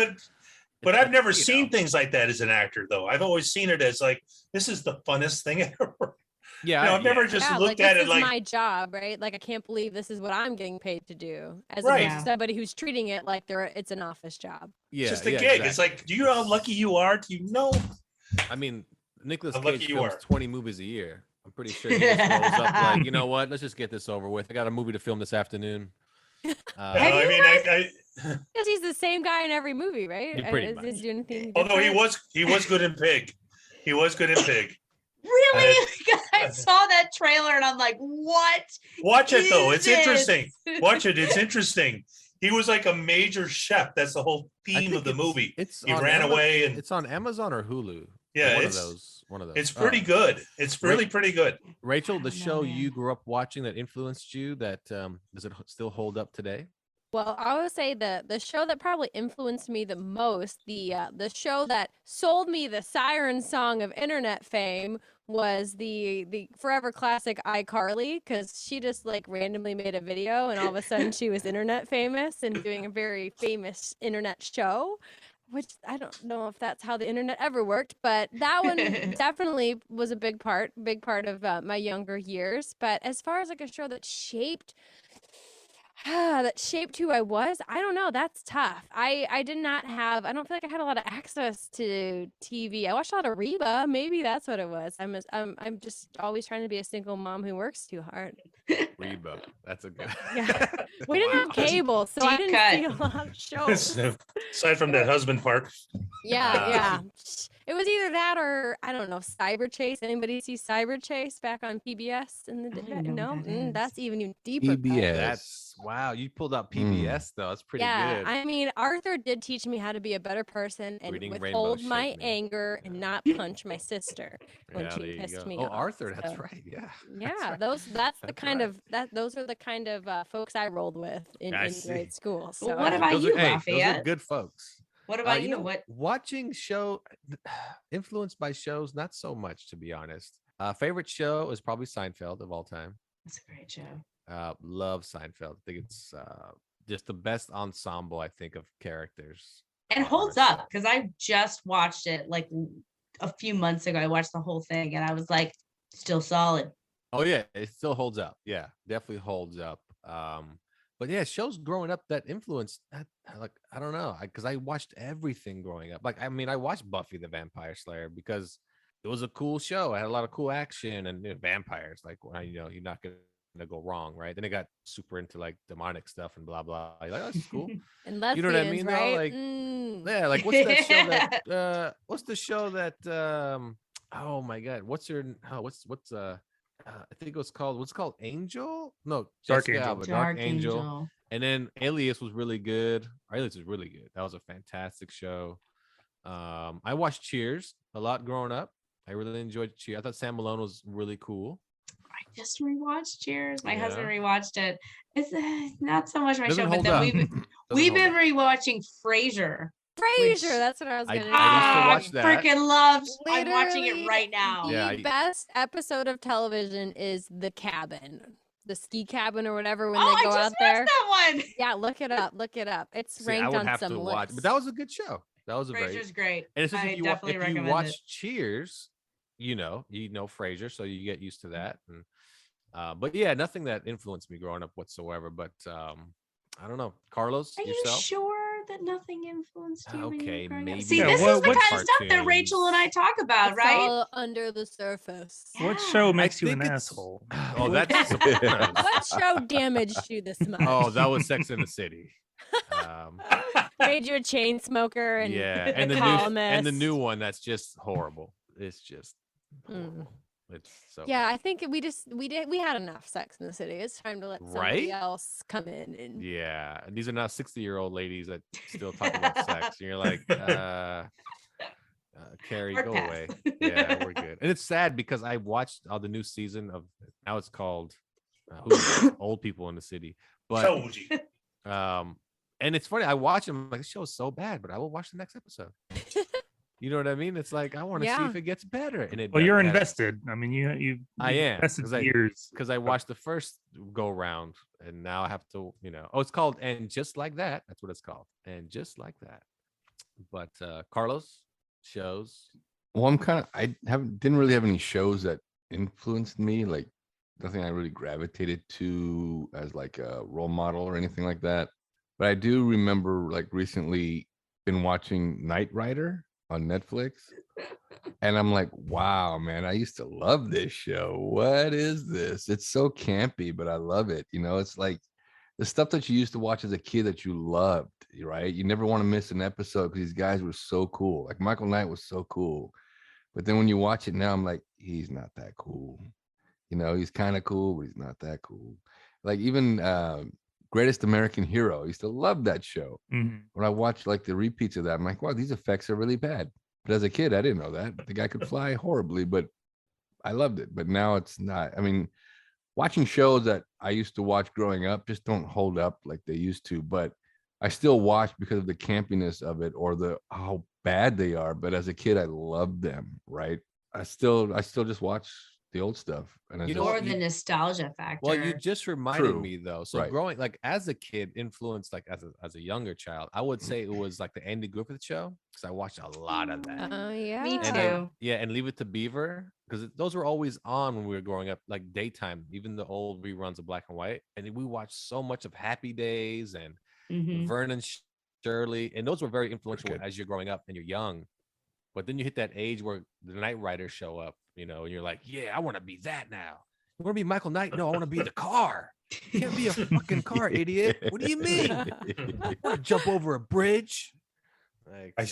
but I've never seen things like that as an actor, though. I've always seen it as like, this is the funnest thing ever. Yeah, I've never just looked at it this like is my job, right? Like, I can't believe this is what I'm getting paid to do, as Right. opposed to somebody who's treating it like it's an office job. Yeah, just a yeah, gig. exactly. It's like, do you know how lucky you are? Do you know? I mean, Nicolas How Cage lucky you films are. 20 movies a year. I'm pretty sure he just rolls up like, you know what? Let's just get this over with. I got a movie to film this afternoon. I mean, I Because he's the same guy in every movie, right? Yeah, pretty Is he doing anything although he different? was good in Pig. He was good in Pig. Really? I saw that trailer and I'm like, what? Watch it though. is It's this? interesting. Watch it. It's interesting. He was like a major chef. That's the whole I theme think of the movie. It's He on ran away and it's on Amazon or Hulu. Yeah, one of it's- those. One of those. it's pretty good. It's really pretty good. Rachel, the Oh, show man. you grew up watching that influenced you, that does it still hold up today? Well, I would say the show that probably influenced me the most, the show that sold me the siren song of internet fame, was the forever classic iCarly, because she just like randomly made a video and all of a sudden she was internet famous and doing a very famous internet show, which I don't know if that's how the internet ever worked, but that one definitely was a big part of my younger years. But as far as like a show that shaped who I was, I don't know. That's tough. I don't feel like I had a lot of access to TV. I watched a lot of Reba. Maybe that's what it was. I'm just always trying to be a single mom who works too hard. Reba. That's a good. Yeah. We didn't have cable, so I Deep didn't cut. see a lot of shows. Aside from that husband part. Yeah. It was either that or I don't know, Cyber Chase. Anybody see Cyber Chase back on PBS in the day? don't know No, what that is. that's even deeper. cut. PBS. That's wow. You pulled out PBS though. That's pretty Yeah, good. I mean, Arthur did teach me how to be a better person and Reading Rainbow withhold my Shake Me. anger and not punch my sister when Yeah, there she you pissed go. me Oh, off. Arthur. That's So, right. Yeah. Yeah, right. those are the kind of folks I rolled with in I see. grade school. So Well, what about Those you, are, hey, those are Lafayette? good folks. What about You you? know, What? watching show influenced by shows? Not so much, to be honest. Favorite show is probably Seinfeld of all time. That's a great show. Love Seinfeld. I think it's just the best ensemble, I think, of characters. And holds honestly. up because I just watched it like a few months ago. I watched the whole thing and I was like, still solid. Oh yeah, it still holds up. Yeah, definitely holds up. But yeah, shows growing up that influenced, like, I don't know, because I watched everything growing up. Like, I mean, I watched Buffy the Vampire Slayer because it was a cool show. It had a lot of cool action and vampires. Like, when you're not gonna go wrong, right? Then it got super into like demonic stuff and blah blah. You're like, oh, that's cool. and lesbians, You know what I mean, though? right? Like, Mm. Yeah, like what's that show that? What's the show that? Oh my God, what's I think it was called, what's it called? Angel? No, Dark Jessica Angel. Alba, Dark Angel. And then Alias was really good. Alias was really good. That was a fantastic show. I watched Cheers a lot growing up. I really enjoyed Cheers. I thought Sam Malone was really cool. I just rewatched Cheers. My Yeah. husband rewatched it. It's not so much my Doesn't show, but hold then up. we've Doesn't been hold up. rewatching Frasier Frasier. That's what I was gonna say. I used to watch that. Freaking loved. I'm watching Literally, it right now. The best episode of television is The Cabin, the ski cabin or whatever when they go out there. That one. Yeah, look it up. Look it up. It's See, I ranked would on have some to lists. watch, but that was a good show. That was a Frasier's great. And it's just I if you, definitely if you recommend watch it. Cheers, you know Frasier, so you get used to that. And but yeah, nothing that influenced me growing up whatsoever. But I don't know, Carlos, Are yourself? you sure that nothing influenced you? when you Okay, were growing up? maybe. See, Yeah, this what- is the what kind of stuff that cartoons? Rachel and I talk about, It's right? all under the surface. What show makes you think an it's- asshole? Oh, that's What show damaged you this much? oh, that was Sex in the City. Made you a chain smoker and Yeah, a and the columnist. new one that's just horrible. It's just Mm. it's so Yeah, I think we had enough Sex in the City. It's time to let somebody Right? else come in and yeah. And these are now 60-year-old ladies that still talk about sex, and you're like, Carrie, Hard go pass. away. Yeah, we're good. And it's sad because I watched the new season of now it's called Old People in the City, but Told you. and it's funny. I watch them like this show is so bad, but I will watch the next episode. You know what I mean? It's like I want to see Yeah. if it gets better. And it Well, you're it has- invested. I mean, you I am, invested 'cause I- years. because I watched the first go round, and now I have to, oh, it's called And Just Like That. That's what it's called, And Just Like That. But Carlos shows. Well, I didn't really have any shows that influenced me, like nothing I really gravitated to as like a role model or anything like that. But I do remember like recently been watching Knight Rider on Netflix. And I'm like, wow, man, I used to love this show. What is this? It's so campy, but I love it. It's like the stuff that you used to watch as a kid that you loved, right? You never want to miss an episode because these guys were so cool. Like Michael Knight was so cool. But then when you watch it now, I'm like, he's not that cool. He's kind of cool, but he's not that cool. Like even Greatest American Hero, I used to love that show. Mhm. When I watched like the repeats of that, I'm like, wow, these effects are really bad. But as a kid, I didn't know that. The guy could fly horribly, but I loved it. But now it's not. I mean, watching shows that I used to watch growing up just don't hold up like they used to. But I still watch because of the campiness of it or how bad they are. But as a kid, I loved them, right? I still just watch the old stuff. And I You just, know Or what, the nostalgia factor. Well, you just reminded True. me though. So Right. growing like as a kid, influenced like as a younger child, I would say it was like the Andy Griffith Show because I watched a lot of that. Oh yeah. Me And too. then, yeah, and Leave It to Beaver because those were always on when we were growing up, like daytime, even the old reruns of Black and White. And then we watched so much of Happy Days and Mhm. Vernon Shirley, and those were very influential good. as you're growing up and you're young. But then you hit that age where the Knight Riders show up, and you're like, yeah, I want to be that now. You want to be Michael Knight? No, I want to be the car. You can't be a fucking car, idiot. What do you mean? I want to jump over a bridge. Like, I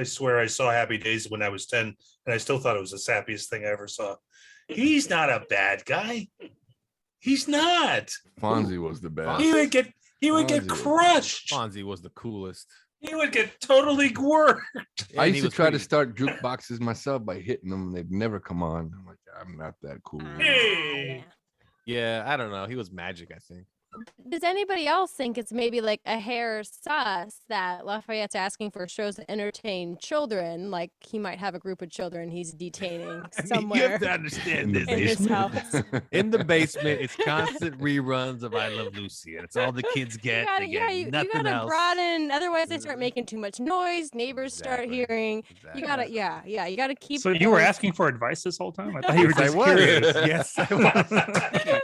swear I saw Happy Days when I was 10, and I still thought it was the sappiest thing I ever saw. He's not a bad guy. He's not. Fonzie was the best. He would get Fonzie was- crushed. Fonzie was the coolest. He would get totally worked. I And used he to was try to pretty- start jukeboxes myself by hitting them, and they'd never come on. I'm like, I'm not that cool. Hey. Yeah, I don't know. He was magic, I think. Does anybody else think it's maybe like a hair sus that Lafayette's asking for shows that entertain children? Like he might have a group of children he's detaining You have somewhere to understand In the this. in his basement. house. In the basement, it's constant reruns of I Love Lucy, and it's all the kids get. They get you nothing gotta else. broaden. Otherwise, they start making too much noise. Neighbors start Exactly. hearing. Exactly. You gotta, you gotta keep. So you were those- asking for advice this whole time? I thought you were Yes, I just was. curious. Yes, I was.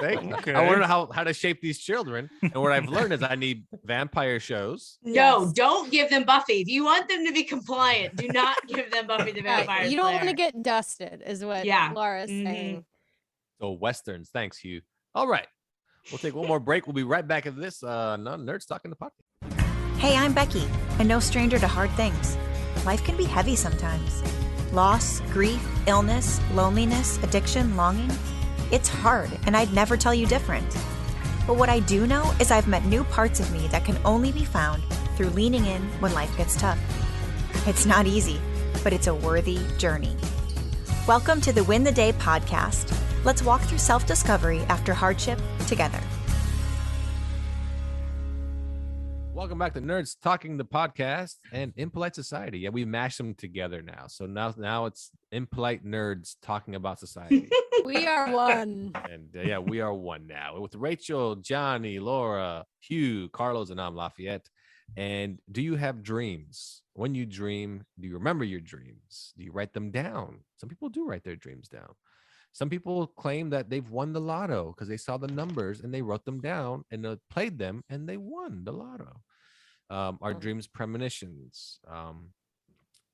Thank you. Okay. I want to know how to shape these children, and what I've learned is I need vampire shows. No, Yes. don't give them Buffy. If you want them to be compliant, do not give them Buffy the Right, Vampire you don't want to Slayer. get dusted, is what Yeah. Laura's Mhm. saying. So westerns. Thanks, Hugh. All right, we'll take one more break. We'll be right back after this. Non-nerds talking the podcast. Hey, I'm Becky, and no stranger to hard things. Life can be heavy sometimes. Loss, grief, illness, loneliness, addiction, longing. It's hard, and I'd never tell you different. But what I do know is I've met new parts of me that can only be found through leaning in when life gets tough. It's not easy, but it's a worthy journey. Welcome to the Win the Day podcast. Let's walk through self-discovery after hardship together. Welcome back to Nerds Talking, the podcast, and Impolite Society. Yeah, we mashed them together now. So now it's Impolite Nerds Talking about society. We are one. And yeah, we are one now with Rachel, Johnny, Laura, Hugh, Carlos, and I'm Lafayette. And do you have dreams? When you dream, do you remember your dreams? Do you write them down? Some people do write their dreams down. Some people claim that they've won the lotto because they saw the numbers and they wrote them down and they played them and they won the lotto. Our dreams, premonitions,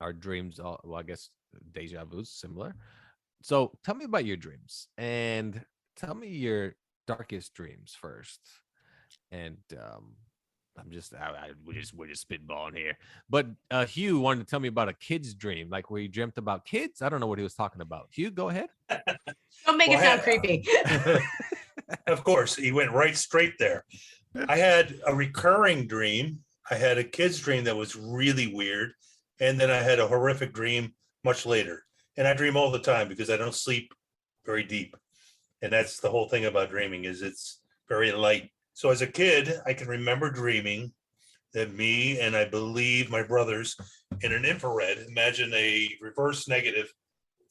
our dreams, well, I guess deja vu is similar. So tell me about your dreams and tell me your darkest dreams first. And we're just spitballing here. But Hugh wanted to tell me about a kid's dream, like where he dreamt about kids. I don't know what he was talking about. Hugh, go ahead. Don't make it sound creepy. Of course, he went right straight there. I had a recurring dream. I had a kid's dream that was really weird. And then I had a horrific dream much later. And I dream all the time because I don't sleep very deep. And that's the whole thing about dreaming, is it's very light. So as a kid, I can remember dreaming that me and I believe my brothers in an infrared, imagine a reverse negative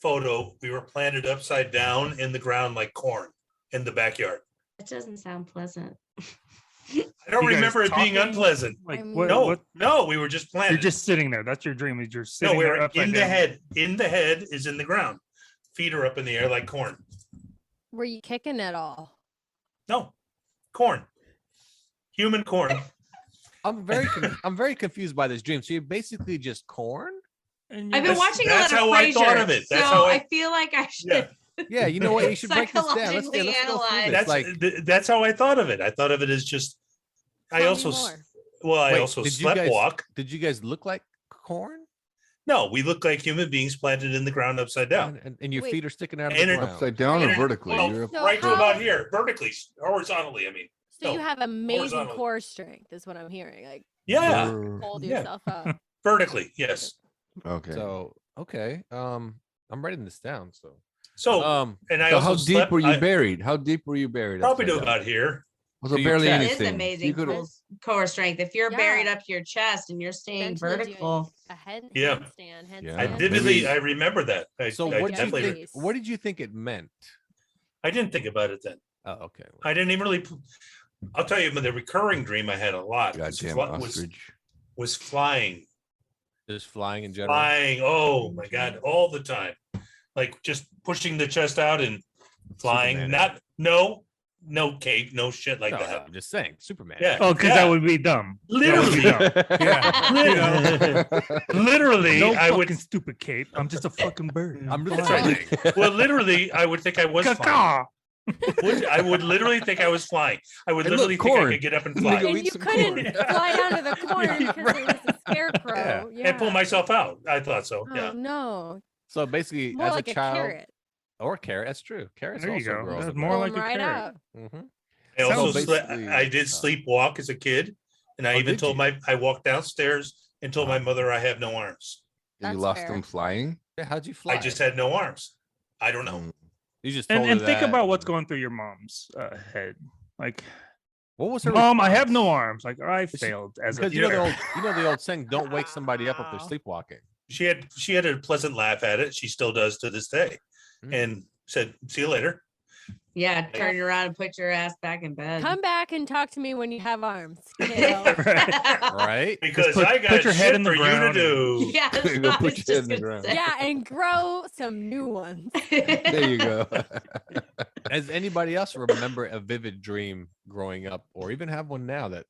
photo, we were planted upside down in the ground like corn in the backyard. That doesn't sound pleasant. I don't remember it being unpleasant. Like No, we were just planted. You're just sitting there. That's your dream. Is you're sitting No, we there were upside in the down. head. In the head is in the ground. Feet are up in the air like corn. Were you kicking at all? No, corn. Human corn. I'm very confused by this dream. So you're basically just corn? I've been watching a lot of That's how I thought of it. That's so how I feel like I should. Yeah. Yeah, you know what? You should break this down. Let's go through Psychologically this. That's how I thought of it. I thought of it as just. I Tell me also, more. well, I Wait, also did you guys- sleptwalk. Did you guys look like corn? No, we look like human beings planted in the ground upside down. And your Wait. feet are sticking out of And the it- ground. Upside down or And- vertically? well, You're up- So right to how- about here, vertically, horizontally. I mean, So you No, have amazing horizontally. core strength, is what I'm hearing. Like yeah, hold Yeah. yourself up. vertically, yes. Okay. So okay, I'm writing this down. So So, and I So also how deep slept, were you I- buried? How deep were you buried? Probably to upside down? about here. Was it To your barely chest. It is anything? amazing You could've- core strength. If you're Yeah. buried up to your chest and you're staying Essentially doing vertical, a handstand. Yeah. handstand. I Yeah. vividly, Maybe- I remember that. so I what did you definitely- think? What did you think it meant? I didn't think about it then. Oh, okay. I didn't even really. I'll tell you, the recurring dream I had a lot Goddamn was ostrich. flying. Just flying in general. Flying. Oh my God, all the time. Like just pushing the chest out and flying. Superman. No cape, no shit like No, that. I'm just saying, Superman. Yeah. Oh, because that would be dumb. Literally. Yeah. Literally, No I fucking would. stupid cape. I'm just a fucking bird. I'm just That's flying. right. Well, literally, I would think I was flying. Caw-caw. I would literally think I was flying. I would Hey, literally look, think I corn. could get up and Let me fly go And eat you some couldn't corn. fly down to the corner because it was a scarecrow. Yeah. and pull myself out. I thought so. Oh Yeah. no. So basically, More as like a child, carrot. or carrot, that's true. Carrots There you also go. grow. That's as a more plant. like Pull 'em a right carrot. out. Mhm. I also So slept, basically, I did sleepwalk as a kid, and I Oh, even did told you? I walked downstairs and told my mother I have no arms. And you That's lost fair. them flying? Yeah, how'd you fly? I just had no arms. I don't know. Mm. You just told And her think that. about what's going through your mom's head. Like, What was her? Mom, I have response? no arms. Like, I She- failed as a Because you know kid. the old saying, "Don't wake somebody up if they're Wow. sleepwalking." She had a pleasant laugh at it. She still does to this day, Mm. and said, "See you later." yeah, turn around and put your ass back in bed. Come back and talk to me when you have arms. kiddo. Right? Because put- I got put your head shit in the for you to ground do. Yeah, that's Go what I put was your just head in the gonna ground. say. Yeah, and grow some new ones. There you go. Does anybody else remember a vivid dream growing up, or even have one now that?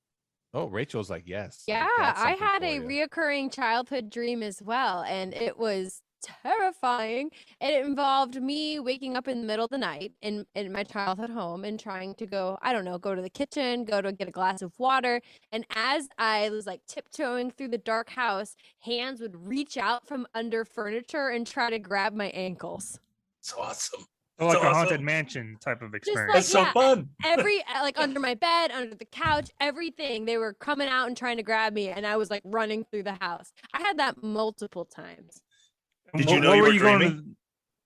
Oh, Rachel's like, yes. Yeah, got I something had for a you. reoccurring childhood dream as well, and it was terrifying. It involved me waking up in the middle of the night in my childhood home and trying to go, I don't know, go to the kitchen, go to get a glass of water. And as I was like tiptoeing through the dark house, hands would reach out from under furniture and try to grab my ankles. It's awesome. like That's a haunted awesome. mansion type of Just experience. That's so yeah, fun. Every like under my bed, under the couch, everything. They were coming out and trying to grab me, and I was like running through the house. I had that multiple times. Did What- you know what you were were going dreaming? to-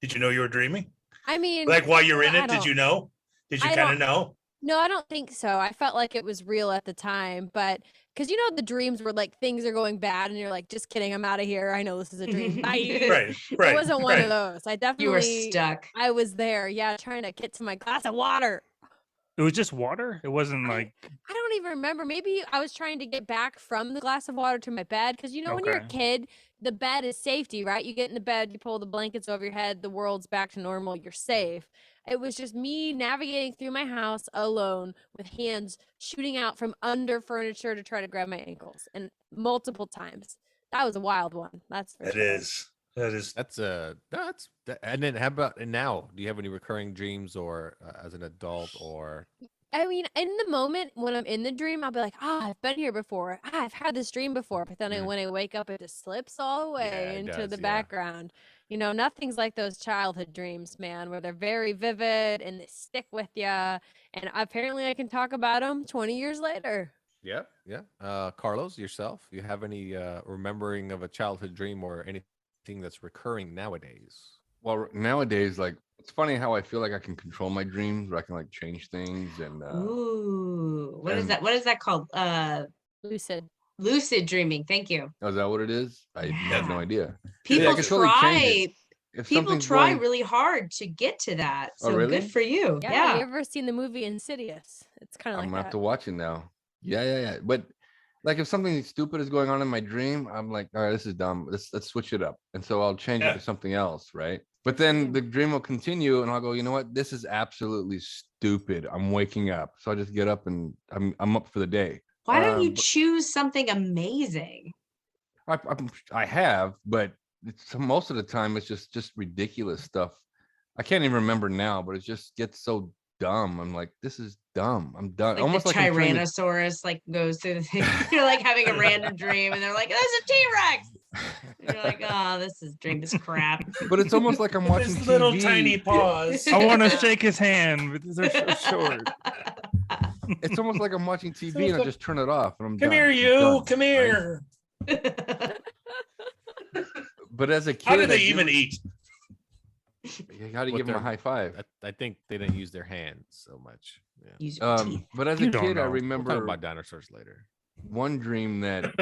Did you know you were dreaming? I mean, Like while you're in I it, did don't- you know? Did you I kind of don't- know? No, I don't think so. I felt like it was real at the time, but because the dreams were like things are going bad, and you're like, just kidding, I'm out of here. I know this is a dream. Bye. Right. It wasn't one of those. I definitely You were stuck. I was there, trying to get to my glass of water. It was just water. It wasn't like I don't even remember. Maybe I was trying to get back from the glass of water to my bed because when you're a kid, the bed is safety, right? You get in the bed, you pull the blankets over your head, the world's back to normal, you're safe. It was just me navigating through my house alone with hands shooting out from under furniture to try to grab my ankles, and multiple times. That was a wild one. That's for sure. And then how about now? Do you have any recurring dreams, or as an adult, or? I mean, in the moment when I'm in the dream, I'll be like, I've been here before. I've had this dream before. But then when I wake up, it just slips all the way into the background. Nothing's like those childhood dreams, man, where they're very vivid and they stick with you. And apparently I can talk about them 20 years later. Yeah. Carlos, yourself, you have any remembering of a childhood dream or anything that's recurring nowadays? Well, nowadays, like, it's funny how I feel like I can control my dreams, where I can like change things and Ooh, what is that? What is that called? Lucid dreaming. Thank you. Oh, is that what it is? I have no idea. People try really hard to get to that. So really? Good for you. Yeah. Have you ever seen the movie Insidious? It's kind of like I'm gonna have to watch it now. Yeah. But like, if something stupid is going on in my dream, I'm like, all right, this is dumb. Let's switch it up. And so I'll change it to something else, right? But then the dream will continue, and I'll go, you know what? This is absolutely stupid. I'm waking up. So I just get up and I'm up for the day. Why don't you choose something amazing? I have, but most of the time it's just ridiculous stuff. I can't even remember now, but it just gets so dumb. I'm like, this is dumb. I'm done. Like almost the like Tyrannosaurus goes through the thing. You're like having a random dream, and they're like, "There's a T-Rex." You're like, "Oh, this is crap." But it's almost like I'm watching His TV. little tiny paws. I want to shake his hand, but they're so short. It's almost like I'm watching TV and I just turn it off and I'm Come done. here, you. Come here. But as a kid, How do they even eat? How do you give them a high five? I think they didn't use their hands so much. Use your teeth. But as a kid, I remember we'll talk about dinosaurs later. One dream that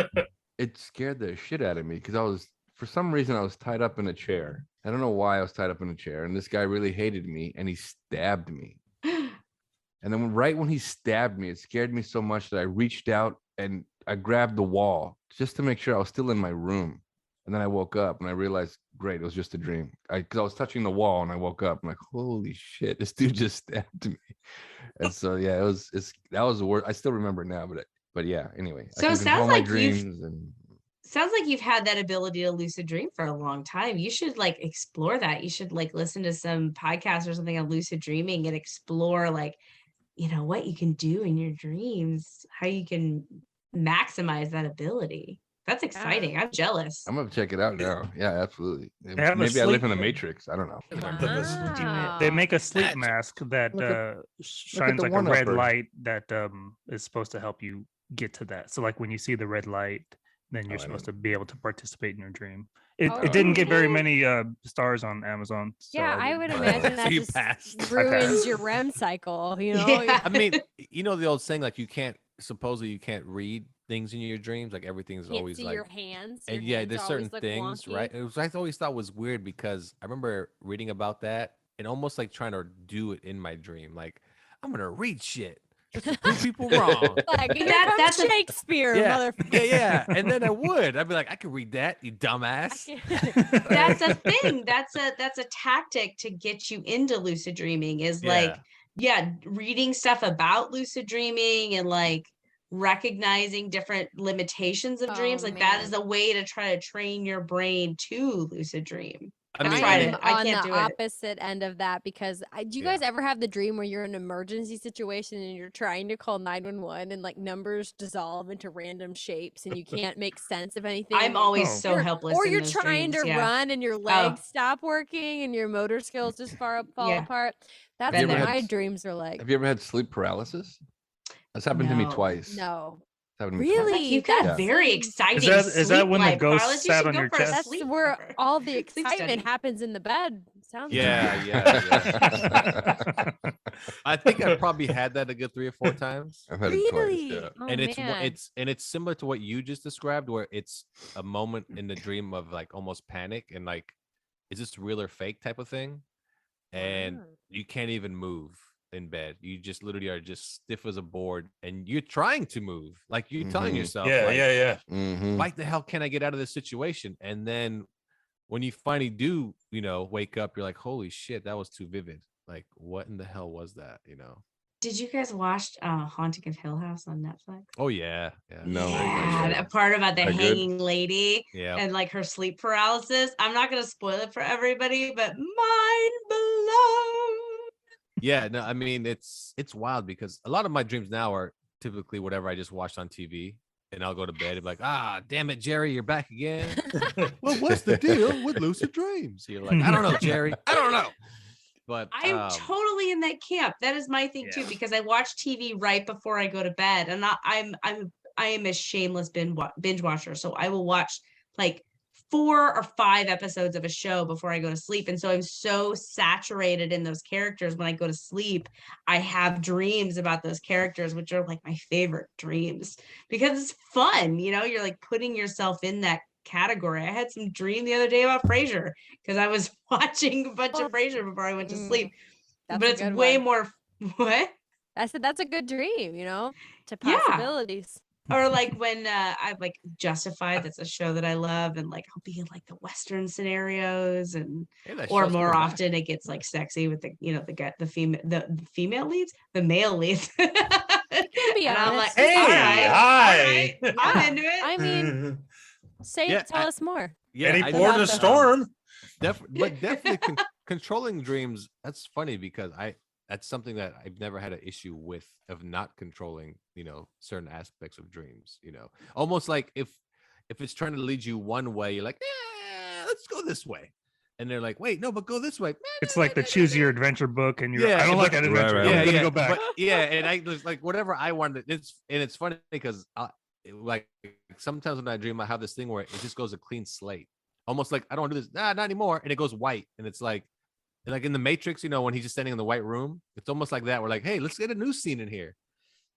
it scared the shit out of me because for some reason I was tied up in a chair. I don't know why I was tied up in a chair, and this guy really hated me and he stabbed me. And then right when he stabbed me, it scared me so much that I reached out and I grabbed the wall just to make sure I was still in my room. And then I woke up and I realized, great, it was just a dream. Because I was touching the wall and I woke up. I'm like, holy shit, this dude just stabbed me. And so that was the worst. I still remember it now, but yeah. Anyway, So I it can control sounds my like dreams and. Sounds like you've had that ability to lucid dream for a long time. You should explore that. You should listen to some podcasts or something on lucid dreaming and explore what you can do in your dreams, how you can maximize that ability. That's exciting. I'm jealous. I'm gonna check it out now. Yeah, absolutely. have a Maybe I live sleep- in the Matrix. I don't know. Wow. They make a sleep mask that shines the like a red one-upper. light that is supposed to help you get to that. So like when you see the red light, then you're supposed to be able to participate in your dream. It didn't get very many stars on Amazon. So Yeah, I would imagine that You just passed. ruins your REM cycle. Yeah. I mean, the old saying, like, you can't read things in your dreams, like everything's Can't always see like your hands. and your hands there's are certain always, things, wonky. right? It was, I always thought was weird because I remember reading about that and almost like trying to do it in my dream, like I'm gonna read shit just to prove people wrong. Like, That's a- Shakespeare, Yeah, motherfucker. yeah, and then I'd be like, I could read that, you dumbass. That's a thing. That's a tactic to get you into lucid dreaming is reading stuff about lucid dreaming and recognizing different limitations of dreams. That man. is a way to try to train your brain to lucid dream. I mean, tried I'm it. I on can't the do it. opposite end of that because do you guys ever have the dream where you're in an emergency situation and you're trying to call 911 and numbers dissolve into random shapes and you can't make sense of anything? I'm always Oh. so helpless. Or in you're those trying dreams, to yeah. run and your legs stop working and your motor skills just fall Yeah. apart. That's Been what there. my dreams are like. Have you ever had sleep paralysis? That's happened to me No. twice. No. It's happened to me twice. Really? You've got Yeah. very exciting. Is that when the sleep life, ghost Carlos. You sat should on go your for a chest? That's sleep- where all the sleep excitement study. happens in the bed. Sounds Yeah. I think I probably had that a good 3 or 4 times. I've had it twice. Really? Yeah. Oh, And man. it's similar to what you just described, where it's a moment in the dream of like almost panic and like, is this real or fake type of thing? And Wow. you can't even move in bed. You just literally are just stiff as a board, and you're trying to move, like you're telling Mhm. yourself, Yeah, like, yeah. Mhm. why the hell can I get out of this situation? And then when you finally do, wake up, you're like, holy shit, that was too vivid. Like, what in the hell was that? Did you guys watch Haunting of Hill House on Netflix? Oh yeah, yeah. No. Yeah, that part about the Are good? hanging lady Yeah. and like her sleep paralysis. I'm not gonna spoil it for everybody, but mind blown. Yeah, no, I mean it's wild because a lot of my dreams now are typically whatever I just watched on TV, and I'll go to bed and be like, damn it, Jerry, you're back again. Well, what's the deal with lucid dreams? You're like, I don't know, Jerry, I don't know. But I'm totally in that camp. That is my thing too, because I watch TV right before I go to bed, and I am a shameless binge watcher. So I will watch like 4 or 5 episodes of a show before I go to sleep, and so I'm so saturated in those characters. When I go to sleep, I have dreams about those characters, which are like my favorite dreams because it's fun. You're like putting yourself in that category. I had some dream the other day about Frasier because I was watching a bunch of Frasier before I went to sleep. That's But a it's good way one. more what? I said that's a good dream, to Yeah. possibilities. Or like when I'm like Justified, that's a show that I love, and like I'll be in like the Western scenarios, and hey, that or show's more coming back. often it gets like sexy with the female leads, the male leads. Be And I'm honest. like, Hey, all right, hi. all right, I'm into it. I mean, tell us more. Yeah, Any I port know. of storm? Definitely controlling dreams. That's funny because that's something that I've never had an issue with, of not controlling, certain aspects of dreams. Almost like if it's trying to lead you one way, you're like, let's go this way, and they're like, wait, no, but go this way. It's like the choose your adventure book, and you're I don't like that adventure. right. I'm gonna go back. But, yeah, and I was like, whatever I wanted. It's funny because like sometimes when I dream, I have this thing where it just goes a clean slate, almost like I don't want to do this, not anymore, and it goes white, and it's like in the Matrix, when he's just standing in the white room, it's almost like that. We're like, hey, let's get a new scene in here.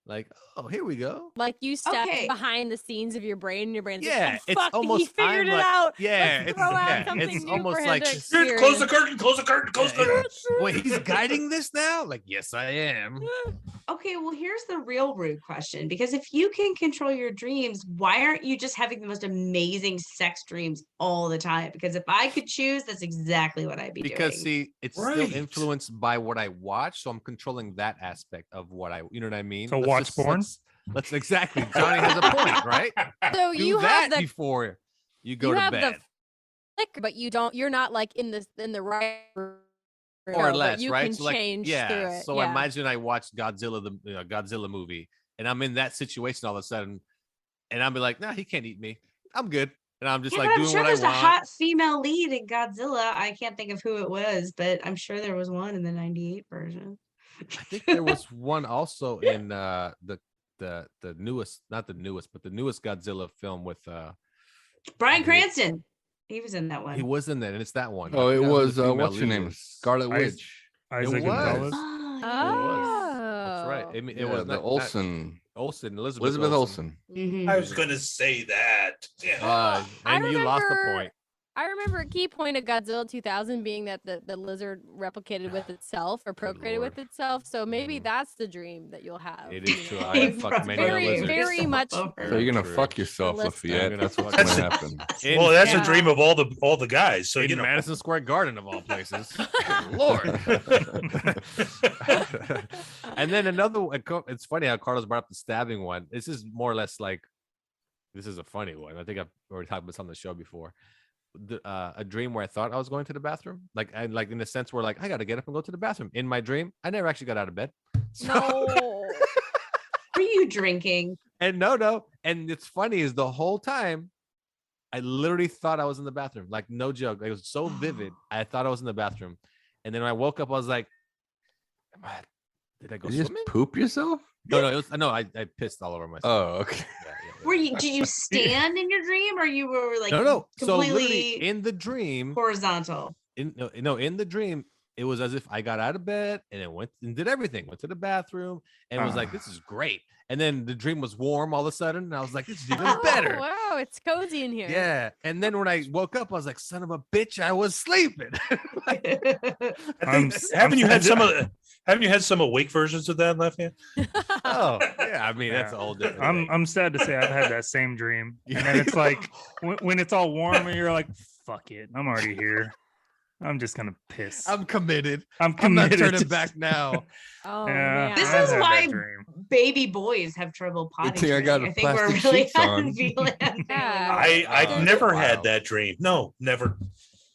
Like, oh, here we go. Like you step Okay. behind the scenes of your brain, and your brain's Yeah, like, it's oh, fuck, almost he figured I'm it like- out. Yeah, Let's throw out something it's new almost for him like to Close the experience. curtain, close the curtain, close the curtain. wait, he's guiding this now? Like, yes, I am. Okay, well, here's the real rude question. Because if you can control your dreams, why aren't you just having the most amazing sex dreams all the time? Because if I could choose, that's exactly what I'd be Because doing. see, it's Right. still influenced by what I watch, so I'm controlling that aspect of what you know what I mean? So watch porn? Let's exactly. Johnny has a point, right? So Do you that have the before you go you to have bed, the flicker, but you're not like in the right more no, or but less, you right? can So like, change through yeah. it. So yeah. imagine I watched Godzilla, the Godzilla movie, and I'm in that situation all of a sudden, and I'm be like, nah, he can't eat me. I'm good, and I'm just Yeah, like but I'm doing sure what I there's a want. hot female lead in Godzilla. I can't think of who it was, but I'm sure there was one in the 98 version. I think there was one also in the newest, not the newest, but the newest Godzilla film with Bryan he- Cranston. He was in that one. he was in that, and it's that one. I Oh, it forgot who the was female what's her lead name? is. Scarlet Ice- Witch. Isaac was. Gonzalez. Oh, It yeah. was. That's right. I mean, it Yeah, was the not Olsen. Olsen, Elizabeth Olsen. Mhm. I was going to say that. Yeah. I And you lost the remember- point. I remember a key point of Godzilla 2000 being that the lizard replicated with itself or procreated with Lord. itself. So maybe Mhm. that's the dream that you'll have. It is you true. know? I have fucked many very, lizards. very much. So you're gonna True. fuck yourself, Listen. Lafayette. I'm That's gonna what's fuck gonna myself. happen. Well, that's Yeah. a dream of all the guys. So In you know. Madison Square Garden of all places. Lord. And then another. It's funny how Carlos brought up the stabbing one. This is more or less like, this is a funny one. I think I've already talked about this on the show before. A dream where I thought I was going to the bathroom, like in the sense where like I got to get up and go to the bathroom. In my dream, I never actually got out of bed. So- No. Were you drinking? And no. And it's funny is the whole time I literally thought I was in the bathroom. Like, no joke. It was so vivid. I thought I was in the bathroom. And then when I woke up, I was like, did I go Did you swimming? just poop yourself? No, I pissed all over myself. Oh, okay. Were you? Did you stand in your dream, or you were like No. So completely literally in the dream, horizontal? in the dream, it was as if I got out of bed and it went and did everything. Went to the bathroom and was like, "This is great." And then the dream was warm all of a sudden, and I was like, "This is even better." Wow, it's cozy in here. Yeah. And then when I woke up, I was like, "Son of a bitch, I was sleeping." Haven't you had some awake versions of that, Lafayette? Oh, yeah. I mean, that's a whole different thing. I'm sad to say I've had that same dream, and then it's like when it's all warm and you're like, "Fuck it, I'm already here. I'm just gonna piss. I'm committed. I'm not committed. turning back now." Oh, Yeah. man. This I've is had why that dream. baby boys have trouble potty thing I got training. the I think we're plastic really sheets on. feeling that. Yeah. I've never had that dream. No, never.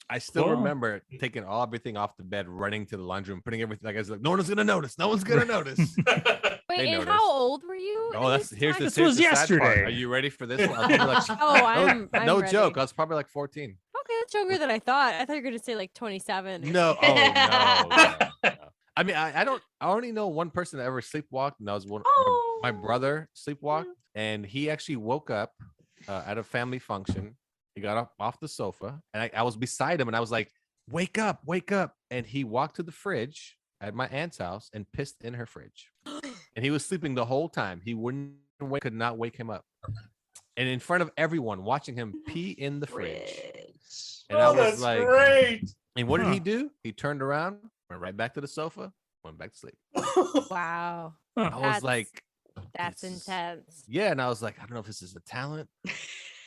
I still Well- remember taking everything off the bed, running to the laundry room, putting everything. Like I was like, "No one's gonna notice. No one's gonna notice." Wait, They and noticed. how old were you? Oh, at here's time? the This was sad part. yesterday. Are you ready for this one? I was probably like, Oh, I'm no ready. joke. I was probably like 14. Okay, that's younger than I thought. I thought you were gonna say like 27. or No, something. no. I mean, I only know one person that ever sleepwalked, and that was my brother sleepwalked, and he actually woke up at a family function. He got up off the sofa, and I was beside him, and I was like, wake up. And he walked to the fridge at my aunt's house and pissed in her fridge. And he was sleeping the whole time. He could not wake him up. And in front of everyone watching him pee in the fridge. And I was that's like, great. and what did he do? He turned around, went right back to the sofa, went back to sleep. Wow. I was That's- like, That's this is- intense. yeah. And I was like, I don't know if this is a talent.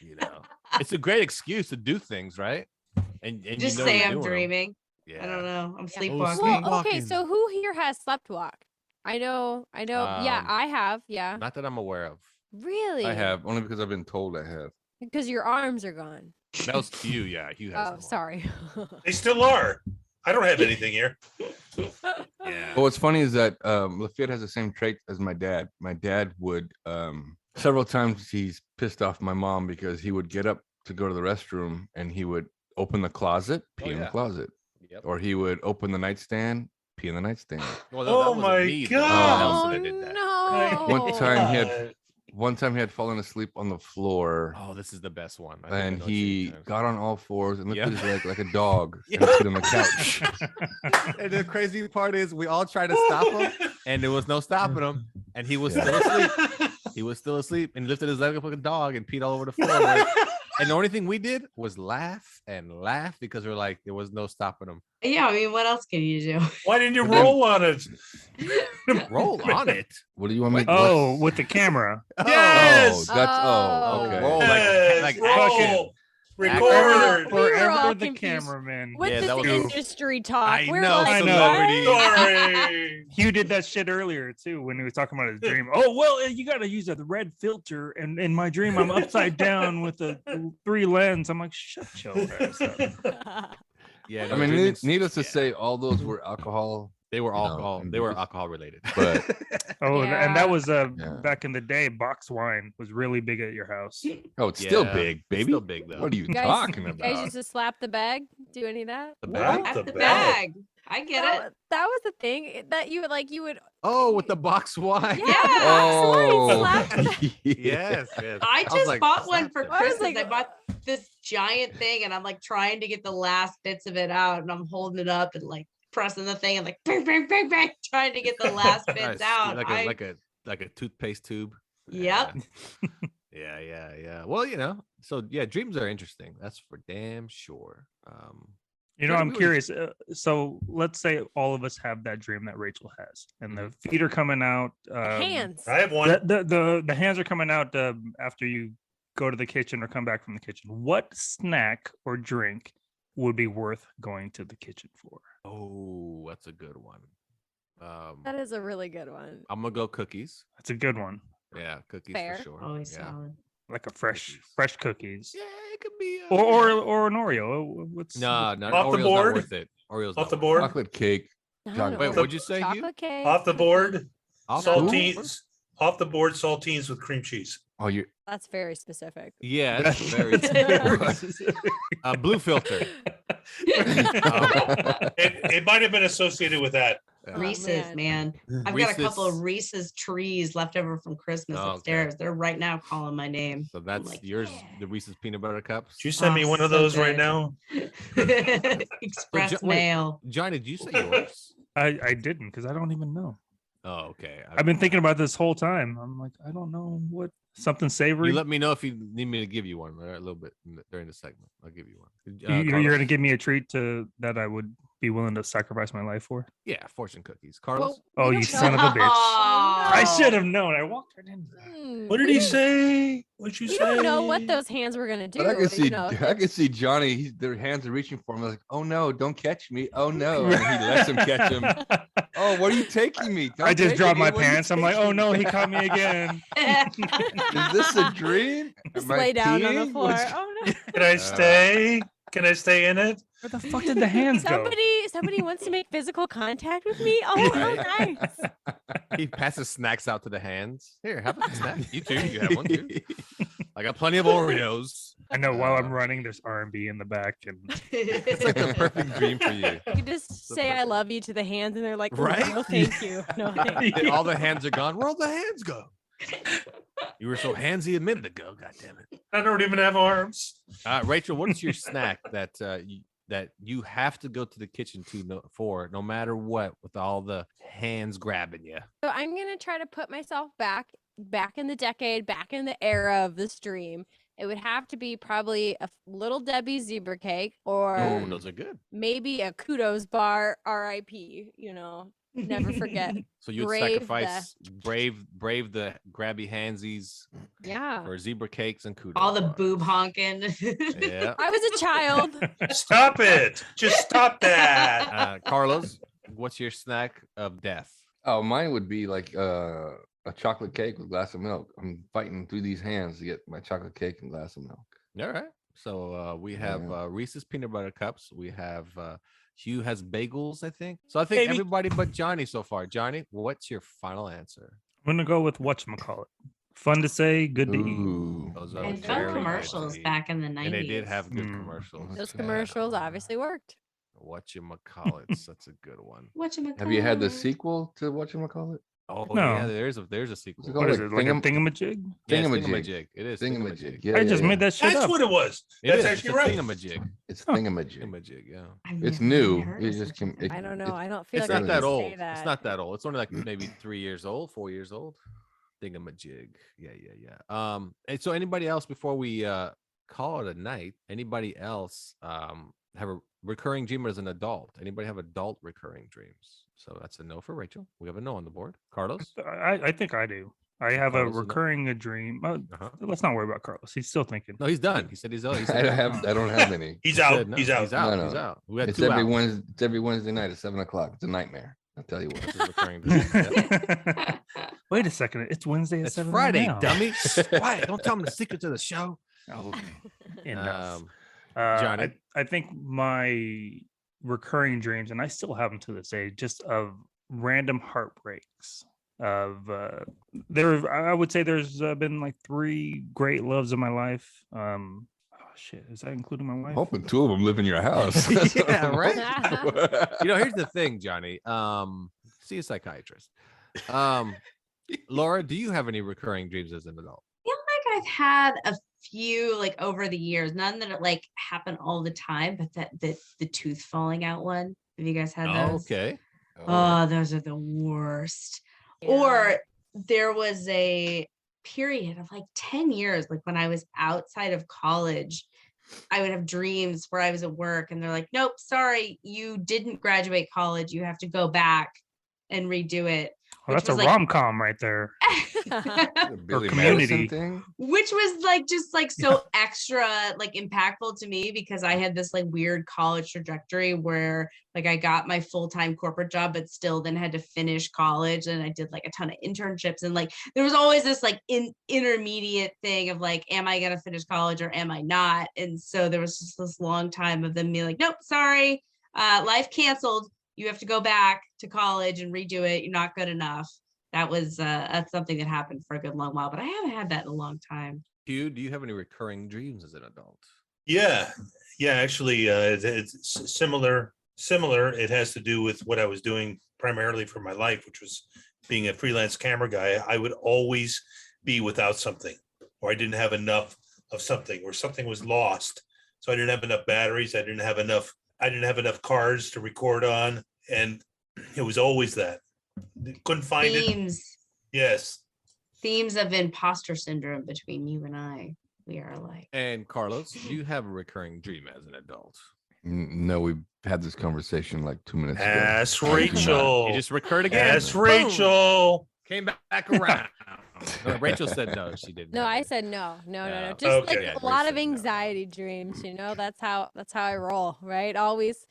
You know, it's a great excuse to do things, right? And Just you know say you're I'm doing 'em. dreaming. Yeah. I don't know. I'm Oh, sleepwalking. Well, okay, Sleepwalking. so who here has slept walk? I know. Yeah, Um, I have. Yeah. Not that I'm aware of. Really? I have only because I've been told I have. Because your arms are gone. That was Hugh. Yeah, Hugh has. Oh, them all. sorry. They still are. I don't have anything here. Yeah. But what's funny is that Lafayette has the same trait as my dad. My dad would several times he's pissed off my mom because he would get up to go to the restroom and he would open the closet, pee in the yeah. closet, Yep. or he would open the nightstand, pee in the nightstand. Well, Oh wasn't my me, God. someone else Oh, that did that. no. One time he had fallen asleep on the floor. Oh, this is the best one. I think I And know what he you're saying. got on all fours and lifted Yeah. his leg like a dog Yeah. and sit on the couch. And the crazy part is we all tried to stop him, and there was no stopping him, and he was Yeah. still asleep. He was still asleep and lifted his leg up like a dog and peed all over the floor. And the only thing we did was laugh and laugh because we're like, there was no stopping him. Yeah, I mean, what else can you do? Why didn't you roll on it? Roll on it. What do you want me? Oh, with the camera. Yes. Oh, that's Oh. okay. Roll Yes, like roll. action. Record. We were Forever all the confused. cameraman. What Yeah, is that the was- industry talk? I We're know, like, I know. what? Sorry. Hugh did that shit earlier too when he was talking about his dream. Oh well, you got to use a red filter, and in my dream I'm upside down with a 3 lens. I'm like, shut your ass up. Yeah, I no, mean, dreaming's- needless to yeah. say, all those were alcohol. they were No, alcohol. and They were because- alcohol related. But Oh, and Yeah. that was Yeah. back in the day. Box wine was really big at your house. oh, it's still Yeah, big, it's baby. still big though. What are you You guys- talking You guys about? used to slap the bag? Do any of that? The What? bag? At the the bag. bag. I get that, it. that was the thing that you would. Oh, with the box wine. Yeah. Oh, Slap the bag. Yes, yes. I was just like, bought one for slap I was Christmas. like- I bought this giant thing and I'm like trying to get the last bits of it out and I'm holding it up and like pressing the thing and like bang, bang, bang, bang, trying to get the last it. bits Nice. out. Like a toothpaste tube. Yep. Yeah. Well, so yeah, dreams are interesting. That's for damn sure. You know, Yeah, I'm we were curious. So let's say all of us have that dream that Rachel has, and the feet are coming out. Hands. I have one. The hands are coming out after you go to the kitchen or come back from the kitchen. What snack or drink would be worth going to the kitchen for? Oh, that's a good one. That is a really good one. I'm gonna go cookies. That's a good one. Yeah, cookies Fair. for sure. Always yeah. solid. Like a fresh Cookies. cookies. Yeah, it could be. Or an Oreo. What's no, Off the Oreo's board? not worth it. Oreo's Off not the worth board? chocolate cake. I Chocolate- don't Wait, know. what'd you say, Hugh? Chocolate cake. Off the board. Off the board? Saltines. Off the board saltines with cream cheese. Oh, you. That's very specific. Yeah, that's very blue filter. It might have been associated with that. Reese's, man. I've got a couple of Reese's trees left over from Christmas upstairs. They're right now calling my name. So that's like, yours, the Reese's peanut butter cups. Did you send me one of those right now? Express mail. Johnny, did you say yours? I didn't, because I don't even know. Oh, okay. I've been thinking about this whole time. I'm like, I don't know what, something savory. You let me know if you need me to give you one a little bit during the segment. I'll give you one. You're going to give me a treat that I would be willing to sacrifice my life for? Yeah, fortune cookies. Carlos? Oh, you son of a bitch. I should have known. I walked right into that. What did he say? What'd you say? You don't know what those hands were going to do. But I can see Johnny, their hands are reaching for him. Like, oh no, don't catch me. Oh no. And he lets him catch him. Oh, what are you taking me? Don't I just dropped my What are pants. you I'm like, oh taking no, me? he caught me again. Is this a dream? Just Am I lay down on the peeing? floor. What's- Oh no. Can I stay? Can I stay in it? Where the fuck did the hands go? Somebody wants to make physical contact with me. Oh, how nice. He passes snacks out to the hands. Here, have a snack. You too. You have one too. I got plenty of Oreos. I know while I'm running, there's R&B in the back, and It's like the perfect dream for you. You just say I love you to the hands, and they're like, Right? No, thank you. No, thank you. All the hands are gone. Where all the hands go? You were so handsy a minute ago. God damn it. I don't even have arms. Rachel, what is your snack that you have to go to the kitchen for no matter what, with all the hands grabbing you? So I'm gonna try to put myself back in the decade, back in the era of the stream. It would have to be probably a Little Debbie zebra cake, or Oh, those are good. maybe a kudos bar, RIP. Never forget. So you'd sacrifice brave the grabby handsies Yeah. for zebra cakes and kudos. All the bars. boob honking. Yeah. I was a child. Stop it. Just stop that. Carlos, what's your snack of death? Oh, mine would be like a chocolate cake with a glass of milk. I'm fighting through these hands to get my chocolate cake and glass of milk. All right. So we have Reese's peanut butter cups. We have Hugh has bagels, I think. So I think Maybe. everybody but Johnny so far. Johnny, what's your final answer? I'm gonna go with whatchamacallit. Fun to say, good to eat. Ooh. Those are And very fun good commercials to eat. back in the 90s. And they did have good commercials. Those commercials obviously worked. Whatchamacallits. That's a good one. Have you had the sequel to whatchamacallit? Oh No. yeah, there's a sequel. What's What is like it? Like a thingam- thingamajig? Yeah, it's Thingamajig. thingamajig. It is Thingamajig. thingamajig. Yeah, I just yeah, made that shit That's up. what it was. It That's is. actually It's a right. thingamajig. It's thingamajig. Thingamajig, yeah. It's new. Heard You of just such can. a thing. I don't know. I don't feel It's like not I that can old. say that. It's not that old. It's only like maybe 3 years old, 4 years old. Thingamajig. Yeah. And so anybody else before we call it a night? Anybody else have a recurring dream as an adult? Anybody have adult recurring dreams? So that's a no for Rachel. We have a no on the board. Carlos? I think I do. I have a Carlos is not- recurring dream. Uh-huh. Let's not worry about Carlos. He's still thinking. No, he's done. He said he's out. He I said don't have any. He's he out. said no. He's out. He's out. No, He's no. out. We had It's two every out. Wednesday. It's every Wednesday night at 7:00. It's a nightmare. I'll tell you That's what. his recurring dream. Yep. Wait a second. It's Wednesday at It's 7 Friday, now. dummy. Quiet. Don't tell him the secret to the show. Oh, okay. Enough. Johnny? I think my recurring dreams, and I still have them to this day, just of random heartbreaks. I would say there's been like 3 great loves in my life. Oh shit, is that including my wife? Hoping 2 of them live in your house. Yeah, right. Here's the thing, Johnny. See a psychiatrist. Laura, do you have any recurring dreams as an adult? I feel like I've had a few like over the years, none that like happen all the time, but that the tooth falling out one. Have you guys had those? Okay. Oh, those are the worst. Or there was a period of like 10 years, like when I was outside of college, I would have dreams where I was at work and they're like, nope, sorry, you didn't graduate college. You have to go back and redo it. Well, that's a like- rom-com right there. Billy Community. Madison thing. Which was like just like so extra like impactful to me because I had this like weird college trajectory where like I got my full-time corporate job but still then had to finish college, and I did like a ton of internships, and like there was always this like intermediate thing of like, am I gonna finish college or am I not? And so there was just this long time of them being like, nope, sorry, life canceled, you have to go back to college and redo it, you're not good enough. That was that's something that happened for a good long while, but I haven't had that in a long time. Hugh, do you have any recurring dreams as an adult? Yeah. Actually, it's similar. It has to do with what I was doing primarily for my life, which was being a freelance camera guy, I would always be without something, or I didn't have enough of something, or something was lost. So I didn't have enough batteries. I didn't have enough cars to record on. And it was always that. Couldn't find Themes. it. Yes. Themes of imposter syndrome between you and I. We are alike. And Carlos, do you have a recurring dream as an adult? No, we had this conversation like 2 minutes ago. Ask Rachel. You just recurred again. Ask Rachel. Came back around. No, Rachel said no, she didn't. No, I said no. Just Okay. like a lot of anxiety dreams, that's how I roll, right? Always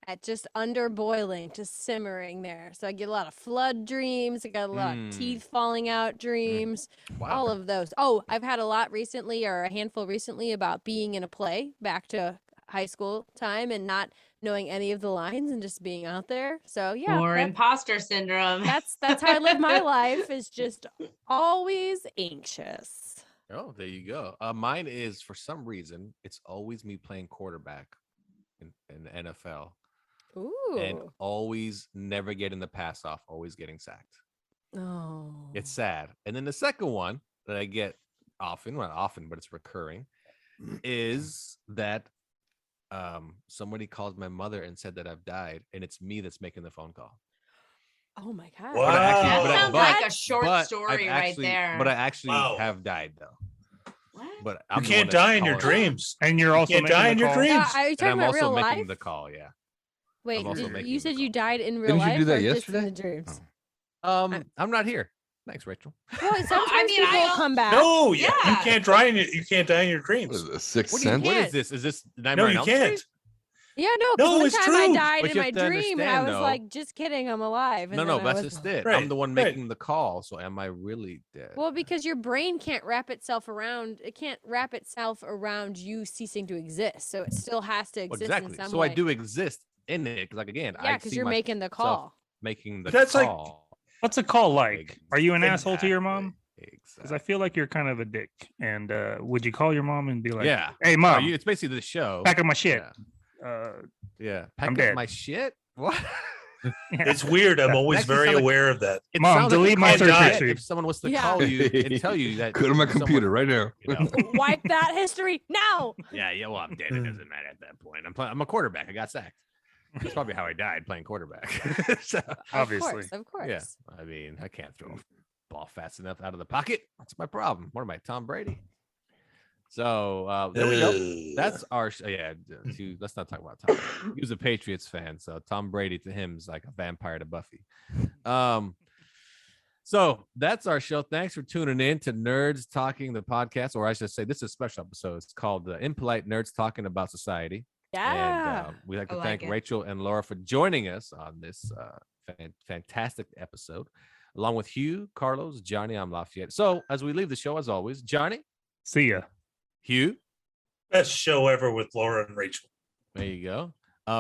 at just under boiling, just simmering there. So I get a lot of flood dreams, I got a lot of teeth falling out dreams, all of those. Oh, I've had a lot recently, or a handful recently, about being in a play back to high school time and not knowing any of the lines and just being out there. So yeah, Or imposter syndrome. that's how I live my life, is just always anxious. Oh, there you go. Mine is, for some reason, it's always me playing quarterback in the NFL. Ooh. And always never getting the pass off, always getting sacked. Oh. It's sad. And then the second one that I get often, not often, but it's recurring, is that somebody called my mother and said that I've died, and it's me that's making the phone call. Oh my God. Wow. That sounds like a short story right there. But I actually have died, though. What? But You can't die in your dreams. And you're also can't die in your dreams. Are you And talking I'm about also real making life? the call, yeah. Wait, I'm also making you the said you call. died in real Didn't you life do that or just in yesterday? the dreams? I'm not here. Thanks, Rachel. Well, sometimes people come back. No, you Yeah. can't die in your, you can't die in your What dreams. is it, a sixth What sense? is this? Is this No, Nightmare on you Elm can't. Street? Yeah, no, No, one it's time I true. died But in you my have to dream and I understand, was though- like, just kidding, I'm alive. And No, then I that's was just not. it. Right, I'm the one right. making the call. So am I really dead? Well, because your brain can't wrap itself around, it can't wrap itself around you ceasing to exist. So it still has to Well, exist exactly. in some So way. I do exist in it. Because, like, again, Yeah, I because see you're making the myself call. making the That's like- call. What's a call like? Are you an asshole to your Exactly. mom? Because Exactly. I feel like you're kind of a dick. And would you call your mom and be like, Yeah. "Hey, mom, It's basically the show. pack up my shit"? Yeah. Yeah. Pack I'm up dead. my shit? What? It's weird. I'm always Actually very sound like- aware of that. It Mom, sounds like a delete my call search to history. If someone was to Yeah. call you and tell you that Go to my someone- computer right now. you know, Wipe that history now. yeah, well, I'm dead. It doesn't matter at that point. I'm a quarterback. I got sacked. That's probably how I died, playing quarterback. So, Obviously. Of course. yeah, I mean, I can't throw a ball fast enough out of the pocket. That's my problem. What am I, Tom Brady? So there we go. That's our let's not talk about Tom. He was a Patriots fan, so Tom Brady to him is like a vampire to Buffy. So that's our show. Thanks for tuning in to Nerds Talking, the podcast, or I should say, this is a special episode. It's called Impolite Nerds Talking About Society. Yeah. And we'd like to I like thank it. Rachel and Laura for joining us on this fantastic episode, along with Hugh, Carlos, Johnny. I'm Lafayette. So as we leave the show, as always, Johnny, See ya. Hugh, Best show ever with Laura and Rachel. there you go.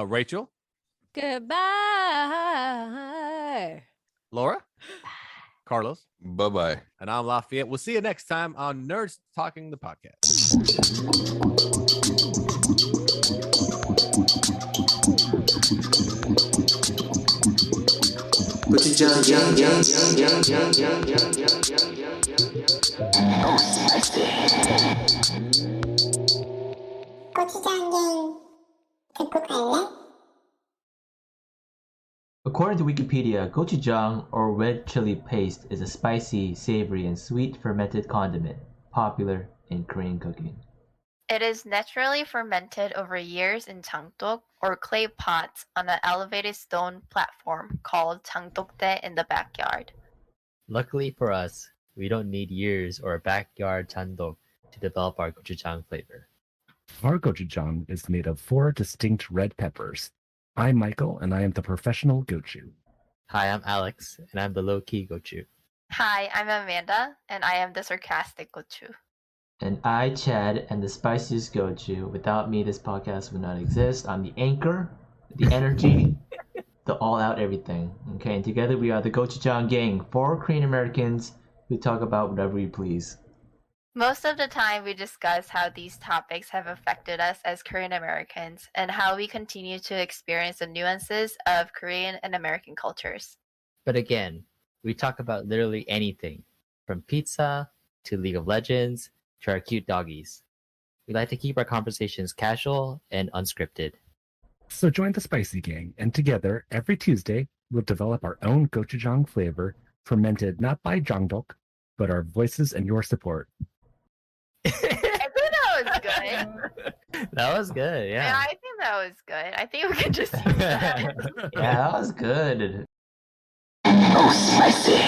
Rachel, Goodbye. Laura, Carlos, Bye-bye. and I'm Lafayette. We'll see you next time on Nerds Talking, the podcast. According to Wikipedia, gochujang or red chili paste is a spicy, savory, and sweet fermented condiment popular in Korean cooking. It is naturally fermented over years in 장독 or clay pots on an elevated stone platform called 장독대 in the backyard. Luckily for us, we don't need years or a backyard chandok to develop our gochujang flavor. Our gochujang is made of 4 distinct red peppers. I'm Michael, and I am the professional gochu. Hi, I'm Alex, and I'm the low-key gochu. Hi, I'm Amanda, and I am the sarcastic gochu. And I, Chad, am the spiciest gochu. Without me, this podcast would not exist. I'm the anchor, the energy, the all-out everything. Okay, and together we are the Gochujang Gang, 4 Korean Americans who talk about whatever we please. Most of the time, we discuss how these topics have affected us as Korean Americans and how we continue to experience the nuances of Korean and American cultures. But again, we talk about literally anything, from pizza to League of Legends to our cute doggies. We like to keep our conversations casual and unscripted. So join the Spicy Gang, and together, every Tuesday, we'll develop our own gochujang flavor, fermented not by jangdok, but our voices and your support. I think that was good. That was good, Yeah, yeah. I think that was good. I think we could just use that. Yeah, that was good. Oh, spicy.